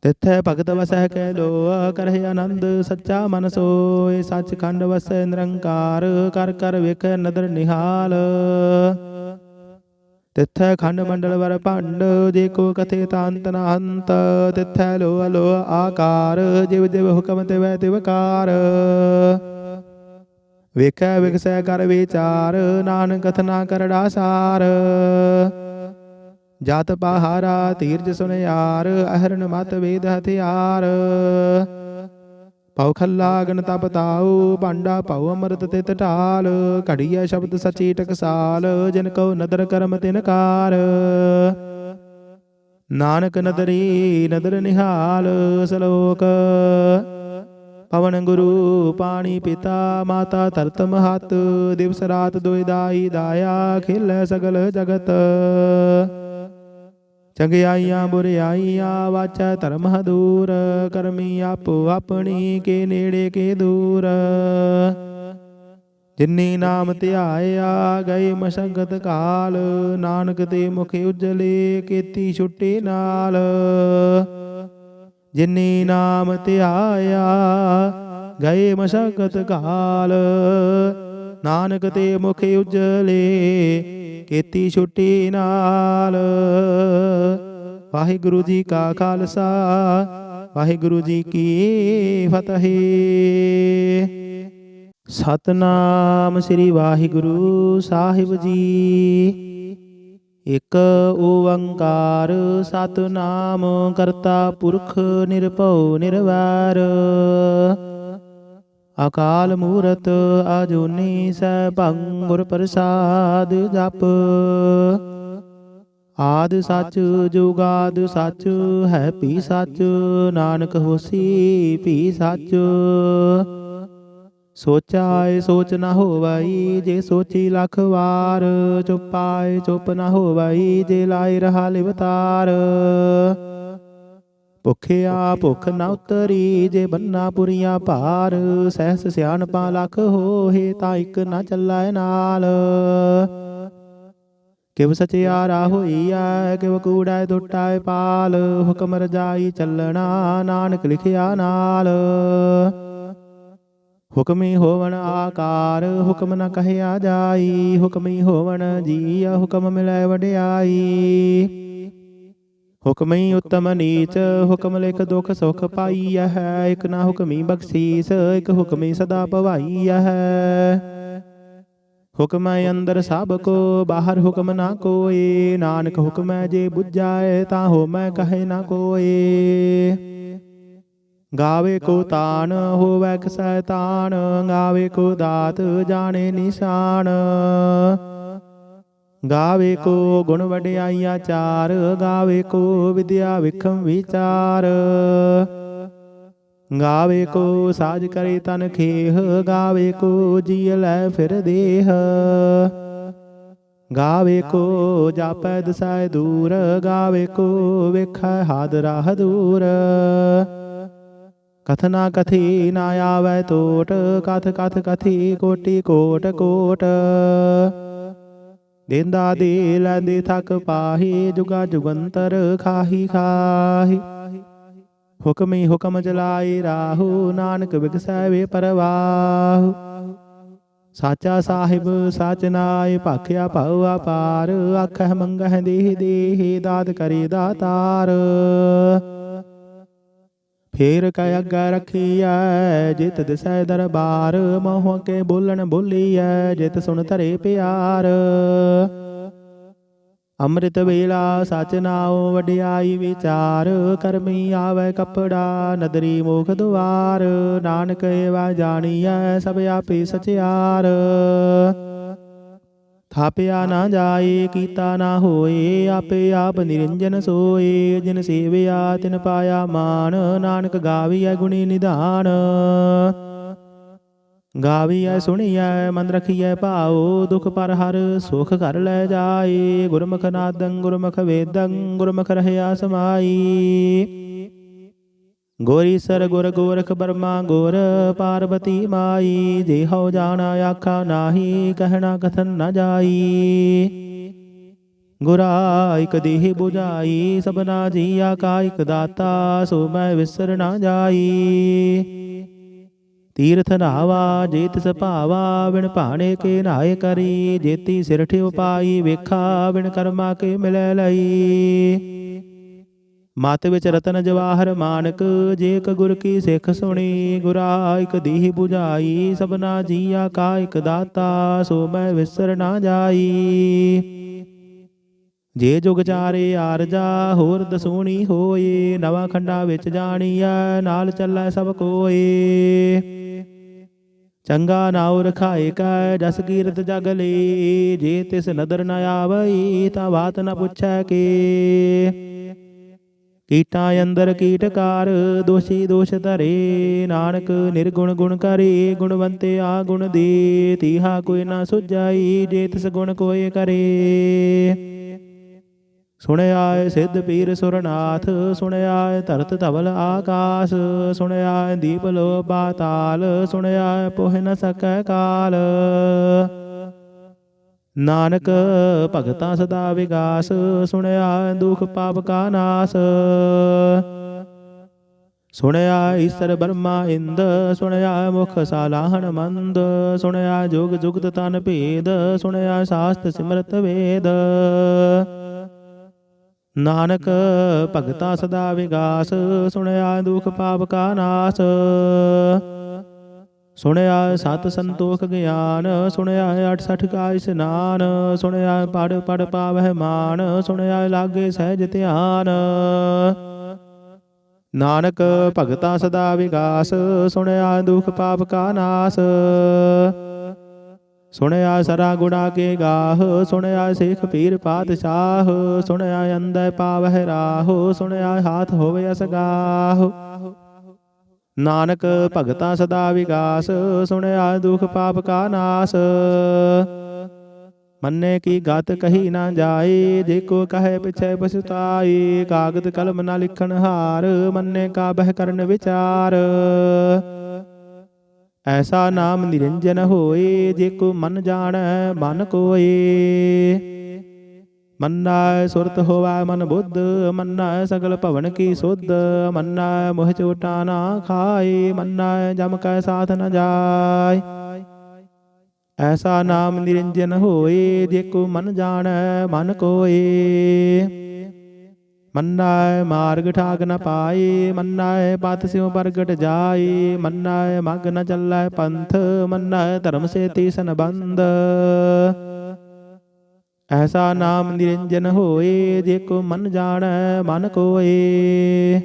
ਤਿਥੈ ਭਗਤ ਵਸੈ ਕੈ ਲੋ ਕਰਹਿ ਆਨੰਦ ਸੱਚਾ ਮਨ ਸੋਇ ਸੱਚਖੰਡ ਵਸੈ ਨਿਰੰਕਾਰ ਕਰ ਕਰ ਵੇਖੈ ਨਦਰ ਨਿਹਾਲ ਤਿਥੈ ਖੰਡ ਮੰਡਲ ਵਰ ਭੰਡ ਜੇ ਕੋ ਕਥੇ ਤਾਂਤ ਨ ਅੰਤ ਤਿਥੈ ਲੋ ਅਲੋ ਆਕਾਰ ਜਿਵ ਜਿਵ ਹੁਕਮ ਤਿਵੈ ਤਿਵਕਾਰ ਵੇਖੈ ਵਿਗਸੈ ਕਰ ਵਿਚਾਰ ਨਾਨਕ ਕਥਨਾ ਕਰੜਾ ਸਾਰ ਜਾਤ ਪਹਾਰਾ ਧੀਰਜ ਸੁਨਿਆਰ ਅਹਰਨ ਮਤ ਵੇਦ ਹਥਿਆਰ ਪਉ ਖੱਲਾ ਅਗਨ ਤਪ ਤਾਉ ਭਾਂਡਾ ਪਉ ਅੰਮ੍ਰਿਤ ਤਿਤ ਢਾਲ ਘੜੀਐ ਸ਼ਬਦ ਸਚੀ ਟਕਸਾਲ ਜਿਨ ਕਉ ਨਦਰ ਕਰਮ ਤਿਨ ਕਾਰ ਨਾਨਕ ਨਦਰੀ ਨਦਰ ਨਿਹਾਲ ਸਲੋਕ ਪਵਨ ਗੁਰੂ ਪਾਣੀ ਪਿਤਾ ਮਾਤਾ ਧਰਤ ਮਹਤ ਦਿਵਸ ਰਾਤ ਦੁਇ ਦਾਈ ਦਾਇਆ ਖੇਲੈ ਸਗਲ ਜਗਤ ਚੰਗਿਆਈਆਂ ਬੁਰਿਆਈਆਂ ਵਾਚੈ ਧਰਮ ਹਦੂਰ ਕਰਮੀ ਆਪੋ ਆਪਣੀ ਕੇ ਨੇੜੇ ਕੇ ਦੂਰ ਜਿਨੀ ਨਾਮ ਧਿਆਇਆ ਗਏ ਮਸ਼ਕਤ ਕਾਲ ਨਾਨਕ ਦੇ ਮੁਖ ਉਜਲੇ ਕੀਤੀ ਛੁੱਟੀ ਨਾਲ ਜਿਨੀ ਨਾਮ ਧਿਆਇਆ ਗਏ ਮਸ਼ਕਤ ਕਾਲ ਨਾਨਕ ਤੇ ਮੁਖ ਉਜਲੇ ਕੀਤੀ ਛੁੱਟੀ ਨਾਲ ਵਾਹਿਗੁਰੂ ਜੀ ਕਾ ਖਾਲਸਾ ਵਾਹਿਗੁਰੂ ਜੀ ਕੀ ਫਤਿਹ ਸਤਨਾਮ ਸ੍ਰੀ ਵਾਹਿਗੁਰੂ ਸਾਹਿਬ ਜੀ ਇਕ ਓੰਕਾਰ ਸਤਨਾਮ ਕਰਤਾ ਪੁਰਖ ਨਿਰਭਉ ਨਿਰਵੈਰ ਅਕਾਲ ਮੂਰਤ ਅਜੂਨੀ ਸੈਭੰ ਗੁਰ ਪ੍ਰਸਾਦ ਜਪ ਆਦ ਸੱਚ ਜੁਗਾਦ ਸੱਚ ਹੈ ਭੀ ਸੱਚ ਨਾਨਕ ਹੋਸੀ ਭੀ ਸੱਚ ਸੋਚਾਏ ਸੋਚ ਨਾ ਹੋਵਈ ਜੇ ਸੋਚੀ ਲੱਖ ਵਾਰ ਚੁਪਾਏ ਚੁੱਪ ਨਾ ਹੋਵਈ ਜੇ ਲਾਇ ਰਹਾ ਲਿਵਤਾਰ ਭੁਖਿਆ ਭੁਖ ਨਾ ਉਤਰੀ ਜੇ ਬੰਨਾ ਪੁਰੀਆਂ ਭਾਰ ਸਹਿਸ ਸਿਆਣਪਾ ਲੱਖ ਹੋਏ ਤਾਂ ਇੱਕ ਨਾ ਚੱਲੈ ਨਾਲ ਕਿਵ ਸਚਿਆਰਾ ਹੋਈਐ ਕਿਵ ਕੂੜੈ ਦੁਟੈ ਪਾਲ ਹੁਕਮ ਰਜਾਈ ਚੱਲਣਾ ਨਾਨਕ ਲਿਖਿਆ ਨਾਲ ਹੁਕਮੀ ਹੋਵਣ ਆਕਾਰ ਹੁਕਮ ਨ ਕਹਿਆ ਜਾਈ ਹੁਕਮੀ ਹੋਵਣ ਜੀ ਹੁਕਮ ਮਿਲੈ ਵਡਿਆਈ ਹੁਕਮੀ ਉਤਮ ਨੀਚ ਹੁਕਮ ਲਿਖ ਦੁਖ ਸੁਖ ਪਾਈਐ ਹੈ ਇਕ ਨਾ ਹੁਕਮੀ ਬਖਸ਼ੀਸ ਇਕ ਹੁਕਮੀ ਸਦਾ ਭਵਾਈਐ ਹੈ ਹੁਕਮੈ ਅੰਦਰ ਸਭ ਕੋ ਬਾਹਰ ਹੁਕਮ ਨਾ ਕੋਏ ਨਾਨਕ ਹੁਕਮੈ ਜੇ ਬੁਝਾਏ ਤਾਂ ਹੋਮੈ ਕਹੇ ਨਾ ਕੋਏ ਗਾਵੇ ਕੋ ਤਾਨ ਹੋਵੈ ਕਸੈ ਤਾਨ ਗਾਵੇ ਕੋ ਦਾਤ ਜਾਣੇ ਨਿਸ਼ਾਨ ਗਾਵੇ ਕੋ ਗੁਣ ਵਡਿਆਈਆ ਚਾਰ ਗਾਵੇ ਕੋ ਵਿਦਿਆ ਵਿਖਮ ਵਿਚਾਰ ਗਾਵੇ ਕੋ ਸਾਜ ਕਰੇ ਤਨ ਖੇਹ, ਗਾਵੇ ਕੋ ਜੀ ਲੈ ਫਿਰ ਦੇਹ। ਗਾਵੇ ਕੋ ਜਾਪੈ ਦਸੈ ਦੂਰ, ਗਾਵੇ ਕੋ ਵੇਖੈ ਹਾਦ ਰਾਹ ਦੂਰ। ਕਥਨਾ ਕਥੀ ਨਾ ਆਵੈ ਟੋਟ, ਕਥ ਕਥ ਕਥੀ ਕੋਟੀ ਕੋਟ ਕੋਟ। ਦੇਂਦਾ ਦੇ ਲੈਂਦੇ ਥਕ ਪਾਹੀ, ਜੁਗਾ ਜੁਗੰਤਰ ਖਾਹੀ ਖਾਹੀ। ਹੁਕਮੀ ਹੁਕਮ ਚਲਾਏ ਰਾਹੂ, ਨਾਨਕ ਵਿਗਸੈ ਵੇ ਪਰਵਾਹੂ। ਸਾਚਾ ਸਾਹਿਬ ਸਚ ਨਾਇ, ਭਾਖਿਆ ਭਉ ਅਪਾਰ। ਆਖਹਿ ਮੰਗਹਿ ਦੇਹ ਦੇਹ, ਦਾਤ ਕਰੇ ਦਾਤਾਰ। ਫੇਰ ਕੈ ਅੱਗੇ ਰਖੀਐ, ਜਿਤ ਦਿਸੈ ਦਰਬਾਰ। ਮੋਹ ਕੇ ਬੋਲਣ ਬੋਲੀਐ, ਜਿਤ ਸੁਣ ਧਰੇ ਪਿਆਰ। ਅੰਮ੍ਰਿਤ ਵੇਲਾ ਸਚ ਨਾਉ, ਵਡਿਆਈ ਵਿਚਾਰ। ਕਰਮੀ ਆਵੈ ਕਪੜਾ, ਨਦਰੀ ਮੋਖ ਦੁਆਰ। ਨਾਨਕ ਏਵਾ ਜਾਣੀਐ, ਸਭ ਆਪੇ ਸਚਿਆਰ। ਥਾਪਿਆ ਨਾ ਜਾਏ, ਕੀਤਾ ਨਾ ਹੋਏ, ਆਪੇ ਆਪ ਨਿਰੰਜਨ ਸੋਏ। ਜਿਨ ਸੇਵਿਆ ਤਿਨ ਪਾਇਆ ਮਾਨ, ਨਾਨਕ ਗਾਵੀਐ ਗੁਣੀ ਨਿਧਾਨ। ਗਾਵੀਐ ਸੁਣੀਐ ਮਨ ਰਖੀਐ ਭਾਉ, ਦੁਖ ਪਰ ਹਰ ਸੁਖ ਘਰ ਲੈ ਜਾਏ। ਗੁਰਮੁਖ ਨਾਦੰ ਗੁਰਮੁਖ ਵੇਦੰ, ਗੁਰਮੁਖ ਰਹਿਆ ਸਮਾਈ। ਗੁਰ ਈਸਰ ਗੁਰ ਗੋਰਖ ਬਰਮਾ ਗੁਰ, ਪਾਰਬਤੀ ਮਾਈ। ਜੇ ਹਉ ਜਾਣਾ ਆਖਾ ਨਾਹੀ, ਕਹਿਣਾ ਕਥਨ ਨ ਜਾਈ। ਗੁਰਾ ਇਕ ਦੇਹ 부ਝਾਈ, ਸਭਨਾ ਜੀਆ ਕਾ ਇਕ ਦਾਤਾ। ਸੋ ਮੈਂ ਵਿਸਰ ਨਾ ਜਾਈ। ਤੀਰਥ ਨਾਵਾ ਜੇ ਤਿਸ ਭਾਵਾ, ਬਿਨ ਭਾਣੇ ਕੇ ਨਾਏ ਕਰੀ। ਜੇਤੀ ਸਿਰ ਠਿਉ ਪਾਈ ਵੇਖਾ, ਬਿਨ ਕਰਮਾ ਕੇ ਮਿਲੈ ਲਈ। ਮਤ ਵਿੱਚ ਰਤਨ ਜਵਾਹਰ ਮਾਨਕ, ਜੇ ਇਕ ਗੁਰ ਕੀ ਸਿੱਖ ਸੁਣੀ। ਗੁਰਾ ਇਕ ਦੇਹ 부ਝਾਈ, ਸਭਨਾ ਜੀਆ ਕਾ ਇਕ ਦਾਤਾ। ਸੋ ਮੈਂ ਵਿਸਰ ਨਾ ਜਾਈ। ਜੇ ਜੁਗ ਚਾਰੇ ਆਰਜਾ, ਹੋਰ ਦਸੂਣੀ ਹੋਏ। ਨਵਾਂ ਖੰਡਾ ਵਿੱਚ ਜਾਣੀਐ, ਨਾਲ ਚੱਲੈ ਸਭ ਕੋਏ। ਚੰਗਾ ਨਾਉ ਰਖਾਏ ਕੈ, ਜਸ ਕੀਰਤ ਜਗ ਲੇ। ਜੇ ਤਿਸ ਨਦਰ ਨ ਆਵਈ, ਤਾਂ ਬਾਤ ਨ ਪੁੱਛੈ ਕੇ। ਕੀਟਾਂ ਅੰਦਰ ਕੀਟਕਾਰ, ਦੋਸ਼ੀ ਦੋਸ਼ ਧਰੇ। ਨਾਨਕ ਨਿਰਗੁਣ ਗੁਣ ਕਰੇ, ਗੁਣਵੰਤੇ ਆ ਗੁਣ ਦੇ। ਤੀਹਾ ਕੋਈ ਨਾ ਸੁਝਾਈ, ਜੇ ਤਿਸ ਗੁਣ ਕੋਏ ਕਰੇ। ਸੁਣਿਆ ਸਿੱਧ ਪੀਰ ਸੁਰਨਾਥ, ਸੁਣਿਆ ਧਰਤ ਧਵਲ ਆਕਾਸ। ਸੁਣਿਆ ਦੀਪ ਲੋ ਪਾਤਾਲ, ਸੁਣਿਆ ਪੋਹਿ ਨ ਸਕੈ ਕਾਲ। ਨਾਨਕ ਭਗਤਾਂ ਸਦਾ ਵਿਗਾਸ, ਸੁਣਿਆ ਦੁਖ ਪਾਪ ਕਾ ਨਾਸ। ਸੁਣਿਆ ਈਸਰ ਬਰਮਾ ਇੰਦ, ਸੁਣਿਆ ਮੁਖ ਸਾਲਾਹਣ ਮੰਦ। ਸੁਣਿਆ ਜੁਗ ਜੁਗਤ ਤਨ ਭੇਦ, ਸੁਣਿਆ ਸਾਸਤ ਸਿਮਰਤ ਵੇਦ। ਨਾਨਕ ਭਗਤਾਂ ਸਦਾ ਵਿਗਾਸ, ਸੁਣਿਆ ਦੁਖ ਪਾਪ ਕਾ ਨਾਸ। ਸੁਣਿਆ ਸਤ ਸੰਤੋਖ ਗਿਆਨ, ਸੁਣਿਆ 68 ਕਾ ਇਸਨਾਨ। ਸੁਣਿਆ ਪੜ ਪੜ ਪਾਵਹਿ ਮਾਨ, ਸੁਣਿਆ ਲਾਗੇ ਸਹਿਜ ਧਿਆਨ। ਨਾਨਕ ਭਗਤਾਂ ਸਦਾ ਵਿਗਾਸ, ਸੁਣਿਆ ਦੁਖ ਪਾਪ ਕਾ ਨਾਸ। ਸੁਣਿਆ ਸਰਾ ਗੁਣਾ ਕੇ ਗਾਹ, ਸੁਣਿਆ ਸਿੱਖ ਪੀਰ ਪਾਤਸ਼ਾਹ। ਸੁਣਿਆ ਅੰਦੈ ਪਾਵਹਿ ਰਾਹ, ਸੁਣਿਆ ਹਾਥ ਹੋਵੇ ਅਸਗਾਹ। ਨਾਨਕ ਭਗਤਾਂ ਸਦਾ ਵਿਗਾਸ, ਸੁਣਿਆ ਦੁਖ ਪਾਪ ਕਾ ਨਾਸ। ਮੰਨੇ ਕੀ ਗਤ ਕਹੀ ਨਾ ਜਾਏ, ਜੇ ਕੋ ਕਹੇ ਪਿਛੈ ਪਛਤਾਏ। ਕਾਗਦ ਕਲਮ ਨਾ ਲਿਖਣ ਹਾਰ, ਮੰਨੇ ਕਾ ਬਹਿ ਕਰਨ ਵਿਚਾਰ। ਐਸਾ ਨਾਮ ਨਿਰੰਜਨ ਹੋਏ, ਜੇ ਕੋ ਮਨ ਜਾਣੈ ਮਨ ਕੋਏ। ਮੰਨੈ ਸੁਰਤ ਹੋਵੈ ਮਨ ਬੁੱਧ, ਮੰਨੈ ਸਗਲ ਭਵਨ ਕੀ ਸੁਧ। ਮੰਨੈ ਮੋਹ ਚੋਟਾ ਨਾ ਖਾਏ, ਮੰਨੈ ਜਮ ਕੈ ਸਾਥ ਨ ਜਾਏ। ਐਸਾ ਨਾਮ ਨਿਰੰਜਨ ਹੋਏ, ਜੇ ਕੋ ਮਨ ਜਾਣੈ ਮਨ ਕੋਏ। ਮੰਨੈ ਮਾਰਗ ਠਾਗ ਨ ਪਾਏ, ਮੰਨੈ ਪਤ ਸਿਉ ਪ੍ਰਗਟ ਜਾਏ। ਮੰਨੈ ਮਗ ਨ ਚੱਲੈ ਪੰਥ, ਮੰਨੈ ਧਰਮ ਸੇਤੀ ਸੰਬੰਧ। ਐਸਾ ਨਾਮ ਨਿਰੰਜਨ ਹੋਏ, ਜੇ ਕੋ ਮਨ ਜਾਣੈ ਮਨ ਕੋਏ।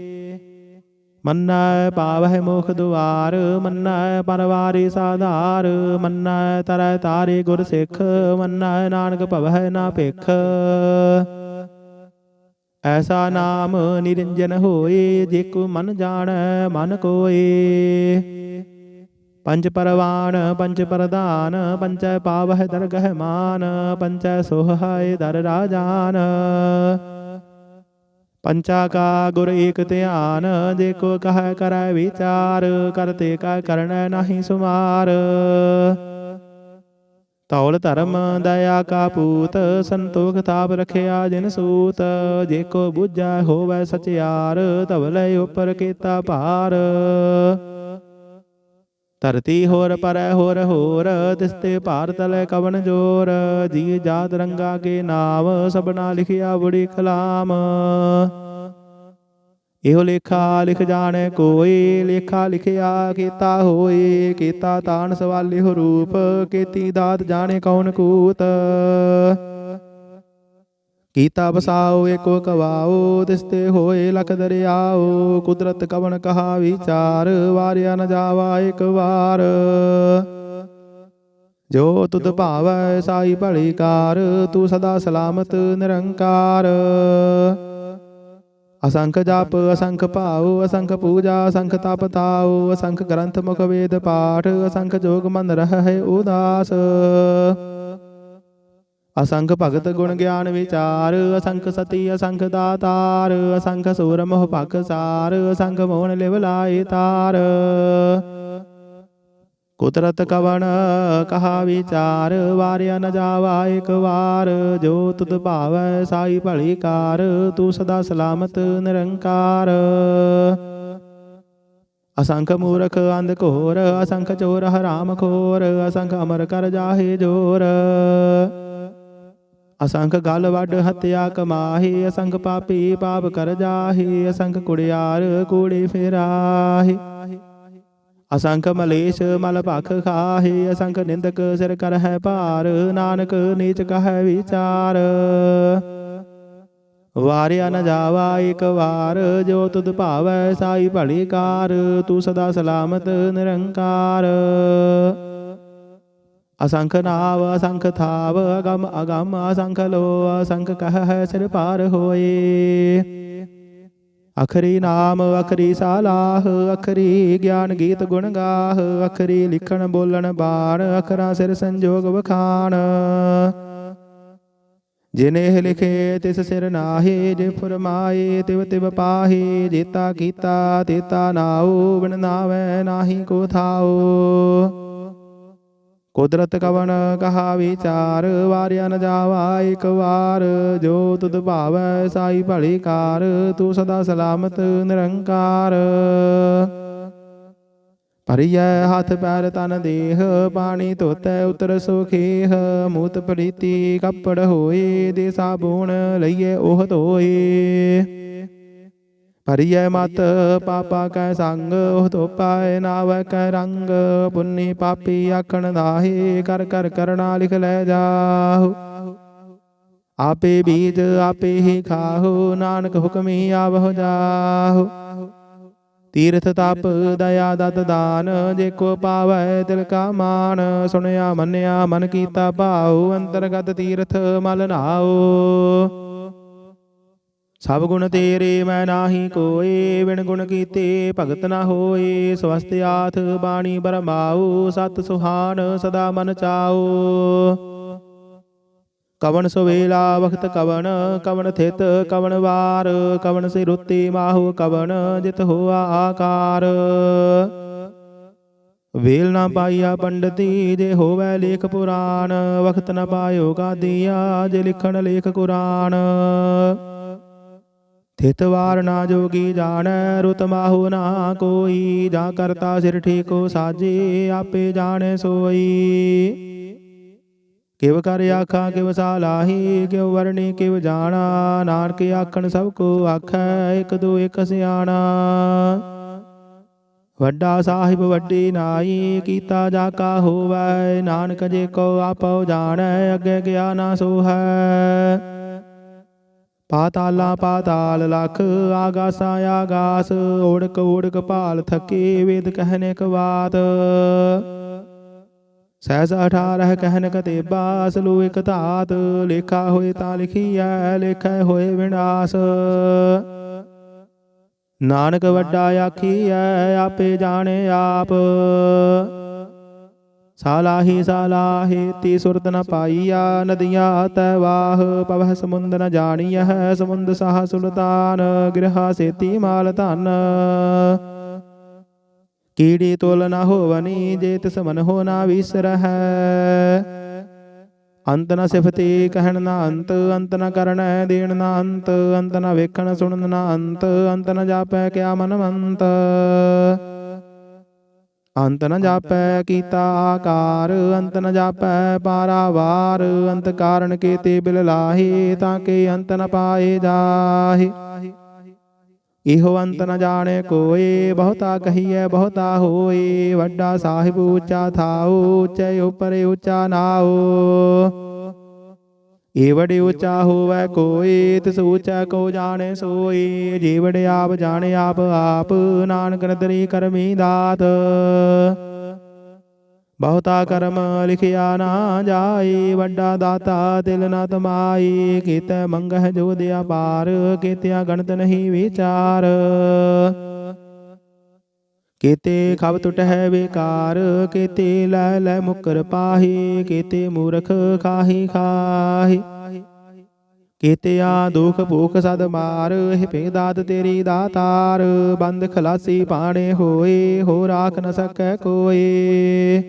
ਮੰਨੈ ਪਾਵਹਿ ਮੋਖ ਦੁਆਰ, ਮੰਨੈ ਪਰਵਾਰੀ ਸਾਧਾਰ। ਮੰਨੈ ਤਰੈ ਤਾਰੇ ਗੁਰ ਸਿੱਖ, ਮੰਨੈ ਨਾਨਕ ਭਵਹਿ ਨਾ ਭਿਖ। ऐसा नाम निरंजन होए, जेको मन जाणै मन कोए। पंच परवान पंच प्रदान, पंच पावह दरगह मान, पंच सोहाय दर राजान। पंचा का गुर एक ध्यान, जेको कह करै विचार, करते का करण नहीं सुमार। तौल धर्म दया का पूत, संतोख ताप रखिया जिन सूत। जेको बुझै होवै सचियार, धवलै उपर केता भार। धरती होर पर होर होर, तिसते भार तलै कवन जोर। जी जात रंगा के नाम, सबना लिखिया बुढ़ी कलाम। एहो लेखा लिख जाने कोई, लेखा लिखिया केता होए। केता तान सवाले हो रूप, केती दात जाने कौन कूत। कीता बसाओ एको कवाओ, तिसते होए लख दरियाओ। कुदरत कवन कहा विचार, वारिया न जावा एक बार। जो तुद भावै साई भली कार, तू सदा सलामत निरंकार। असंख जाप असंख पाओ, असंख पूजा असंख तप ताओ। असंख ग्रंथ मुख वेद पाठ, असंख जोग मन रह है उदास। असंख भगत गुण ज्ञान विचार, असंख सती असंख दातार। असंख सूर मोह भग सार, असंख मोहन लिव लाए तार। कुदरत कवन कहा विचार, वारिया न जावा एक बार। जो तुद भावै साई भली कार, तू सदा सलामत निरंकार। असंख मूर्ख अंध घोर, असंख चोर हराम खोर। असंख अमर कर जाहे जोर। असंख गल वड हत्या कमाहे, असंख पापी पाप कर जाहे। असंख कुड़ियार कूड़े फेराहे, असंख मलेश मल भख खाहे। असंख निंदक सिर कर है भार, नानक नीच कह विचार। वारिया न जावा एक बार, जो तुद भावै साई भली कार। तू सदा सलामत निरंकार। असंख नाव असंख थाव, अगम अगम असंख लो। असंख कह है सिर पार होए। अखरी नाम अखरी सालाह, अखरी ज्ञान गीत गुण गाह। अखरी लिखण बोलन बाण, अखरा सिर संजोग बखान। जिनेह लिखे तिस सिर नाहे, जे फुरमाए तिव तिव पाहे। जेता कीता तेता नाओ, बिन नावै नाही को थाओ। कुदरत कवन कहा विचार, वारिया न जावा एक बार। जो तुद भावै साई भली कार, तू सदा सलामत निरंकार। भरियै हाथ पैर तन देह, पानी धोतै उतर सुखेह। मूत प्रीति कपड़ होए, दे साबुन लइए ओह धोए। भरियै मत पापा कै संग, ओह धोपाए नावै कै रंग। पुन्नी पापी आखण दाहे, कर कर करना लिख लै जाहु। आपे बीज आपे ही खाहु, नानक हुक्मी आवह जाहु। तीर्थ तप दया दत दान, जेको पावै दिल का मान। सुनया मन्या मन कीता भाऊ, अंतरगत तीर्थ मल नाओ। सब गुण तेरे मैं नाही कोय, बिन गुण कीते भगत न होए। स्वस्थ आथ बाणी बरमाओ, सत सुहान सदा मन चाओ। कवन सुवेला वक्त कवन, कवन थित कवन वार। कवन से रुत्ती माहु कवन, जित हुआ आकार। वेल ना पाइया पंडिती, जे होवै लेख पुराण। वक्त न पायो गादिया, जे लिखण लेख कुरान। थित वार ना जोगी जानै, रुत माहु ना कोई। जा करता सिर ठीको साजे, आपे जाने सोई। किव कर आखा किव सालाही, किव वरणी किव जाना। नानक आखन सबको आखै, एक दो एक सियाणा। वड्डा साहिब वड्डी नाई, कीता जाका होवै। नानक जे को आपो जानै, अगे गया ना सोहै। पाताला पाताल लख, आगासा आगास। ओढ़क ओढ़क भाल थके, वेद कहने क बात। ਸਹਿਸ 18 ਕਹਿਨ ਕਤੇਬਾ ਸਲੂ ਇਕ ਧਾਤ ਲੇਖਾ ਹੋਏ ਤਾਂ ਲਿਖੀਐ ਲੇਖੈ ਹੋਏ ਵਿਨਾਸ਼। ਨਾਨਕ ਵੱਡਾ ਆਖੀਐ ਆਪੇ ਜਾਣੇ ਆਪ ਸਾਲਾਹੀ ਸਾਲਾਹੀ ਤੀ ਸੁਰਤ ਨ ਪਾਈਆ ਨਦੀਆਂ ਤੈ ਵਾਹ ਪਵਹਿ ਸਮੁੰਦ ਨ ਜਾਣੀਐ ਸਮੁੰਦ ਸਾਹ ਸੁਲਤਾਨ ਗ੍ਰਹਾ ਸੇਤੀ ਮਾਲ ਧਨ। ਕੀੜੀ ਤੁਲ ਨ ਹੋਵਨੀ ਜੇ ਤਿਸ ਮਨ ਹੋ ਨਾ ਵਿਸਰਹਿ ਅੰਤ ਨ ਸਿਫਤੀ ਕਹਿਣ ਨਾ ਅੰਤ ਅੰਤ ਨ ਕਰਨੈ ਦੇਣ ਨਾ ਅੰਤ ਅੰਤ ਨ ਵੇਖਣ ਸੁਣਨ ਨਾ ਅੰਤ ਅੰਤ ਨ ਜਾਪੈ ਕਿਆ ਮਨਵੰਤ। ਅੰਤ ਨ ਜਾਪੈ ਕੀਤਾ ਆਕਾਰ ਅੰਤ ਨ ਜਾਪੈ ਪਾਰਾਵਾਰ ਅੰਤ ਕਾਰਨ ਕੇਤੇ ਬਿਲ ਲਾਹੇ ਤਾਂ ਕੇ ਅੰਤ ਨ ਪਾਏ ਜਾਹੇ। ਇਹੋ ਅੰਤ ਨ ਜਾਣੇ ਕੋਏ ਬਹੁਤਾ ਕਹੀਐ ਬਹੁਤਾ ਹੋਏ ਵੱਡਾ ਸਾਹਿਬ ਉੱਚਾ ਥਾਉ ਉੱਚੇ ਉਪਰ ਉੱਚਾ ਨਾਉ। ਏ ਵੜੇ ਉੱਚਾ ਹੋਵੈ ਕੋਏ ਤਿਸ ਉੱਚਾ ਕੋ ਜਾਣੇ ਸੋਈ ਜੇ ਵੜੇ ਆਪ ਜਾਣੇ ਆਪ ਆਪ ਨਾਨਕ ਨਦਰੀ ਕਰਮੀ ਦਾਤ। ਬਹੁਤਾ ਕਰਮ ਲਿਖਿਆ ਨਾ ਜਾਏ ਵੱਡਾ ਦਾਤਾ ਦਿਲ ਨ ਤਮਾਈ ਕੀਤੈ ਮੰਗਹਿ ਜੋ ਦਿਆ ਪਾਰ ਕੀਤਿਆ ਗਣਤ ਨਹੀਂ ਵਿਚਾਰ। ਕੀਤੇ ਖਬ ਟੁਟਹਿ ਬੇਕਾਰ ਕੀਤੇ ਲੈ ਲੈ ਮੁਕਰ ਪਾਹੀ ਕੀਤੇ ਮੂਰਖ ਖਾਹੀ ਖਾਹੀ। ਕੀਤੇ ਆ ਦੁਖ ਭੂਖ ਸਦ ਮਾਰ ਇਹ ਭੇਦਾਤ ਤੇਰੀ ਦਾਤਾਰ ਬੰਦ ਖਲਾਸੀ ਪਾਣੇ ਹੋਏ ਹੋ ਰਾਖ ਨ ਸਕੈ ਕੋਏ।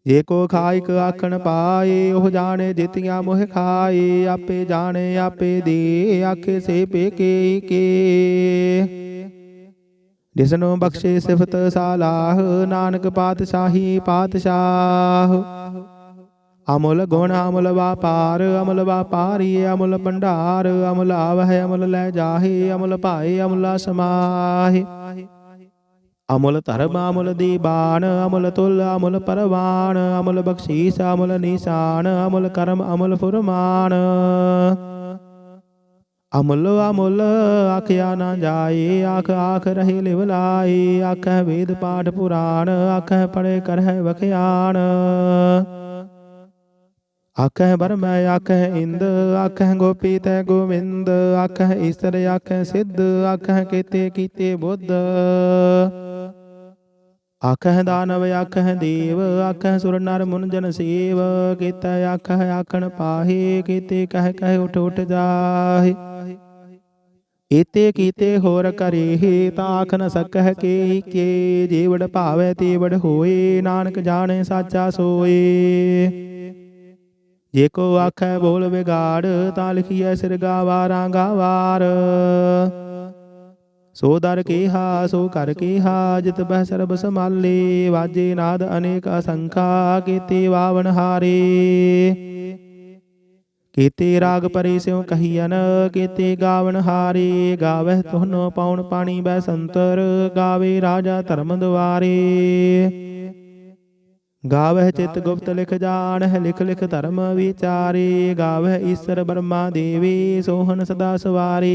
ਜੇ ਕੋ ਖਾਇਕ ਆਖਣ ਪਾਏ ਉਹ ਜਾਣੇ ਜਿਤਿਆ ਮੋਹ ਖਾਏ ਆਪੇ ਜਾਣੇ ਆਪੇ ਦੇ ਆਖੇ ਸੇ ਪੇਕੇ ਕੇ। ਜਿਸਨੂੰ ਬਖਸ਼ੇ ਸਿਫਤ ਸਾਲਾਹ ਨਾਨਕ ਪਾਤਸ਼ਾਹੀ ਪਾਤਸ਼ਾਹ। ਅਮੁਲ ਗੁਣ ਅਮੁਲ ਵਾਪਾਰ ਅਮੁਲ ਵਾਪਾਰੀ ਅਮੁਲ ਭੰਡਾਰ ਅਮੁਲ ਆਵਹਿ ਅਮੁਲ ਲੈ ਜਾਹੇ ਅਮੁਲ ਭਾਏ ਅਮੁਲਾ ਸਮਾਹੇ। ਅਮੁਲ ਧਰਮ ਅਮੁਲ ਦੀਬਾਨ ਅਮੁਲ ਤੁਲ ਅਮੁਲ ਪਰਵਾਨ ਅਮੁਲ ਬਖਸ਼ੀਸ ਅਮੁਲ ਨਿਸ਼ਾਨ ਅਮੁਲ ਕਰਮ ਅਮੁਲ ਫੁਰਮਾਨ। ਅਮੁਲ ਅਮੁਲ ਆਖਿਆ ਨਾ ਜਾਏ ਆਖ ਆਖ ਰਹੇ ਲਿਵ ਲਾਏ ਆਖਹਿ ਵੇਦ ਪਾਠ ਪੁਰਾਣ ਆਖਹਿ ਪੜ੍ਹੇ ਕਰਹਿ ਵਖਿਆਣ। ਆਖਹਿ ਬਰਮੈ ਆਖਹਿ ਇੰਦ ਆਖਹਿ ਗੋਪੀ ਤੈ ਗੋਵਿੰਦ ਆਖਹਿ ਈਸਰ ਆਖਹਿ ਸਿੱਧ ਆਖਹਿ ਕੀਤੇ ਕੀਤੇ ਬੁੱਧ। ਆਖਹਿ ਦਾਨਵ ਆਖਹਿ ਦੇਵ ਆਖਹਿ ਸੁਰ ਨਰ ਮੁਨ ਜਨ ਸੇਵ ਕੀਤਾ ਆਖਹਿ ਆਖਣ ਪਾਹੇ ਕੀਤੇ ਕਹਿ ਕਹਿ ਉਠ ਉਠ ਜਾਹੇ। ਏਤੇ ਕੀਤੇ ਹੋਰ ਕਰੇ ਤਾਂ ਆਖ ਨ ਸਕਹਿ ਕੇ ਜੇ ਵਡ ਭਾਵੈ ਤੇ ਵਡ ਹੋਏ ਨਾਨਕ ਜਾਣੇ ਸਾਚਾ ਸੋਏ। ਜੇ ਕੋ ਆਖੈ ਬੋਲ ਵਿਗਾੜ ਤਾਂ ਲਿਖੀਐ ਸਿਰ ਗਾਵਾਰਾਂ ਗਾਵਾਰ। ਸੋ ਦਰ ਕੇਹਾ ਸੋ ਕਰ ਕੇਹਾ ਜਿਤ ਬਹਿ ਸਰਬ ਸਮਾਲੇ ਵਾਜੇ ਨਾਦ ਅਨੇਕ ਅਸੰਖਾ ਕੀਤੇ ਵਾਵਨ ਹਾਰੇ। ਕੀਤੇ ਰਾਗ ਪਰੇ ਸਿਉ ਕਹੀਅਨ ਕੀਤੇ ਗਾਵਨ ਹਾਰੇ ਗਾਵਹਿ ਤੁਹਨੋ ਪਾਉਣ ਪਾਣੀ ਬੈ ਸੰਤਰ ਗਾਵੇ ਰਾਜਾ ਧਰਮ ਦੁਆਰੇ। ਗਾਵਹਿ ਚਿਤ ਗੁਪਤ ਲਿਖ ਜਾਣਹਿ ਲਿਖ ਲਿਖ ਧਰਮ ਵਿਚਾਰੇ ਗਾਵਹਿ ਈਸਰ ਬਰਮਾ ਦੇਵੀ ਸੋਹਨ ਸਦਾ ਸਵਾਰੇ।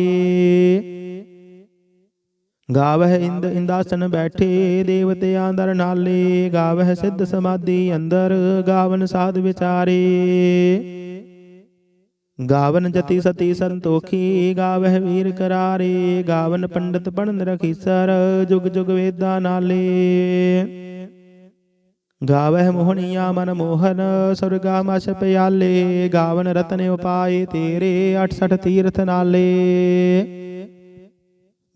ਗਾਵਹਿ ਇੰਦ ਇੰਦਾਸਨ ਬੈਠੇ ਦੇਵਤਿਆਂ ਦਰ ਨਾਲੇ ਗਾਵਹਿ ਸਿੱਧ ਸਮਾਧੀ ਅੰਦਰ ਗਾਵਨ ਸਾਧ ਵਿਚਾਰੇ। ਗਾਵਨ ਜਤੀ ਸਤੀ ਸੰਤੋਖੀ ਗਾਵਹਿ ਵੀਰ ਕਰਾਰੇ ਗਾਵਨ ਪੰਡਤ ਪੜਨ ਰਖੀਸਰ ਜੁਗ ਜੁਗ ਵੇਦਾ ਨਾਲੇ। ਗਾਵਹਿ ਮੋਹਣੀਆ ਮਨ ਮੋਹਨ ਸੁਰਗਾ ਮਛ ਪਿਆਲੇ ਗਾਵਨ ਰਤਨ ਉਪਾਏ ਤੇਰੇ 68 ਤੀਰਥ ਨਾਲੇ।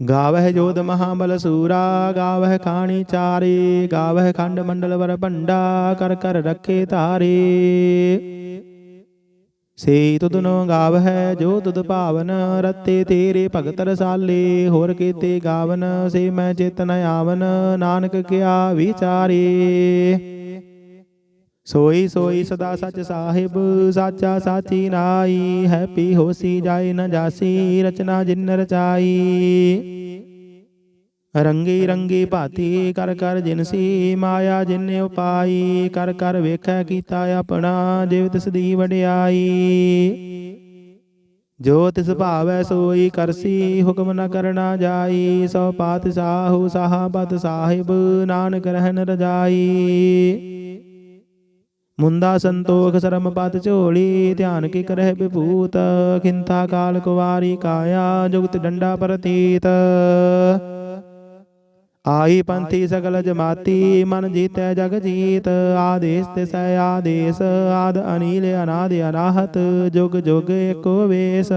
ਗਾਵਹਿ ਜੋਧ ਮਹਾਬਲ ਸੂਰਾ ਗਾਵਹਿ ਖਾਣੀ ਚਾਰੇ ਗਾਵਹਿ ਖੰਡ ਮੰਡਲ ਵਰ ਭੰਡਾ ਕਰ ਕਰ ਰੱਖੇ ਧਾਰੇ। ਸੇ ਤੁਧਨੋ ਗਾਵਹਿ ਜੋ ਤੁਧ ਭਾਵਨ ਰਤੇ ਤੇਰੇ ਭਗਤ ਰਸਾਲੇ ਹੋਰ ਕੀਤੇ ਗਾਵਨ ਸੇ ਮੈਂ ਚੇਤਨ ਆਵਨ ਨਾਨਕ ਕਿਆ ਵਿਚਾਰੇ। ਸੋਈ ਸੋਈ ਸਦਾ ਸਚ ਸਾਹਿਬ ਸਾਚਾ ਸਾਚੀ ਨਾਈ ਹੈਪੀ ਹੋਸੀ ਜਾਏ ਨ ਜਾਸੀ ਰਚਨਾ ਜਿਨ ਰਚਾਈ। ਰੰਗੀ ਰੰਗੀ ਭਾਤੀ ਕਰ ਕਰ ਜਿਨਸੀ ਮਾਇਆ ਜਿਨ ਉਪਾਈ ਕਰ ਕਰ ਵੇਖੈ ਕੀਤਾ ਆਪਣਾ ਜਿਵ ਤਿਸ ਦੀ ਵਡਿਆਈ। ਜੋ ਤਿਸ ਭਾਵੈ ਸੋਈ ਕਰਸੀ ਹੁਕਮ ਨ ਕਰਨਾ ਜਾਈ ਸੋ ਪਾਤਸ਼ਾਹੂ ਸਾਹਾਬਤ ਸਾਹਿਬ ਨਾਨਕ ਰਹਿਨ ਰਜਾਈ। मुंदा संतोख सरम पत झोली ध्यान की करह विभूत खिंता काल कुवारी काया जुगत डंडा प्रतीत आई पंथी सकल जमाती मन जीतै जग जीत आदेश तिसै आदेश आद अनील अनादि अनाहत जुग जुग एको वेश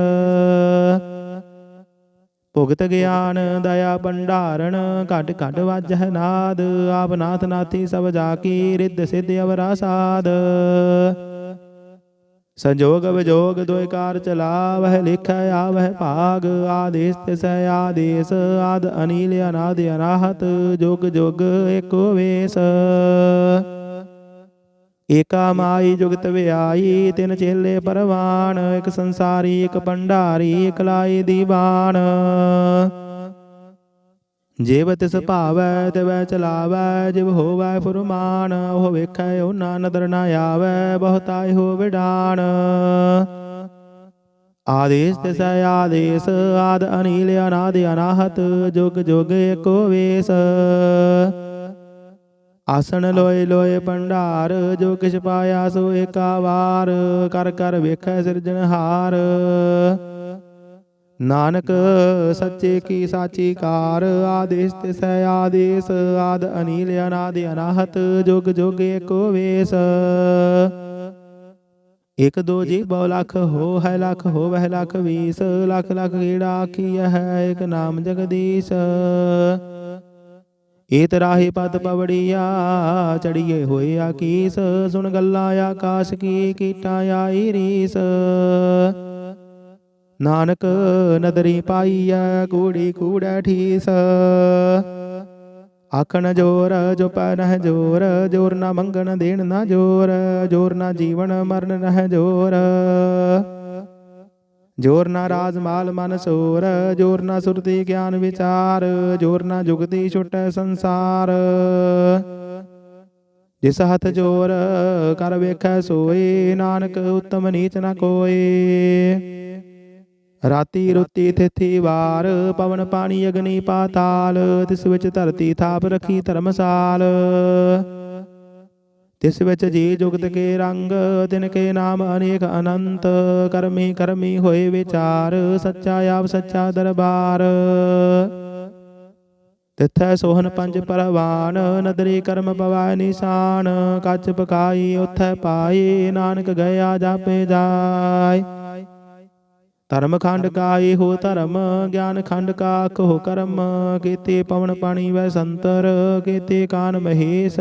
ਭੁਗਤ ਗਿਆਨ ਦਇਆ ਭੰਡਾਰਨ ਘਟ ਘਟ ਵਾਜਹਿ ਨਾਦ ਆਪ ਨਾਥ ਨਾਥੀ ਸਭ ਜਾ ਕੀ ਰਿੱਧ ਸਿੱਧ ਅਵਰਾ ਸਾਧ ਸੰਜੋਗ ਵਿਜੋਗ ਦੋਇ ਕਾਰ ਚਲਾਵਹਿ ਲਿਖੈ ਆਵਹਿ ਭਾਗ ਆਦੇਸ ਤਿਸੈ ਆਦੇਸ ਆਦ ਅਨੀਲ ਅਨਾਦ ਅਨਾਹਤ ਜੁਗ ਜੁਗ ਏਕੋ ਵੇਸ ਏਕਾ ਮਾਈ ਜੁਗਤ ਵਿਆਈ ਤਿਨ ਚੇਲੇ ਪਰਵਾਨ ਇਕ ਸੰਸਾਰੀ ਇਕ ਭੰਡਾਰੀ ਇਕ ਲਾਈ ਦੀਵਾਨ ਜਿਵ ਤਿਸ ਭਾਵੈ ਤਿਵੈ ਚਲਾਵੈ ਜਿਵ ਹੋਵੈ ਫੁਰਮਾਨ ਉਹ ਵੇਖੈ ਉਹਨਾਂ ਨਦਰ ਨਾ ਆਵੈ ਬਹੁਤਾਇ ਹੋ ਵਿਡਾਨ ਆਦੇਸ ਤਿਸੈ ਆਦੇਸ ਆਦ ਅਨੀਲ ਅਨਾਦ ਅਨਾਹਤ ਜੁਗ ਜੁਗ ਏਕੋ ਵੇਸ ਆਸਣ ਲੋਏ ਲੋਏ ਭੰਡਾਰ ਜੋ ਕਿਛ ਪਾਇਆ ਸੋ ਏਕਾ ਵਾਰ ਕਰ ਕਰ ਵੇਖੈ ਸਿਰਜਣਹਾਰ ਨਾਨਕ ਸੱਚੇ ਕੀ ਸਾਚੀ ਕਾਰ ਆਦੇਸ ਤਿਸੈ ਆਦੇਸ ਆਦ ਅਨੀਲ ਅਨਾਦ ਅਨਾਹਤ ਜੁਗ ਜੁਗ ਏਕੋ ਵੇਸ ਇਕ ਦੋ ਜੀ ਬਹੁ ਲਖ ਹੋ ਹੈ ਲਖ ਹੋਵਹਿ ਲਖ 20 ਲਖ ਲਖ ਗੇੜਾ ਆਖੀਐ ਹੈ ਇਕ ਨਾਮ ਜਗਦੀਸ਼ ਏਤ ਰਾਹੀ ਪਤ ਪਵੜੀਆ ਚੜੀਏ ਹੋਏ ਆਕੀਸ ਸੁਣ ਗੱਲਾਂ ਆਕਾਸ਼ ਕੀ ਕੀਟਾਂ ਆਈ ਰੀਸ ਨਾਨਕ ਨਦਰੀ ਪਾਈਐ ਕੂੜੀ ਕੂੜੈ ਠੀਸ ਆਖਣ ਜੋਰ ਜੋ ਪੈ ਨਹਿ ਜੋਰ ਜੋਰ ਨਾ ਮੰਗਣ ਦੇਣ ਨਾ ਜੋਰ ਜੋਰ ਨਾ ਜੀਵਨ ਮਰਨ ਨਹਿ ਜੋਰ ਜੋਰ ਨਾ ਰਾਜ ਮਾਲ ਮਨ ਸੋਰ ਜੋਰ ਨਾ ਸੁਰਤੀ ਗਿਆਨ ਵਿਚਾਰ ਜੋਰ ਨਾ ਜੁਗਤੀ ਛੁਟੈ ਸੰਸਾਰ ਜਿਸ ਹੱਥ ਜੋਰ ਕਰ ਵੇਖੈ ਸੋਏ ਨਾਨਕ ਉਤਮ ਨੀਚ ਨ ਕੋਏ ਰਾਤੀ ਰੁੱਤੀ ਥਿਥੀ ਵਾਰ ਪਵਨ ਪਾਣੀ ਅਗਨੀ ਪਾਤਾਲ ਤਿਸ ਵਿੱਚ ਧਰਤੀ ਥਾਪ ਰਖੀ ਧਰਮਸਾਲ ਤਿਸ ਵਿੱਚ ਜੀ ਜੁਗਤ ਕੇ ਰੰਗ ਤਿਨ ਕੇ ਨਾਮ ਅਨੇਕ ਅਨੰਤ ਕਰਮੀ ਕਰਮੀ ਹੋਏ ਵਿਚਾਰ ਸੱਚਾ ਆਪ ਸੱਚਾ ਦਰਬਾਰ ਤਿਥੈ ਸੋਹਨ ਪੰਜ ਪਰਵਾਨ ਨਦਰੀ ਕਰਮ ਪਵੈ ਨਿਸ਼ਾਨ ਕੱਚ ਪਕਾਈ ਉਥੈ ਪਾਏ ਨਾਨਕ ਗਿਆ ਜਾਪੇ ਜਾਏ ਧਰਮ ਖੰਡ ਕਾ ਇਹੋ ਧਰਮ ਗਿਆਨ ਖੰਡ ਕਾ ਕਹੋ ਕਰਮ ਕੀਤੇ ਪਵਨ ਪਾਣੀ ਵੈ ਸੰਤਰ ਕੀਤੇ ਕਾਨ ਮਹੇਸ਼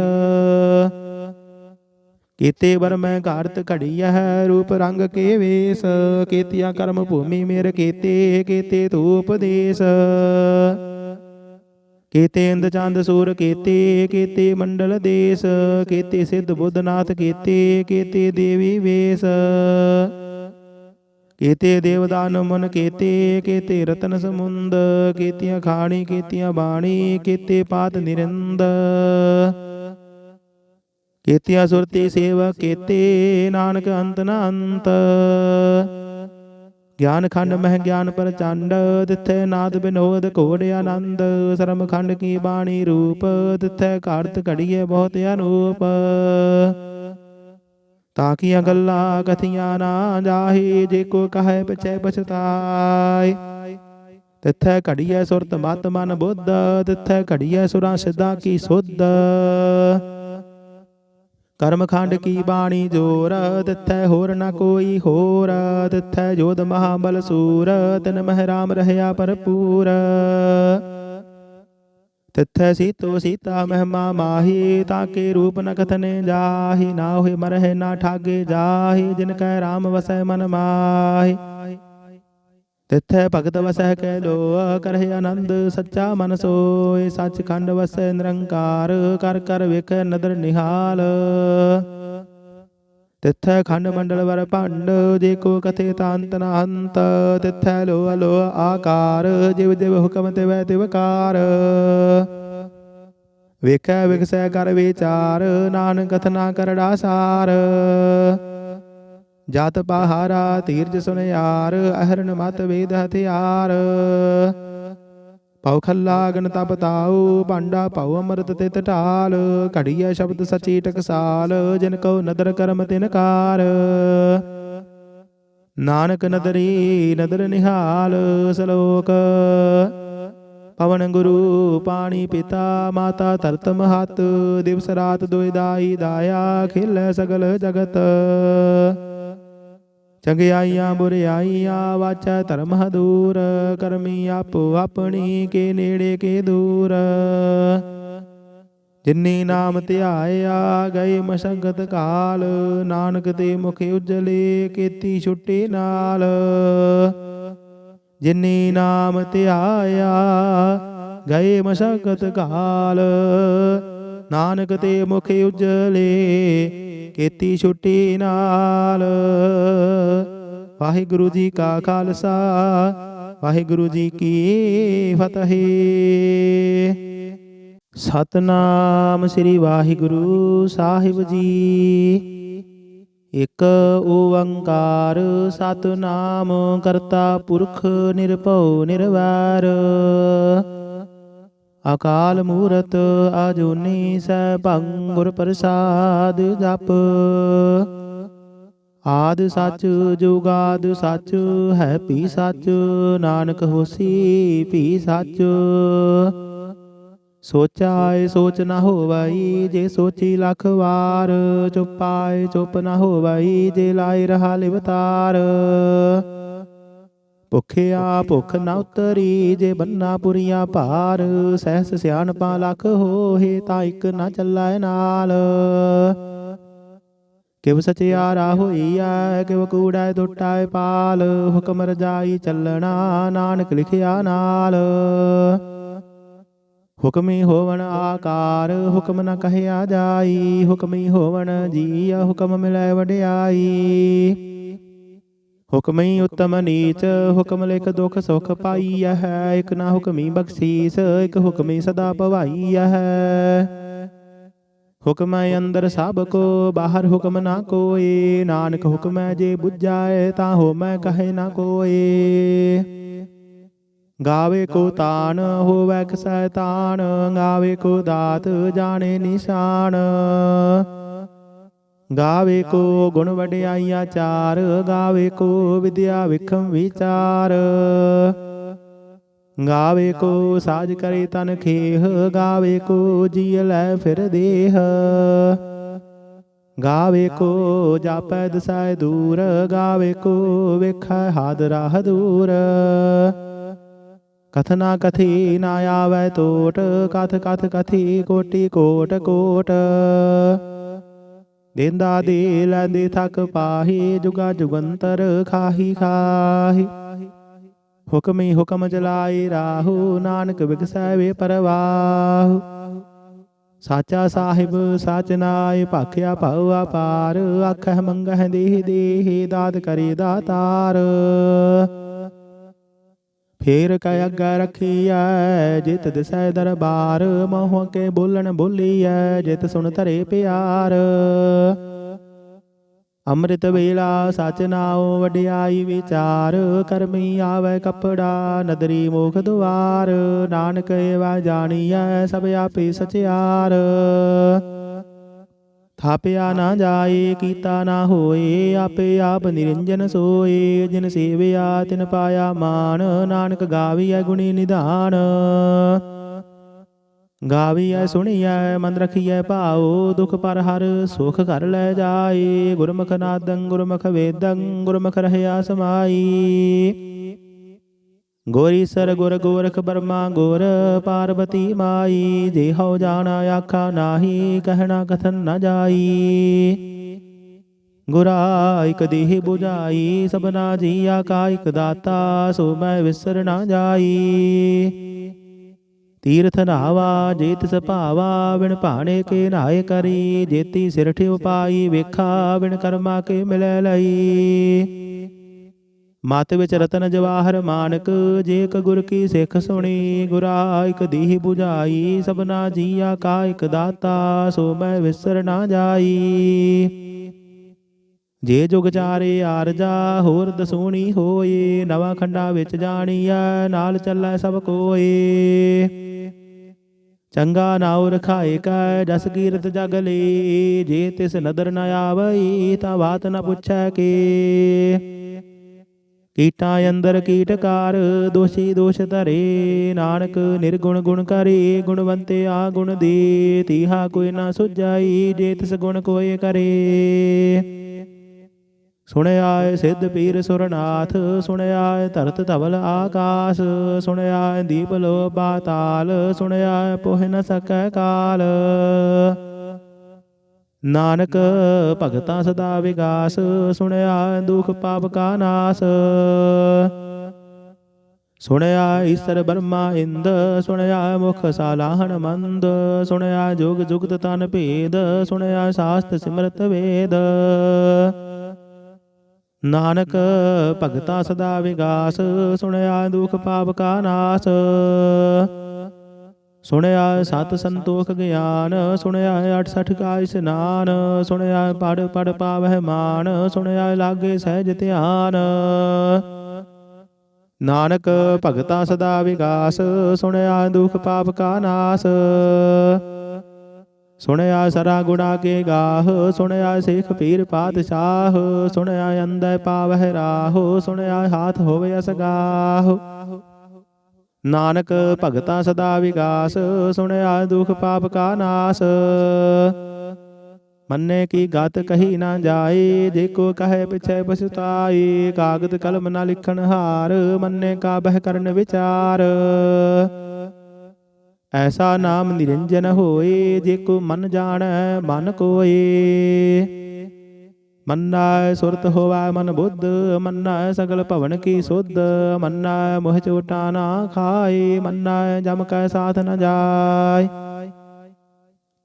ਕੀਤੇ ਬਰ ਮੈਂ ਘਾਰਤ ਘੜੀਐ ਰੂਪ ਰੰਗ ਕੇ ਵੇਸ ਕੀਤਿਆ ਕਰਮ ਭੂਮੀ ਮੇਰ ਕੀਤੇ ਕੀਤੇ ਧੂਪ ਦੇਸ ਕੀਤੇ ਇੰਦ ਚੰਦ ਸੂਰ ਕੀਤੇ ਕੀਤੇ ਮੰਡਲ ਦੇਸ ਕੀਤੇ ਸਿੱਧ ਬੁੱਧਨਾਥ ਕੀਤੇ ਕੀਤੇ ਦੇਵੀ ਵੇਸ ਕੀਤੇ ਦੇਵਦਾਨ ਮਨ ਕੀਤੇ ਕੀਤੇ ਰਤਨ ਸਮੁੰਦ ਕੀਤੀਆਂ ਖਾਣੀ ਕੀਤੀਆਂ ਬਾਣੀ ਕੀਤੇ ਪਾਤ ਨਿਰੰਦ ਕੀਤੀਆਂ ਸੁਰਤੀ ਸੇਵਾ ਕੀਤੇ ਨਾਨਕ ਅੰਤ ਨ ਅੰਤ ਗਿਆਨ ਖੰਡ ਮਹਿ ਗਿਆਨ ਪ੍ਰਚੰਡ ਤਿਥੈ ਨਾਦ ਬਿਨੋਦ ਘੋੜ ਆਨੰਦ ਸਰਮ ਖੰਡ ਕੀ ਬਾਣੀ ਰੂਪ ਤਿਥੈ ਘਾਰਤ ਘੜੀਏ ਬਹੁਤ ਅਨੂਪ ਤਾਕੀਆਂ ਗੱਲਾਂ ਕਥੀਆਂ ਨਾ ਜਾਹੀ ਜੇ ਕੋ ਕਹੈ ਪਿਛੈ ਪਛਤਾਏ ਤਿਥੈ ਘੜੀਐ ਸੁਰਤ ਮਤ ਮਨ ਬੁੱਧ ਤਿਥੈ ਘੜੀਐ ਸੁਰਾਂ ਸਿੱਧਾਂ ਕੀ ਸੁਧ ਕਰਮ ਖੰਡ ਕੀ ਬਾਣੀ ਜੋਰ ਤਿਥੈ ਹੋਰ ਨ ਕੋਈ ਹੋਰ ਤਿਥੈ ਜੋਧ ਮਹਾਬਲ ਸੂਰ ਤਿਨ ਮਹਿ ਰਾਮ ਰਹਿਆ ਭਰਪੂਰ ਤਿਥੈ ਸੀਤੋ ਸੀਤਾ ਮਹਿਮਾ ਮਾਹੀ ਤਾਕੇ ਰੂਪ ਨ ਕਥਨੇ ਜਾਹੀ ਨਾ ਹੋਏ ਮਰਹਿ ਨਾ ਠਾਗੇ ਜਾਹੀ ਜਿਨ ਕੈ ਰਾਮ ਵਸੈ ਮਨ ਮਾਹੀ ਤਿਥੈ ਭਗਤ ਵਸੈ ਕੈ ਲੋ ਕਰਹਿ ਆਨੰਦ ਸੱਚਾ ਮਨ ਸੋਇ ਸੱਚ ਖੰਡ ਵਸੈ ਨਿਰੰਕਾਰ ਕਰ ਕਰ ਵੇਖੈ ਨਦਰ ਨਿਹਾਲ ਤਿਥੈ ਖੰਡ ਮੰਡਲ ਵਰ ਭੰਡ ਜੇ ਕੋ ਕਥੇ ਤਾਂਤ ਨ ਅੰਤ ਤਿਥੈ ਲੋ ਅਲੋ ਆਕਾਰ ਜਿਵ ਜਿਵ ਹੁਕਮ ਤਿਵੈ ਤਿਵਕਾਰ ਵੇਖੈ ਵਿਗਸੈ ਕਰ ਵਿਚਾਰ ਨਾਨਕ ਕਥਨਾ ਕਰੜਾ ਸਾਰ ਜਾਤ ਪਹਾਰਾ ਧੀਰਜ ਸੁਨਿਆਰ ਅਹਰਨ ਮਤ ਵੇਦ ਹਥਿਆਰ ਪਉ ਖੱਲਾ ਅਗਨ ਤਪ ਤਾਉ, ਭਾਂਡਾ ਪਉ ਅੰਮ੍ਰਿਤ ਤਿਤ ਢਾਲ। ਘੜੀਐ ਸ਼ਬਦ ਸਚੀ ਟਕਸਾਲ, ਜਿਨ ਕਉ ਨਦਰ ਕਰਮ ਤਿਨ ਕਾਰ। ਨਾਨਕ ਨਦਰੀ ਨਦਰ ਨਿਹਾਲ। ਸਲੋਕ। ਪਵਨ ਗੁਰੂ ਪਾਣੀ ਪਿਤਾ, ਮਾਤਾ ਧਰਤ ਮਹਤ। ਦਿਵਸ ਰਾਤ ਦੁਇ ਦਾਈ ਦਾਇਆ, ਖੇਲੈ ਸਗਲ ਜਗਤ। ਚੰਗਿਆਈਆਂ ਬੁਰਿਆਈਆਂ, ਵਾਚੈ ਧਰਮ ਹਦੂਰ। ਕਰਮੀ ਆਪੋ ਆਪਣੀ, ਕੇ ਨੇੜੇ ਕੇ ਦੂਰ। ਜਿਨੀ ਨਾਮ ਧਿਆਇਆ, ਗਏ ਮਸ਼ਕਤ ਕਾਲ। ਨਾਨਕ ਤੇ ਮੁਖ ਉਜਲੇ, ਕੀਤੀ ਛੁੱਟੀ ਨਾਲ। ਜਿਨੀ ਨਾਮ ਧਿਆਇਆ, ਗਏ ਮਸ਼ਕਤ ਕਾਲ। ਨਾਨਕ ਤੇ ਮੁਖ ਉਜਲੇ, ਕੀਤੀ ਛੁੱਟੀ ਨਾਲ। ਵਾਹਿਗੁਰੂ ਜੀ ਕਾ ਖਾਲਸਾ, ਵਾਹਿਗੁਰੂ ਜੀ ਕੀ ਫਤਿਹ। ਸਤਨਾਮ ਸ੍ਰੀ ਵਾਹਿਗੁਰੂ ਸਾਹਿਬ ਜੀ। ਇਕ ਓੰਕਾਰ ਸਤਿਨਾਮ, ਕਰਤਾ ਪੁਰਖ ਨਿਰਭਉ ਨਿਰਵੈਰ। ਅਕਾਲ ਮੂਰਤ ਅਜੂਨੀ ਸੈਭੰ, ਗੁਰ ਪ੍ਰਸਾਦ ਜਪ। ਆਦਿ ਸੱਚ ਜੁਗਾਦਿ ਸੱਚ, ਹੈ ਭੀ ਸੱਚ। ਨਾਨਕ ਹੋਸੀ ਭੀ ਸੱਚ। ਸੋਚਾਏ ਸੋਚ ਨਾ ਹੋਵਈ, ਜੇ ਸੋਚੀ ਲੱਖ ਵਾਰ। ਚੁਪਾਏ ਚੁੱਪ ਨਾ ਹੋਵਈ, ਜੇ ਲਾਇ ਰਹਾ ਲਿਵਤਾਰ। ਭੁਖਿਆ ਭੁਖ ਨਾ ਉਤਰੀ, ਜੇ ਬੰਨਾ ਪੁਰੀਆ ਭਾਰ। ਸਹਿਸ ਸਿਆਣਪਾਂ ਲੱਖ ਹੋਏ, ਤਾਂ ਇੱਕ ਨਾ ਚੱਲੈ ਨਾਲ। ਕਿਵ ਸਚਿਆਰਾ ਹੋਈਐ, ਕਿਵ ਕੂੜੈ ਟੁੱਟੈ ਪਾਲ। ਹੁਕਮ ਰਜਾਈ ਚੱਲਣਾ, ਨਾਨਕ ਲਿਖਿਆ ਨਾਲ। ਹੁਕਮੀ ਹੋਵਣ ਆਕਾਰ, ਹੁਕਮ ਨ ਕਹਿਆ ਜਾਈ। ਹੁਕਮੀ ਹੋਵਣ ਜੀਅ, ਹੁਕਮ ਮਿਲੈ ਵਡਿਆਈ। ਹੁਕਮੀ ਉਤਮ ਨੀਚ, ਹੁਕਮ ਲਿਖ ਦੁਖ ਸੁਖ ਪਾਈਐ। ਇਕ ਨਾ ਹੁਕਮੀ ਬਖਸ਼ੀਸ, ਇਕ ਹੁਕਮੀ ਸਦਾ ਭਵਾਈਐ। ਹੁਕਮੈ ਅੰਦਰ ਸਭ ਕੋ, ਬਾਹਰ ਹੁਕਮ ਨਾ ਕੋਇ। ਨਾਨਕ ਹੁਕਮੈ ਜੇ ਬੁਝਾਏ, ਤਾਂ ਹੋਮੈ ਕਹੇ ਨਾ ਕੋਇ। ਗਾਵੇ ਕੋ ਤਾਣ, ਹੋਵੈ ਕਸੈ ਤਾਣ। ਗਾਵੇ ਕੋ ਦਾਤ, ਜਾਣੇ ਨਿਸ਼ਾਨ। ਗਾਵੇ ਕੋ ਗੁਣ ਵਡਿਆਈਆ ਚਾਰ। ਗਾਵੇ ਕੋ ਵਿਦਿਆ ਵਿਖਮ ਵਿਚਾਰ। ਗਾਵੇ ਕੋ ਸਾਜ ਕਰੇ ਤਨ ਖੇਹ। ਗਾਵੇ ਕੋ ਜੀਅ ਲੈ ਫਿਰ ਦੇਹ। ਗਾਵੇ ਕੋ ਜਾਪੈ ਦਸੈ ਦੂਰ। ਗਾਵੇ ਕੋ ਵੇਖੈ ਹਾਦ ਰਾਹ ਦੂਰ। ਕਥਨਾ ਕਥੀ ਨਾ ਆਵੈ ਟੋਟ, ਕਥ ਕਥ ਕਥੀ ਕੋਟੀ ਕੋਟ ਕੋਟ। ਦੇਂਦਾ ਦੇ ਲੈਂਦੇ ਥਕ ਪਾਹੀ, ਜੁਗਾ ਜੁਗੰਤਰ ਖਾਹੀ ਖਾਹੀ। ਹੁਕਮੀ ਹੁਕਮ ਚਲਾਈ ਰਾਹੂ, ਨਾਨਕ ਵਿਗਸੈ ਵੇ ਪਰਵਾਹੂ। ਸਾਚਾ ਸਾਹਿਬ ਸਾਚ ਨਾਇ, ਭਾਖਿਆ ਭਉ ਅਪਾਰ। ਆਖਹਿ ਮੰਗਹਿ ਦੇਹ ਦੇਹ, ਦਾਤ ਕਰੇ ਦਾਤਾਰ। ਫੇਰ ਕੈ ਅੱਗੇ ਰਖੀਐ, ਜਿਤ ਦਿਸੈ ਦਰਬਾਰ। ਮੋਹ ਕੇ ਬੋਲਣ ਬੋਲੀਐ, ਜਿਤ ਸੁਣ ਧਰੇ ਪਿਆਰ। ਅੰਮ੍ਰਿਤ ਵੇਲਾ ਸਚ ਨਾਉ, ਵਡਿਆਈ ਵਿਚਾਰ। ਕਰਮੀ ਆਵੈ ਕਪੜਾ, ਨਦਰੀ ਮੋਖ ਦੁਆਰ। ਨਾਨਕ ਏਵਾ ਜਾਣੀਐ, ਸਭ ਆਪੇ ਸਚਿਆਰ। ਥਾਪਿਆ ਨਾ ਜਾਏ, ਕੀਤਾ ਨਾ ਹੋਏ। ਆਪੇ ਆਪ ਨਿਰੰਜਨ ਸੋਏ। ਜਿਨ ਸੇਵਿਆ ਤਿਨ ਪਾਇਆ ਮਾਨ। ਨਾਨਕ ਗਾਵੀਐ ਗੁਣੀ ਨਿਧਾਨ। ਗਾਵੀਐ ਸੁਣੀਐ ਮਨ ਰਖੀਐ ਭਾਉ। ਦੁਖ ਪਰ ਹਰ ਸੁਖ ਘਰ ਲੈ ਜਾਏ। ਗੁਰਮੁਖ ਨਾਦੰ ਗੁਰਮੁਖ ਵੇਦੰ, ਗੁਰਮੁਖ ਰਹਿਆ ਸਮਾਈ। ਗੋਰੀਸਰ ਗੁਰ ਗੋਰਖ ਬਰਮਾ ਗੁਰ, ਪਾਰਬਤੀ ਮਾਈ। ਜੇ ਹਉ ਜਾਣਾ ਆਖਾ ਨਾਹੀ, ਕਹਿਣਾ ਕਥਨ ਨ ਜਾਈ। ਗੁਰਾ ਇਕ ਦੇਹ 부ਝਾਈ, ਸਭਨਾ ਜੀਆ ਕਾ ਇਕ ਦਾਤਾ। ਸੋ ਮੈਂ ਵਿਸਰ ਨਾ ਜਾਈ। ਤੀਰਥ ਨਾਵਾ ਜੇ ਤਿਸ ਭਾਵਾ, ਬਿਨ ਭਾਣੇ ਕੇ ਨਾਏ ਕਰੀ। ਜੇਤੀ ਸਿਰ ਠਿਉ ਪਾਈ ਵੇਖਾ, ਬਿਨ ਕਰਮਾ ਕੇ ਮਿਲੈ ਲਈ। ਮਤ ਵਿੱਚ ਰਤਨ ਜਵਾਹਰ ਮਾਨਕ, ਜੇ ਇਕ ਗੁਰ ਕੀ ਸਿੱਖ ਸੁਣੀ। ਗੁਰਾ ਇਕ ਦੇਹ 부ਝਾਈ, ਸਭਨਾ ਜੀਆ ਕਾ ਇਕ ਦਾਤਾ। ਸੋ ਮੈਂ ਵਿਸਰ ਨਾ ਜਾਈ। ਜੇ ਜੁਗ ਚਾਰੇ ਆਰਜਾ ਹੋਰ ਦਸੂਣੀ ਹੋਏ। ਨਵਾਂ ਖੰਡਾ ਵਿੱਚ ਜਾਣੀਐ ਨਾਲ ਚੱਲੈ ਸਭ ਕੋਏ। ਚੰਗਾ ਨਾਉ ਰਖਾਏ ਕੈ ਜਸ ਕੀਰਤ ਜਗ ਲੇ। ਜੇ ਤਿਸ ਨਦਰ ਨ ਆਵਈ ਤਾਂ ਬਾਤ ਨ ਪੁੱਛੈ ਕੇ। ਕੀਟਾਂ ਅੰਦਰ ਕੀਟਕਾਰ ਦੋਸ਼ੀ ਦੋਸ਼ ਧਰੇ। ਨਾਨਕ ਨਿਰਗੁਣ ਗੁਣ ਕਰੇ ਗੁਣਵੰਤੇ ਆ ਗੁਣ ਦੇ। ਤੀਹਾ ਕੋਈ ਨਾ ਸੁਝਾਈ ਜੇ ਤਿਸ ਗੁਣ ਕੋਏ ਕਰੇ। ਸੁਣਿਆ ਸਿੱਧ ਪੀਰ ਸੁਰਨਾਥ ਸੁਣਿਆ ਧਰਤ ਧਵਲ ਆਕਾਸ। ਸੁਣਿਆ ਦੀਪ ਲੋ ਪਾਤਾਲ ਸੁਣਿਆ ਪੋਹ ਨ ਸਕੈ ਕਾਲ। ਨਾਨਕ ਭਗਤਾਂ ਸਦਾ ਵਿਗਾਸ ਸੁਣਿਆ ਦੁਖ ਪਾਪ ਕਾ ਨਾਸ। ਸੁਣਿਆ ਈਸਰ ਬਰਮਾ ਇੰਦ ਸੁਣਿਆ ਮੁਖ ਸਾਲਾਹਣ ਮੰਦ। ਸੁਣਿਆ ਜੁਗ ਜੁਗਤ ਤਨ ਭੇਦ ਸੁਣਿਆ ਸਾਸਤ ਸਿਮਰਤ ਵੇਦ। ਨਾਨਕ ਭਗਤਾਂ ਸਦਾ ਵਿਗਾਸ ਸੁਣਿਆ ਦੁਖ ਪਾਪ ਕਾ ਨਾਸ। ਸੁਣਿਆ ਸਤ ਸੰਤੋਖ ਗਿਆਨ ਸੁਣਿਆ 68 ਕਾ ਇਸਨਾਨ। ਸੁਣਿਆ ਪੜ ਪੜ ਪਾਵਹਿ ਮਾਨ ਸੁਣਿਆ ਲਾਗੇ ਸਹਿਜ ਧਿਆਨ। ਨਾਨਕ ਭਗਤਾਂ ਸਦਾ ਵਿਗਾਸ ਸੁਣਿਆ ਦੁਖ ਪਾਪ ਕਾ ਨਾਸ। ਸੁਣਿਆ ਸਰਾ ਗੁਣਾ ਕੇ ਗਾਹ ਸੁਣਿਆ ਸਿੱਖ ਪੀਰ ਪਾਤਸ਼ਾਹ। ਸੁਣਿਆ ਅੰਧੈ ਪਾਵਹਿ ਰਾਹ ਸੁਣਿਆ ਹਾਥ ਹੋਵੇ ਅਸਗਾਹ। ਨਾਨਕ ਭਗਤਾਂ ਸਦਾ ਵਿਗਾਸ ਸੁਣਿਆ ਦੁਖ ਪਾਪ ਕਾ ਨਾਸ। ਮੰਨੇ ਕੀ ਗਤ ਕਹੀ ਨਾ ਜਾਏ ਜੇ ਕੋ ਕਹੇ ਪਿਛੈ ਪਛਤਾਏ। ਕਾਗਦ ਕਲਮ ਨਾ ਲਿਖਣ ਹਾਰ ਮੰਨੇ ਕਾ ਬਹਿ ਕਰਨ ਵਿਚਾਰ। ਐਸਾ ਨਾਮ ਨਿਰੰਜਨ ਹੋਏ ਜੇ ਕੋ ਮਨ ਜਾਣੈ ਮਨ ਕੋਏ। ਮੰਨੈ ਸੁਰਤ ਹੋਵੈ ਮਨ ਬੁੱਧ ਮੰਨੈ ਸਗਲ ਭਵਨ ਕੀ ਸੁਧ। ਮੰਨੈ ਮੋਹ ਚੋਟਾ ਨਾ ਖਾਏ ਮੰਨੈ ਜਮ ਕੈ ਸਾਥ ਨ ਜਾਏ।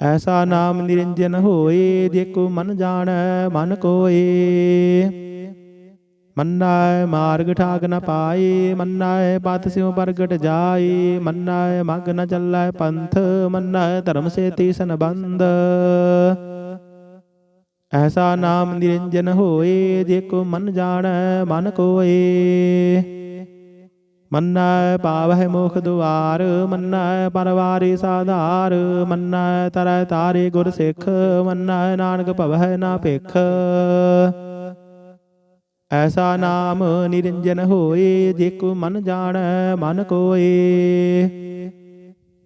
ਐਸਾ ਨਾਮ ਨਿਰੰਜਨ ਹੋਏ ਜੇ ਕੋ ਮਨ ਜਾਣੈ ਮਨ ਕੋਏ। ਮੰਨੈ ਮਾਰਗ ਠਾਕ ਨ ਪਾਏ ਮੰਨੈ ਪਤ ਸਿਉ ਪ੍ਰਗਟ ਜਾਏ। ਮੰਨੈ ਮਗ ਨ ਚੱਲੈ ਪੰਥ ਮੰਨੈ ਧਰਮ ਸੇਤੀ ਸੰਬੰਧ। ਐਸਾ ਨਾਮ ਨਿਰੰਜਨ ਹੋਏ ਜੇ ਕੋ ਮਨ ਜਾਣੈ ਮਨ ਕੋਏ। ਮੰਨੈ ਪਾਵਹਿ ਮੋਖ ਦੁਆਰ ਮੰਨੈ ਪਰਵਾਰੀ ਸਾਧਾਰ। ਮੰਨੈ ਤਰੈ ਤਾਰੇ ਗੁਰ ਸਿੱਖ ਮੰਨੈ ਨਾਨਕ ਭਵਹਿ ਨਾ ਭਿਖ। ਐਸਾ ਨਾਮ ਨਿਰੰਜਨ ਹੋਏ ਜੇ ਕੋ ਮਨ ਜਾਣੈ ਮਨ ਕੋਏ।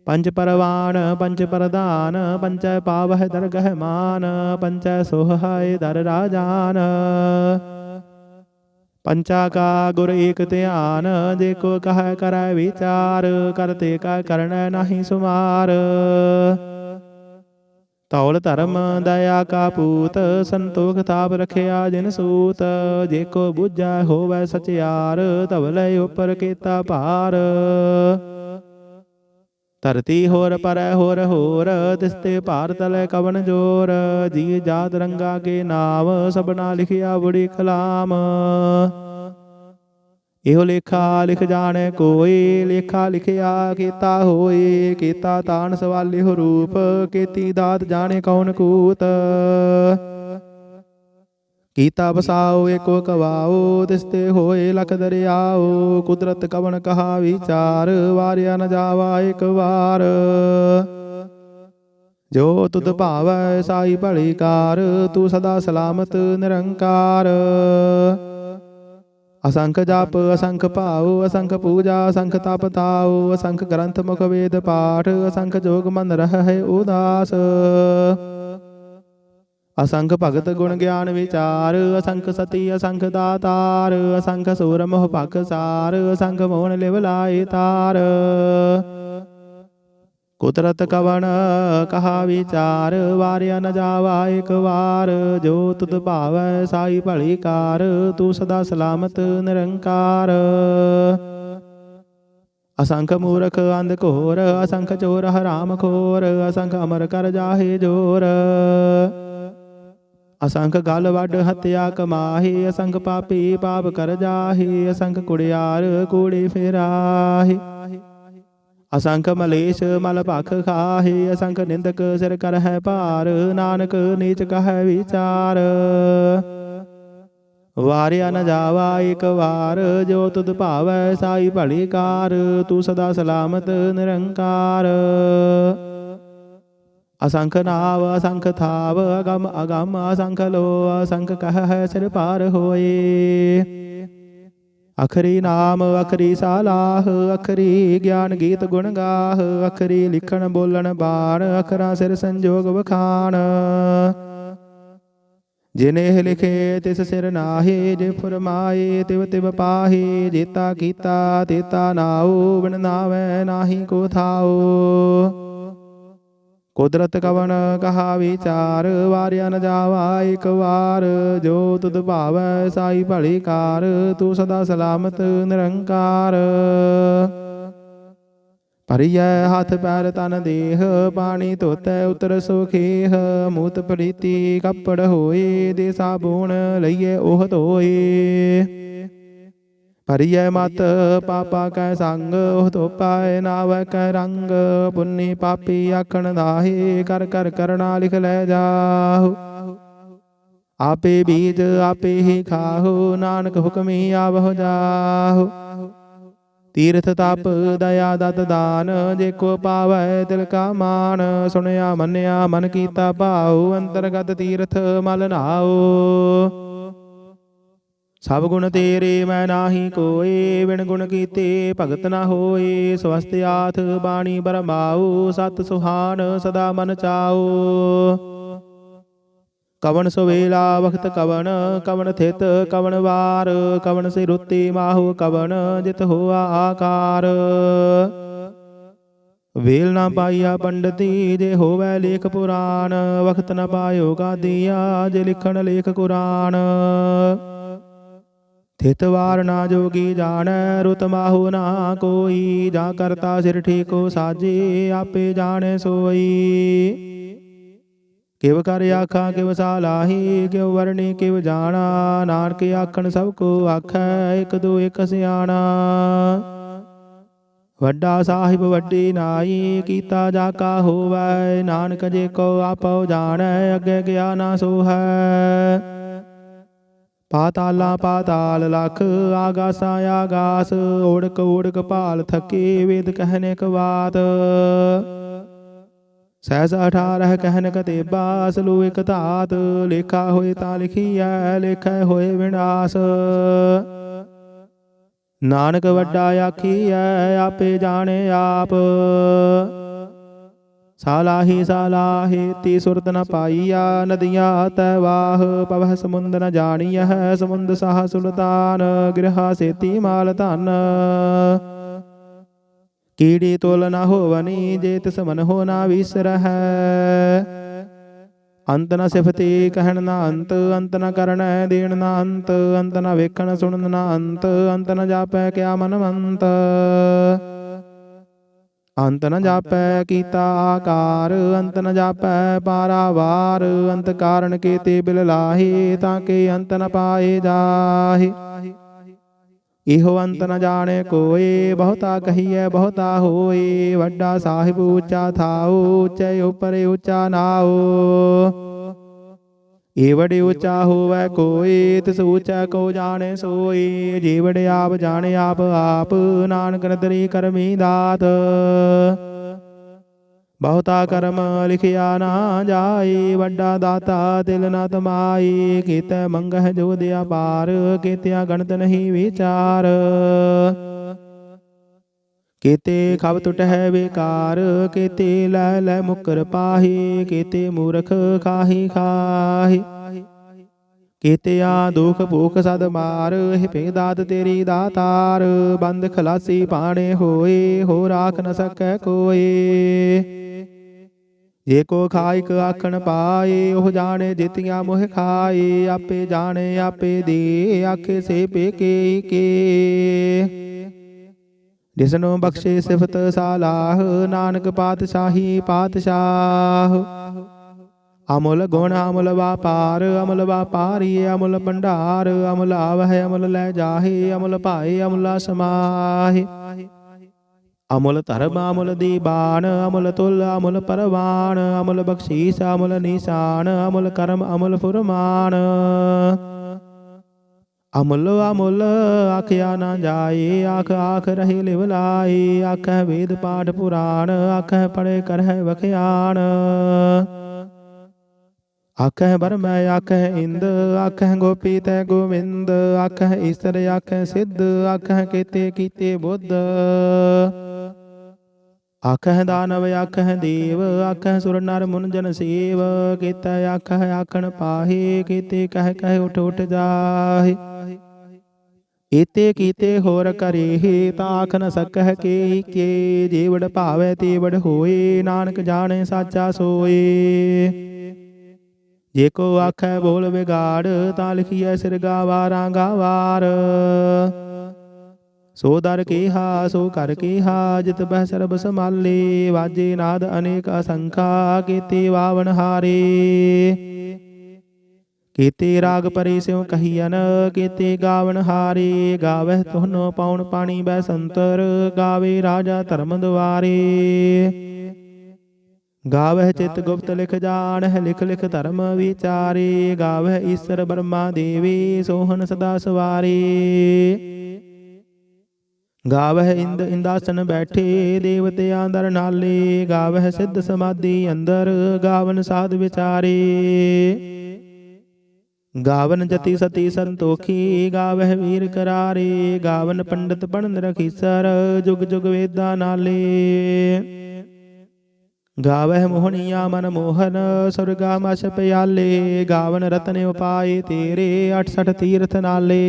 ਪੰਜ ਪਰਵਾਨ ਪੰਜ ਪ੍ਰਧਾਨ ਪੰਚੈ ਪਾਵਹਿ ਦਰਗਹਿ ਮਾਨ। ਪੰਚੈ ਸੋਹਾਇ ਦਰ ਰਾਜਾਨ ਪੰਚਾ ਕਾ ਗੁਰ ਏਕ ਧਿਆਨ। ਜੇ ਕੋ ਕਹੈ ਕਰੈ ਵਿਚਾਰ ਕਰਤੇ ਕਾ ਕਰਣੈ ਨਾਹੀ ਸੁਮਾਰ। ਧੌਲ ਧਰਮ ਦਇਆ ਕਾ ਪੂਤ ਸੰਤੋਖ ਤਾਪ ਰਖਿਆ ਜਿਨ ਸੂਤ। ਜੇ ਕੋ ਬੁੱਝੈ ਹੋਵੈ ਸਚਿਆਰ ਧਵਲੇ ਉਪਰ ਕੀਤਾ ਭਾਰ। ਧਰਤੀ ਹੋਰ ਪਰੈ ਹੋਰ ਹੋਰ ਤਿਸਤੇ ਭਾਰ ਤਲੈ ਕਵਨ ਜੋਰ। ਜੀ ਜਾਤ ਰੰਗਾ ਕੇ ਨਾਮ ਸਭਨਾ ਲਿਖਿਆ ਬੁੜੀ ਕਲਾਮ। ਇਹੋ ਲੇਖਾ ਲਿਖ ਜਾਣੈ ਕੋਈ ਲੇਖਾ ਲਿਖਿਆ ਕੀਤਾ ਹੋਏ। ਕੀਤਾ ਤਾਣ ਸਵਾਲਿਹੁ ਰੂਪ ਕੀਤੀ ਦਾਤ ਜਾਣੇ ਕੌਣ ਕੂਤ। ਕੀਤਾ ਬਸਾਓ ਏਕੋ ਕਵਾਓ ਤਿਸਤੇ ਹੋਏ ਲਖ ਦਰਿਆਓ। ਕੁਦਰਤ ਕਵਣ ਕਹਾ ਵਿਚਾਰ ਵਾਰਿਆ ਨ ਜਾਵਾ ਇਕ ਵਾਰ। ਜੋ ਤੁਧ ਭਾਵੈ ਸਾਈ ਭਲੀ ਕਾਰ ਤੂੰ ਸਦਾ ਸਲਾਮਤ ਨਿਰੰਕਾਰ। ਅਸੰਖ ਜਪ ਅਸੰਖ ਭਾਉ ਅਸੰਖ ਪੂਜਾ ਅਸੰਖ ਤਪ ਤਾਉ। ਅਸੰਖ ਗ੍ਰੰਥ ਮੁਖ ਵੇਦ ਪਾਠ ਅਸੰਖ ਜੋਗ ਮਨ ਰਹਿ ਉਦਾਸ। ਅਸੰਖ ਭਗਤ ਗੁਣ ਗਿਆਨ ਵਿਚਾਰ ਅਸੰਖ ਸਤੀ ਅਸੰਖ ਦਾਤਾਰ। ਅਸੰਖ ਸੂਰ ਮੋਹ ਭਖ ਸਾਰ ਅਸੰਖ ਮੋਹਨ ਲਿਵ ਲਾਏ ਤਾਰ। ਕੁਦਰਤ ਕਵਣ ਕਹਾ ਵਿਚਾਰ ਵਾਰਿਆ ਨ ਜਾਵਾ ਇਕ ਵਾਰ। ਜੋ ਤੁਧ ਭਾਵੈ ਸਾਈ ਭਲੀ ਕਾਰ ਤੂੰ ਸਦਾ ਸਲਾਮਤ ਨਿਰੰਕਾਰ। ਅਸੰਖ ਮੂਰਖ ਅੰਧ ਘੋਰ ਅਸੰਖ ਚੋਰ ਹਰਾਮ ਖੋਰ। ਅਸੰਖ ਅਮਰ ਕਰ ਜਾਹੇ ਜੋਰ। ਅਸੰਖ ਗਲ ਵੱਡ ਹੱਤਿਆ ਕਮਾਹੇ। ਅਸੰਖ ਪਾਪੀ ਪਾਪ ਕਰ ਜਾਹੇ। ਅਸੰਖ ਕੁੜਿਆਰ ਕੂੜੇ ਫੇਰਾਹੇ। ਅਸੰਖ ਮਲੇਸ਼ ਮਲ ਭਖ ਖਾਹੇ। ਅਸੰਖ ਨਿੰਦਕ ਸਿਰ ਕਰਹਿ ਭਾਰ ਨਾਨਕ ਨੀਚ ਕਹੈ ਵਿਚਾਰ। ਵਾਰਿਆ ਨ ਜਾਵਾ ਇੱਕ ਵਾਰ, ਜੋ ਤੁਧ ਭਾਵੈ ਸਾਈ ਭਲੀ ਕਾਰ। ਤੂੰ ਸਦਾ ਸਲਾਮਤ ਨਿਰੰਕਾਰ। असंख नाव असंख थाव, अगम अगम असंख लो, असंख कह है सिर पार होए। अखरी नाम अखरी सालाह, अखरी ज्ञान गीत गुण गाह। अखरी लिखण बोलन बाण, अखरा सिर संजोग बखान। जिनेह लिखे तिस सिर नाहे, जे फुरमाए तिव तिव पाहे। जेता कीता तेता नाओ, बिन नावै नाहि को थाओ। कुदरत कवन कहा विचार, वारिया न जावा एक वार। जो तुध भावै साई भली कार, तू सदा सलामत निरंकार। भरियै हाथ पैर तन देह, पानी धोतै उतर सुखेह। मूत प्रीति कपड़ होए, दे साबुन लइए ओह धोए। भरियै मत पापा कै संग, ओह धोपाए नावै कै रंग। पुन्नी पापी आखण दाहे, कर कर करना लिख लै जाहु। आपे बीज आपे ही खाहु, नानक हुक्मी आवह जाहु। तीर्थ तप दया दत दान, जे को पावै तिल का मान। सुनया मन्या मन कीता भाऊ, अंतरगत तीर्थ मल नाओ। सब गुण तेरे मैं नाही कोय, बिन गुण कीते भगत न होए। स्वस्थ आथ बाणी बरमाओ, सत सुहान सदा मन चाओ। कवन सुवेला वक्त कवन, कवन थित कवन वार। कवन से रुत्ते माहु कवन, जित होआ आकार। वेल ना पाइया पंडिती, जे होवै लेख पुराण। वक्त न पायो गादिया, जे लिखण लेख कुरान। थित वार ना जोगी जानै, रुत माहु ना कोई। जा करता सिर ठीको साजे, आपे जाने सोई। किव कर आखा किव सालाही, किव वरणी किव जाना। नानक आखन सब को आखै, एक दो एक सियाणा। वड्डा साहिब वड्डी नाई, कीता जाका होवै। नानक जे को आपो जानै, अगे गया ना सोहै। पाताला पाताल लख, आगासा आगास। ओढ़क ओढ़क भाल थके, वेद कहने कवात। सहस 18 कहन कतेबा, सलू एक धात। लेखा होए ता लिखिया, लेखा होए विनाश। नानक वड्डा आखिया, आपे जाने आप। सालाही सालाही ती सुरत न पाइया। नदियाँ तैवाह पवह समुंद न जानियह। समुंद साह सुल्तान, गृहा सेती माल धन। कीड़ी तोल न होवनी, जेत समन हो ना विसरह। अंत न सिफती कहन न अंत, अंत न करण देण न अंत। अंत न वेखण सुनन न अंत, अंत न जापै क्या मनमंत। अंत न जापै कीता आकार, अंत न जापै पारावार। अंत कारण के ते बिल लाहे, ताके अंत न पाए जाहे। इहो अंत न जाने कोय, बहुता कहिए बहुता होए। वड्डा साहिब ऊंचा थाओ, ऊंचे ऊपर ऊंचा नाओ। एवड़े ऊंचा होवै कोय, तिस ऊंचा को जाने सोई। जीवड़े आप जाने आप आप, नानक नदरी करमी दात। बहुता कर्म लिखिया ना जाए, वड्डा दाता दिल न तमाई। कीते मंगह जो दिया पार, कीतिया गणत नहीं विचार। केते खब टुट है बेकार, केते लै लै मुकर पाही। केते मूर्ख खाही खाही, केते आ दुख भूख सद मार। हे दात तेरी दातार, बंद खलासी पाने होए। हो राख न सकै कोई। जे को खाइक आखन पाए, ओह जाने जितिया मोह खाए। आपे जाने आपे दे, आखे से पेके के। जिसनो बख्शे सिफत सालाह, नानक पातशाही पातशाह। अमुल गुण अमुल व्यापार, अमुल व्यापारी अमुल भंडार। अमुल आवह अमुल लै जाहे, अमुल पाए अमुल समाहे। अमुल धर्म अमुल दीबान, अमुल तुल अमुल परवान। अमुल बख्शीस अमुल निशान, अमुल कर्म अमुल फुरमान। अमुल अमुल आखिया न जाए, आख आख रहे लिव लाए। आखह वेद पाठ पुराण, आखह पढ़े करह बखियान। आखह बरम आखह इंद, आखह गोपी तै गोविंद। आखह ईसर आखह सिद्ध, आखह केते कीते बुद्ध। आखह दानव आखह देव, आखह सुर नर मुन जन सेव। केता आखह आखन पाहे, केते कह कह उठ उठ जाहे। एते कीते होर करेहे, ताख न सकह के। जेवड़ भावै तेवड़ होए, नानक जाने साचा सोए। जेको आखै बोल बिगाड़, ता लिखिए सिर गावारा गावार। सो दर केहा सो कर केहा, जित बह सरब समाले। वाजे नाद अनेक असंखा, केते वावन हारे। केते राग परे स्यों कहियन, केते गावन हारे। गावह तुहनो पौन पानी बै संतर, गावे राजा धर्म द्वारे। गावह चित गुप्त लिख जानह, लिख लिख धर्म विचारे। गावह ईश्वर ब्रह्मा देवी, सोहन सदा सवारे। गावह इंद इंदासन बैठे, देवतियां दर नाले। गावह सिद्ध समाधि अंदर, गावन साध विचारे। गावन जति सती संतोखी, गावह वीर करारे। गावन पंडित पढ़न रखीसर, जुग जुग वेदा नाले। गावह मोहनिया मन मोहन, सुरगा मश प्याले। गावन रतन उपाय तेरे, 68 तीर्थ नाले।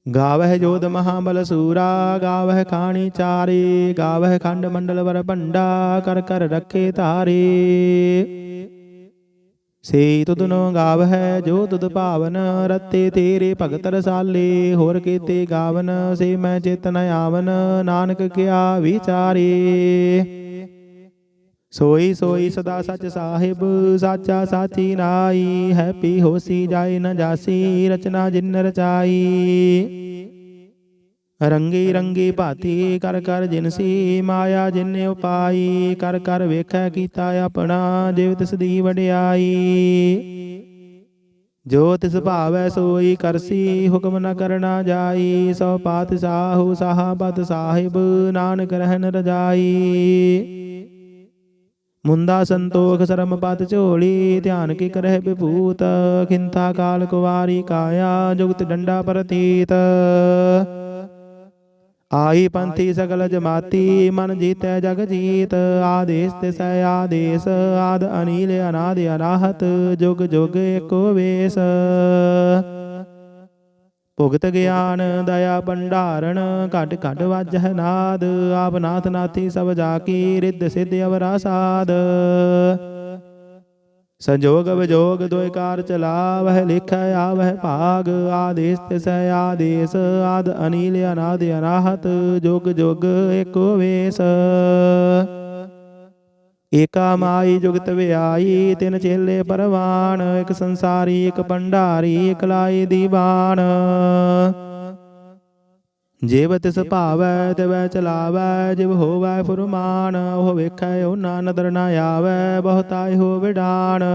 गावह जोध महाबल सूरा, गावह खानी चारे। गावह खंड मंडल वर भंडा, कर कर रखे तारे। से तुदनो गावह जो तुद पावन, रते तेरे भगत रसाले। होर केते गावन, से मैं चेतन आवन। नानक क्या विचारे। सोई सोई सदा सच साहिब, साचा साची नाई। है पी होसी जाए न जासी, रचना जिन रचाई। रंगी रंगी भाती कर कर जिनसी, माया जिन्ने उपाई। कर कर वेखै कीता अपना, जिव तिस दी वडियाई। जो तिस भावै सोई करसी, हुक्म न करना जाई। सौ पातशाहु साहबत साहिब, नानक रहन रजाई। मुंदा संतोख सरम पत झोली, ध्यान की करह विभूत। खिंता काल कुवारी काया, जुगत डंडा प्रतीत। आई पंथी सकल जमाती, मन जीतै जग जीत। आदेश तिसै आदेश, आद अनील अनादि अनाहत। जुग जुग एको वेश। भुगत ज्ञान दया भंडारण, घट घट वाजह नाद। आप नाथ नाथी सब जाकी, रिद्ध सिद्ध अवरा साध। संजोग विजोग दुय कार चलावह, लिखै आवह भाग। आदेश तिसै आदेश, आद अनील अनादि अनाहत। जुग जुग एको वेश। एका माई जुगत व्याई, तिन चेले परवान। एक संसारी एक भंडारी, एक लाई दीवान। जिव तिस भावै तिवै चलावै, जिव होवै फुरमान। ओह वेखै ओना नदर न आवै, बहुताय हो विडान।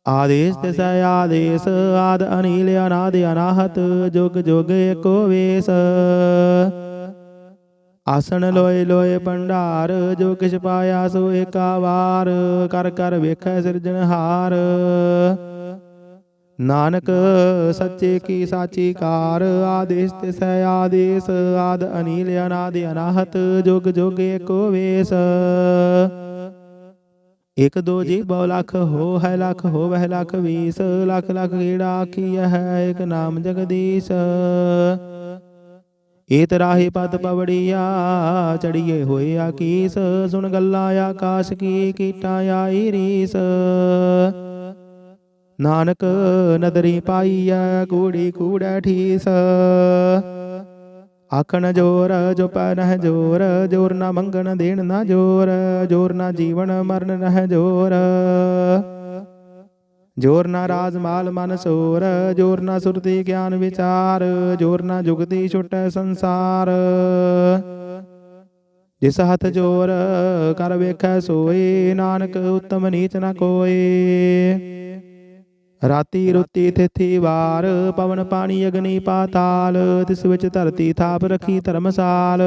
आदेश तिसै आदेश, आद अनील अनादि अनाहत। जुग जुग एको वेश। आसन लोए लोए भंडार, जो किछ पाया सो एका वार। कर कर वेखै सिरजनहार। नानक सच्चे की साची कार। आदेश तिसै आदेश, आद अनील अनादि अनाहत। जुग जुग एको वेश। एक दो जी बहु लख हो है, लख हो वह लख 20। लख लख गेड़ा आखिया है, एक नाम जगदीश। ਏਤ ਰਾਹੀ ਪਤ ਪਵੜੀਆ, ਚੜੀਏ ਹੋਏ ਆਕੀਸ। ਸੁਣ ਗੱਲਾਂ ਆਕਾਸ਼ ਕੀ, ਕੀਟਾਂ ਆਈ ਰੀਸ। ਨਾਨਕ ਨਦਰੀ ਪਾਈਐ, ਕੂੜੀ ਕੂੜੈ ਠੀਸ। ਆਖਣ ਜੋਰ ਜੋ ਪੈ ਨਹਿ ਜੋਰ, ਜੋਰ ਨਾ ਮੰਗਣ ਦੇਣ ਨਾ ਜੋਰ। ਜੋਰ ਨਾ ਜੀਵਨ ਮਰਨ ਨਹਿ ਜੋਰ। जोर ना राज माल मन सोर, जोर ना सुरति ज्ञान विचार। जोर ना जुगति छुटै संसार। जिस हथ जोर कर वेखै सोए, नानक उत्तम नीच न कोय। ਰਾਤੀ ਰੁੱਤੀ ਥਿਥੀ ਵਾਰ ਪਵਨ ਪਾਣੀ ਅਗਨੀ ਪਾਤਾਲ ਤਿਸ ਵਿੱਚ ਧਰਤੀ ਥਾਪ ਰਖੀ ਧਰਮਸਾਲ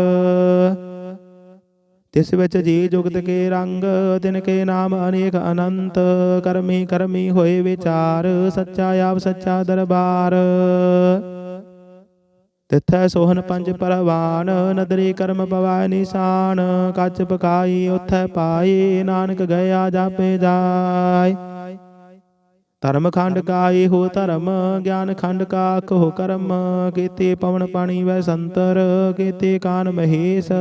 ਤਿਸ ਵਿੱਚ ਜੀ ਜੁਗਤ ਕੇ ਰੰਗ ਤਿਨ ਕੇ ਨਾਮ ਅਨੇਕ ਅਨੰਤ ਕਰਮੀ ਕਰਮੀ ਹੋਏ ਵਿਚਾਰ ਸੱਚਾ ਆਪ ਸੱਚਾ ਦਰਬਾਰ ਤਿਥੈ ਸੋਹਨ ਪੰਜ ਪਰਵਾਨ ਨਦਰੀ ਕਰਮ ਪਵੈ ਨਿਸ਼ਾਨ ਕੱਚ ਪਕਾਈ ਉਥੈ ਪਾਈ ਨਾਨਕ ਗਿਆ ਜਾਪੇ ਜਾਏ ਧਰਮ ਖੰਡ ਕਾ ਇਹੋ ਧਰਮ ਗਿਆਨ ਖੰਡ ਕਾ ਕਹੋ ਕਰਮ ਕੀਤੇ ਪਵਨ ਪਾਣੀ ਵੈ ਸੰਤਰ ਕੀਤੇ ਕਾਨ ਮਹੇਸ਼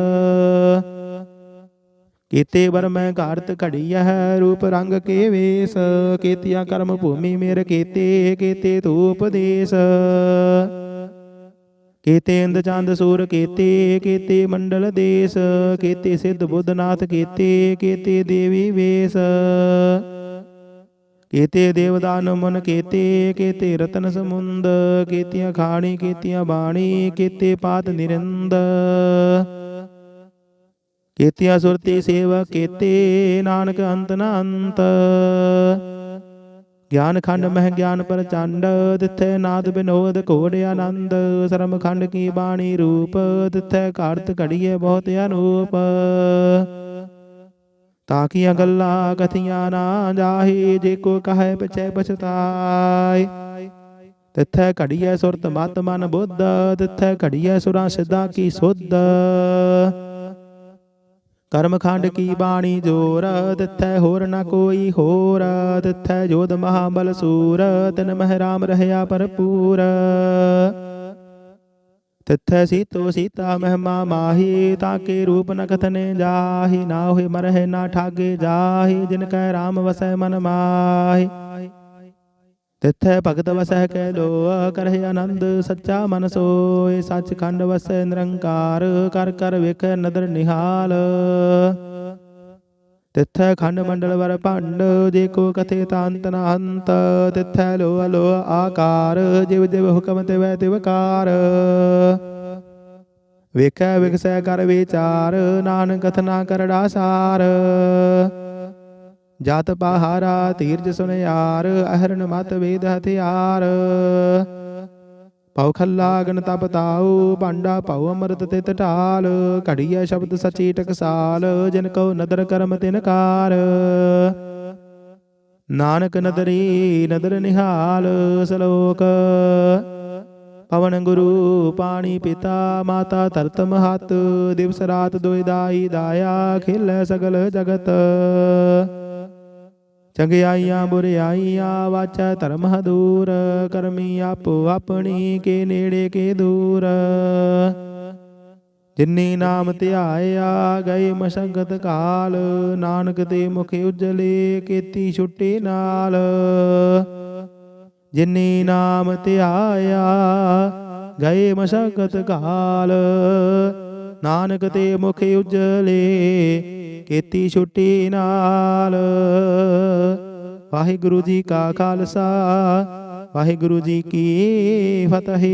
ਕੀਤੇ ਬਰ ਮੈਂ ਘਾਰਤ ਘੜੀਐ ਰੂਪ ਰੰਗ ਕੇ ਵੇਸ ਕੀਤਿਆ ਕਰਮ ਭੂਮੀ ਮੇਰ ਕੀਤੇ ਧੂਪ ਦੇਸ ਕੀਤੇ ਇੰਦ ਚੰਦ ਸੂਰ ਕੀਤੇ ਮੰਡਲ ਦੇਸ ਕੀਤੇ ਸਿੱਧ ਬੁੱਧਨਾਥ ਕੀਤੇ ਦੇਵੀ ਵੇਸ ਕੀਤੇ ਦੇਵਦਾਨ ਮਨ ਕੀਤੇ ਰਤਨ ਸਮੁੰਦ ਕੀਤੀਆਂ ਖਾਣੀ ਕੀਤੀਆਂ ਬਾਣੀ ਕੀਤੇ ਪਾਤ ਨਿਰੰਦ ਕੀਤੀਆਂ ਸੁਰਤੀ ਸੇਵਕ ਕੀਤੇ ਨਾਨਕ ਅੰਤ ਨ ਅੰਤ ਗਿਆਨ ਖੰਡ ਮਹਿ ਗਿਆਨ ਪ੍ਰਚੰਡ ਤਿਥੈ ਨਾਦ ਬਿਨੋਦ ਘੋੜ ਆਨੰਦ ਸਰਮ ਖੰਡ ਕੀ ਬਾਣੀ ਰੂਪ ਤਿਥੈ ਘਾਰਤ ਘੜੀਏ ਬਹੁਤ ਅਨੂਪ ਤਾਂ ਕੀਆਂ ਗੱਲਾਂ ਕਥੀਆਂ ਨਾ ਜਾਹੀ ਜੇ ਕੋ ਕਹੈ ਪਿਛੈ ਪਛਤਾਏ ਤਿਥੈ ਘੜੀਐ ਸੁਰਤ ਮਤ ਮਨ ਬੁੱਧ ਤਿਥੈ ਘੜੀਐ ਸੁਰਾਂ ਸਿੱਧਾਂ ਕੀ ਸੁਧ ਕਰਮ ਖੰਡ ਕੀ ਬਾਣੀ ਜੋਰ ਤਿਥੈ ਹੋਰ ਨ ਕੋਈ ਹੋਰ ਤਿਥੈ ਜੋਧ ਮਹਾਬਲ ਸੂਰ ਤਿਨ ਮਹਿ ਰਾਮ ਰਹਿਆ ਭਰਪੂਰ ਤਿਥੈ ਸੀਤੋ ਸੀਤਾ ਮਹਿਮਾ ਮਾਹੀ ਤਾਕੇ ਰੂਪ ਨ ਕਥਨੇ ਜਾਹੀ ਨਾ ਹੋਏ ਮਰਹਿ ਨਾ ਠਾਗੇ ਜਾਹੀ ਜਿਨ ਕੈ ਰਾਮ ਵਸੈ ਮਨ ਮਾਹੀ ਤਿਥੈ ਭਗਤ ਵਸੈ ਕੈ ਲੋ ਕਰਹਿ ਆਨੰਦ ਸੱਚਾ ਮਨ ਸੋਇ ਸੱਚ ਖੰਡ ਵਸੈ ਨਿਰੰਕਾਰ ਕਰ ਕਰ ਵੇਖੈ ਨਦਰ ਨਿਹਾਲ ਤਿਥੈ ਖੰਡ ਮੰਡਲ ਵਰ ਭੰਡ ਜੇ ਕੋ ਕਥੇ ਤਾਂਤ ਨ ਅੰਤ ਤਿਥੈ ਲੋ ਅਲੋ ਆਕਾਰ ਜਿਵ ਜਿਵ ਹੁਕਮ ਤਿਵੈ ਤਿਵਕਾਰ ਵੇਖੈ ਵਿਖਸੈ ਕਰ ਵਿਚਾਰ ਨਾਨਕ ਕਥਨਾ ਕਰੜਾ ਸਾਰ ਜਾਤ ਪਹਾਰਾ ਧੀਰਜ ਸੁਨਿਆਰ ਅਹਰਨ ਮਤ ਵੇਦ ਹਥਿਆਰ ਪਉ ਖੱਲਾ ਅਗਨ ਤਪ ਤਾਉ ਭਾਂਡਾ ਪਉ ਅੰਮ੍ਰਿਤ ਤਿਤ ਢਾਲ ਘੜੀਐ ਸ਼ਬਦ ਸਚੀ ਟਕਸਾਲ ਜਿਨ ਕਉ ਨਦਰ ਕਰਮ ਤਿਨ ਕਾਰ ਨਾਨਕ ਨਦਰੀ ਨਦਰ ਨਿਹਾਲ ਸਲੋਕ ਪਵਨ ਗੁਰੂ ਪਾਣੀ ਪਿਤਾ ਮਾਤਾ ਧਰਤ ਮਹਤ ਦਿਵਸ ਰਾਤ ਦੁਇ ਦਾਈ ਦਾਇਆ ਖੇਲੈ ਸਗਲ ਜਗਤ ਚੰਗਿਆਈਆਂ ਬੁਰਿਆਈਆਂ ਵਾਚੈ ਧਰਮ ਹਦੂਰ ਕਰਮੀ ਆਪੋ ਆਪਣੀ ਕੇ ਨੇੜੇ ਕੇ ਦੂਰ ਜਿਨੀ ਨਾਮ ਧਿਆਇਆ ਗਏ ਮਸ਼ਕਤ ਕਾਲ ਨਾਨਕ ਦੇ ਮੁਖ ਉਜਲੇ ਕੀਤੀ ਛੁੱਟੀ ਨਾਲ ਜਿਨੀ ਨਾਮ ਧਿਆਇਆ ਗਏ ਮਸ਼ਕਤ ਕਾਲ ਨਾਨਕ ਤੇ ਮੁਖ ਉਜਲੇ ਕੀਤੀ ਛੁੱਟੀ ਨਾਲ ਵਾਹਿਗੁਰੂ ਜੀ ਕਾ ਖਾਲਸਾ ਵਾਹਿਗੁਰੂ ਜੀ ਕੀ ਫਤਿਹ।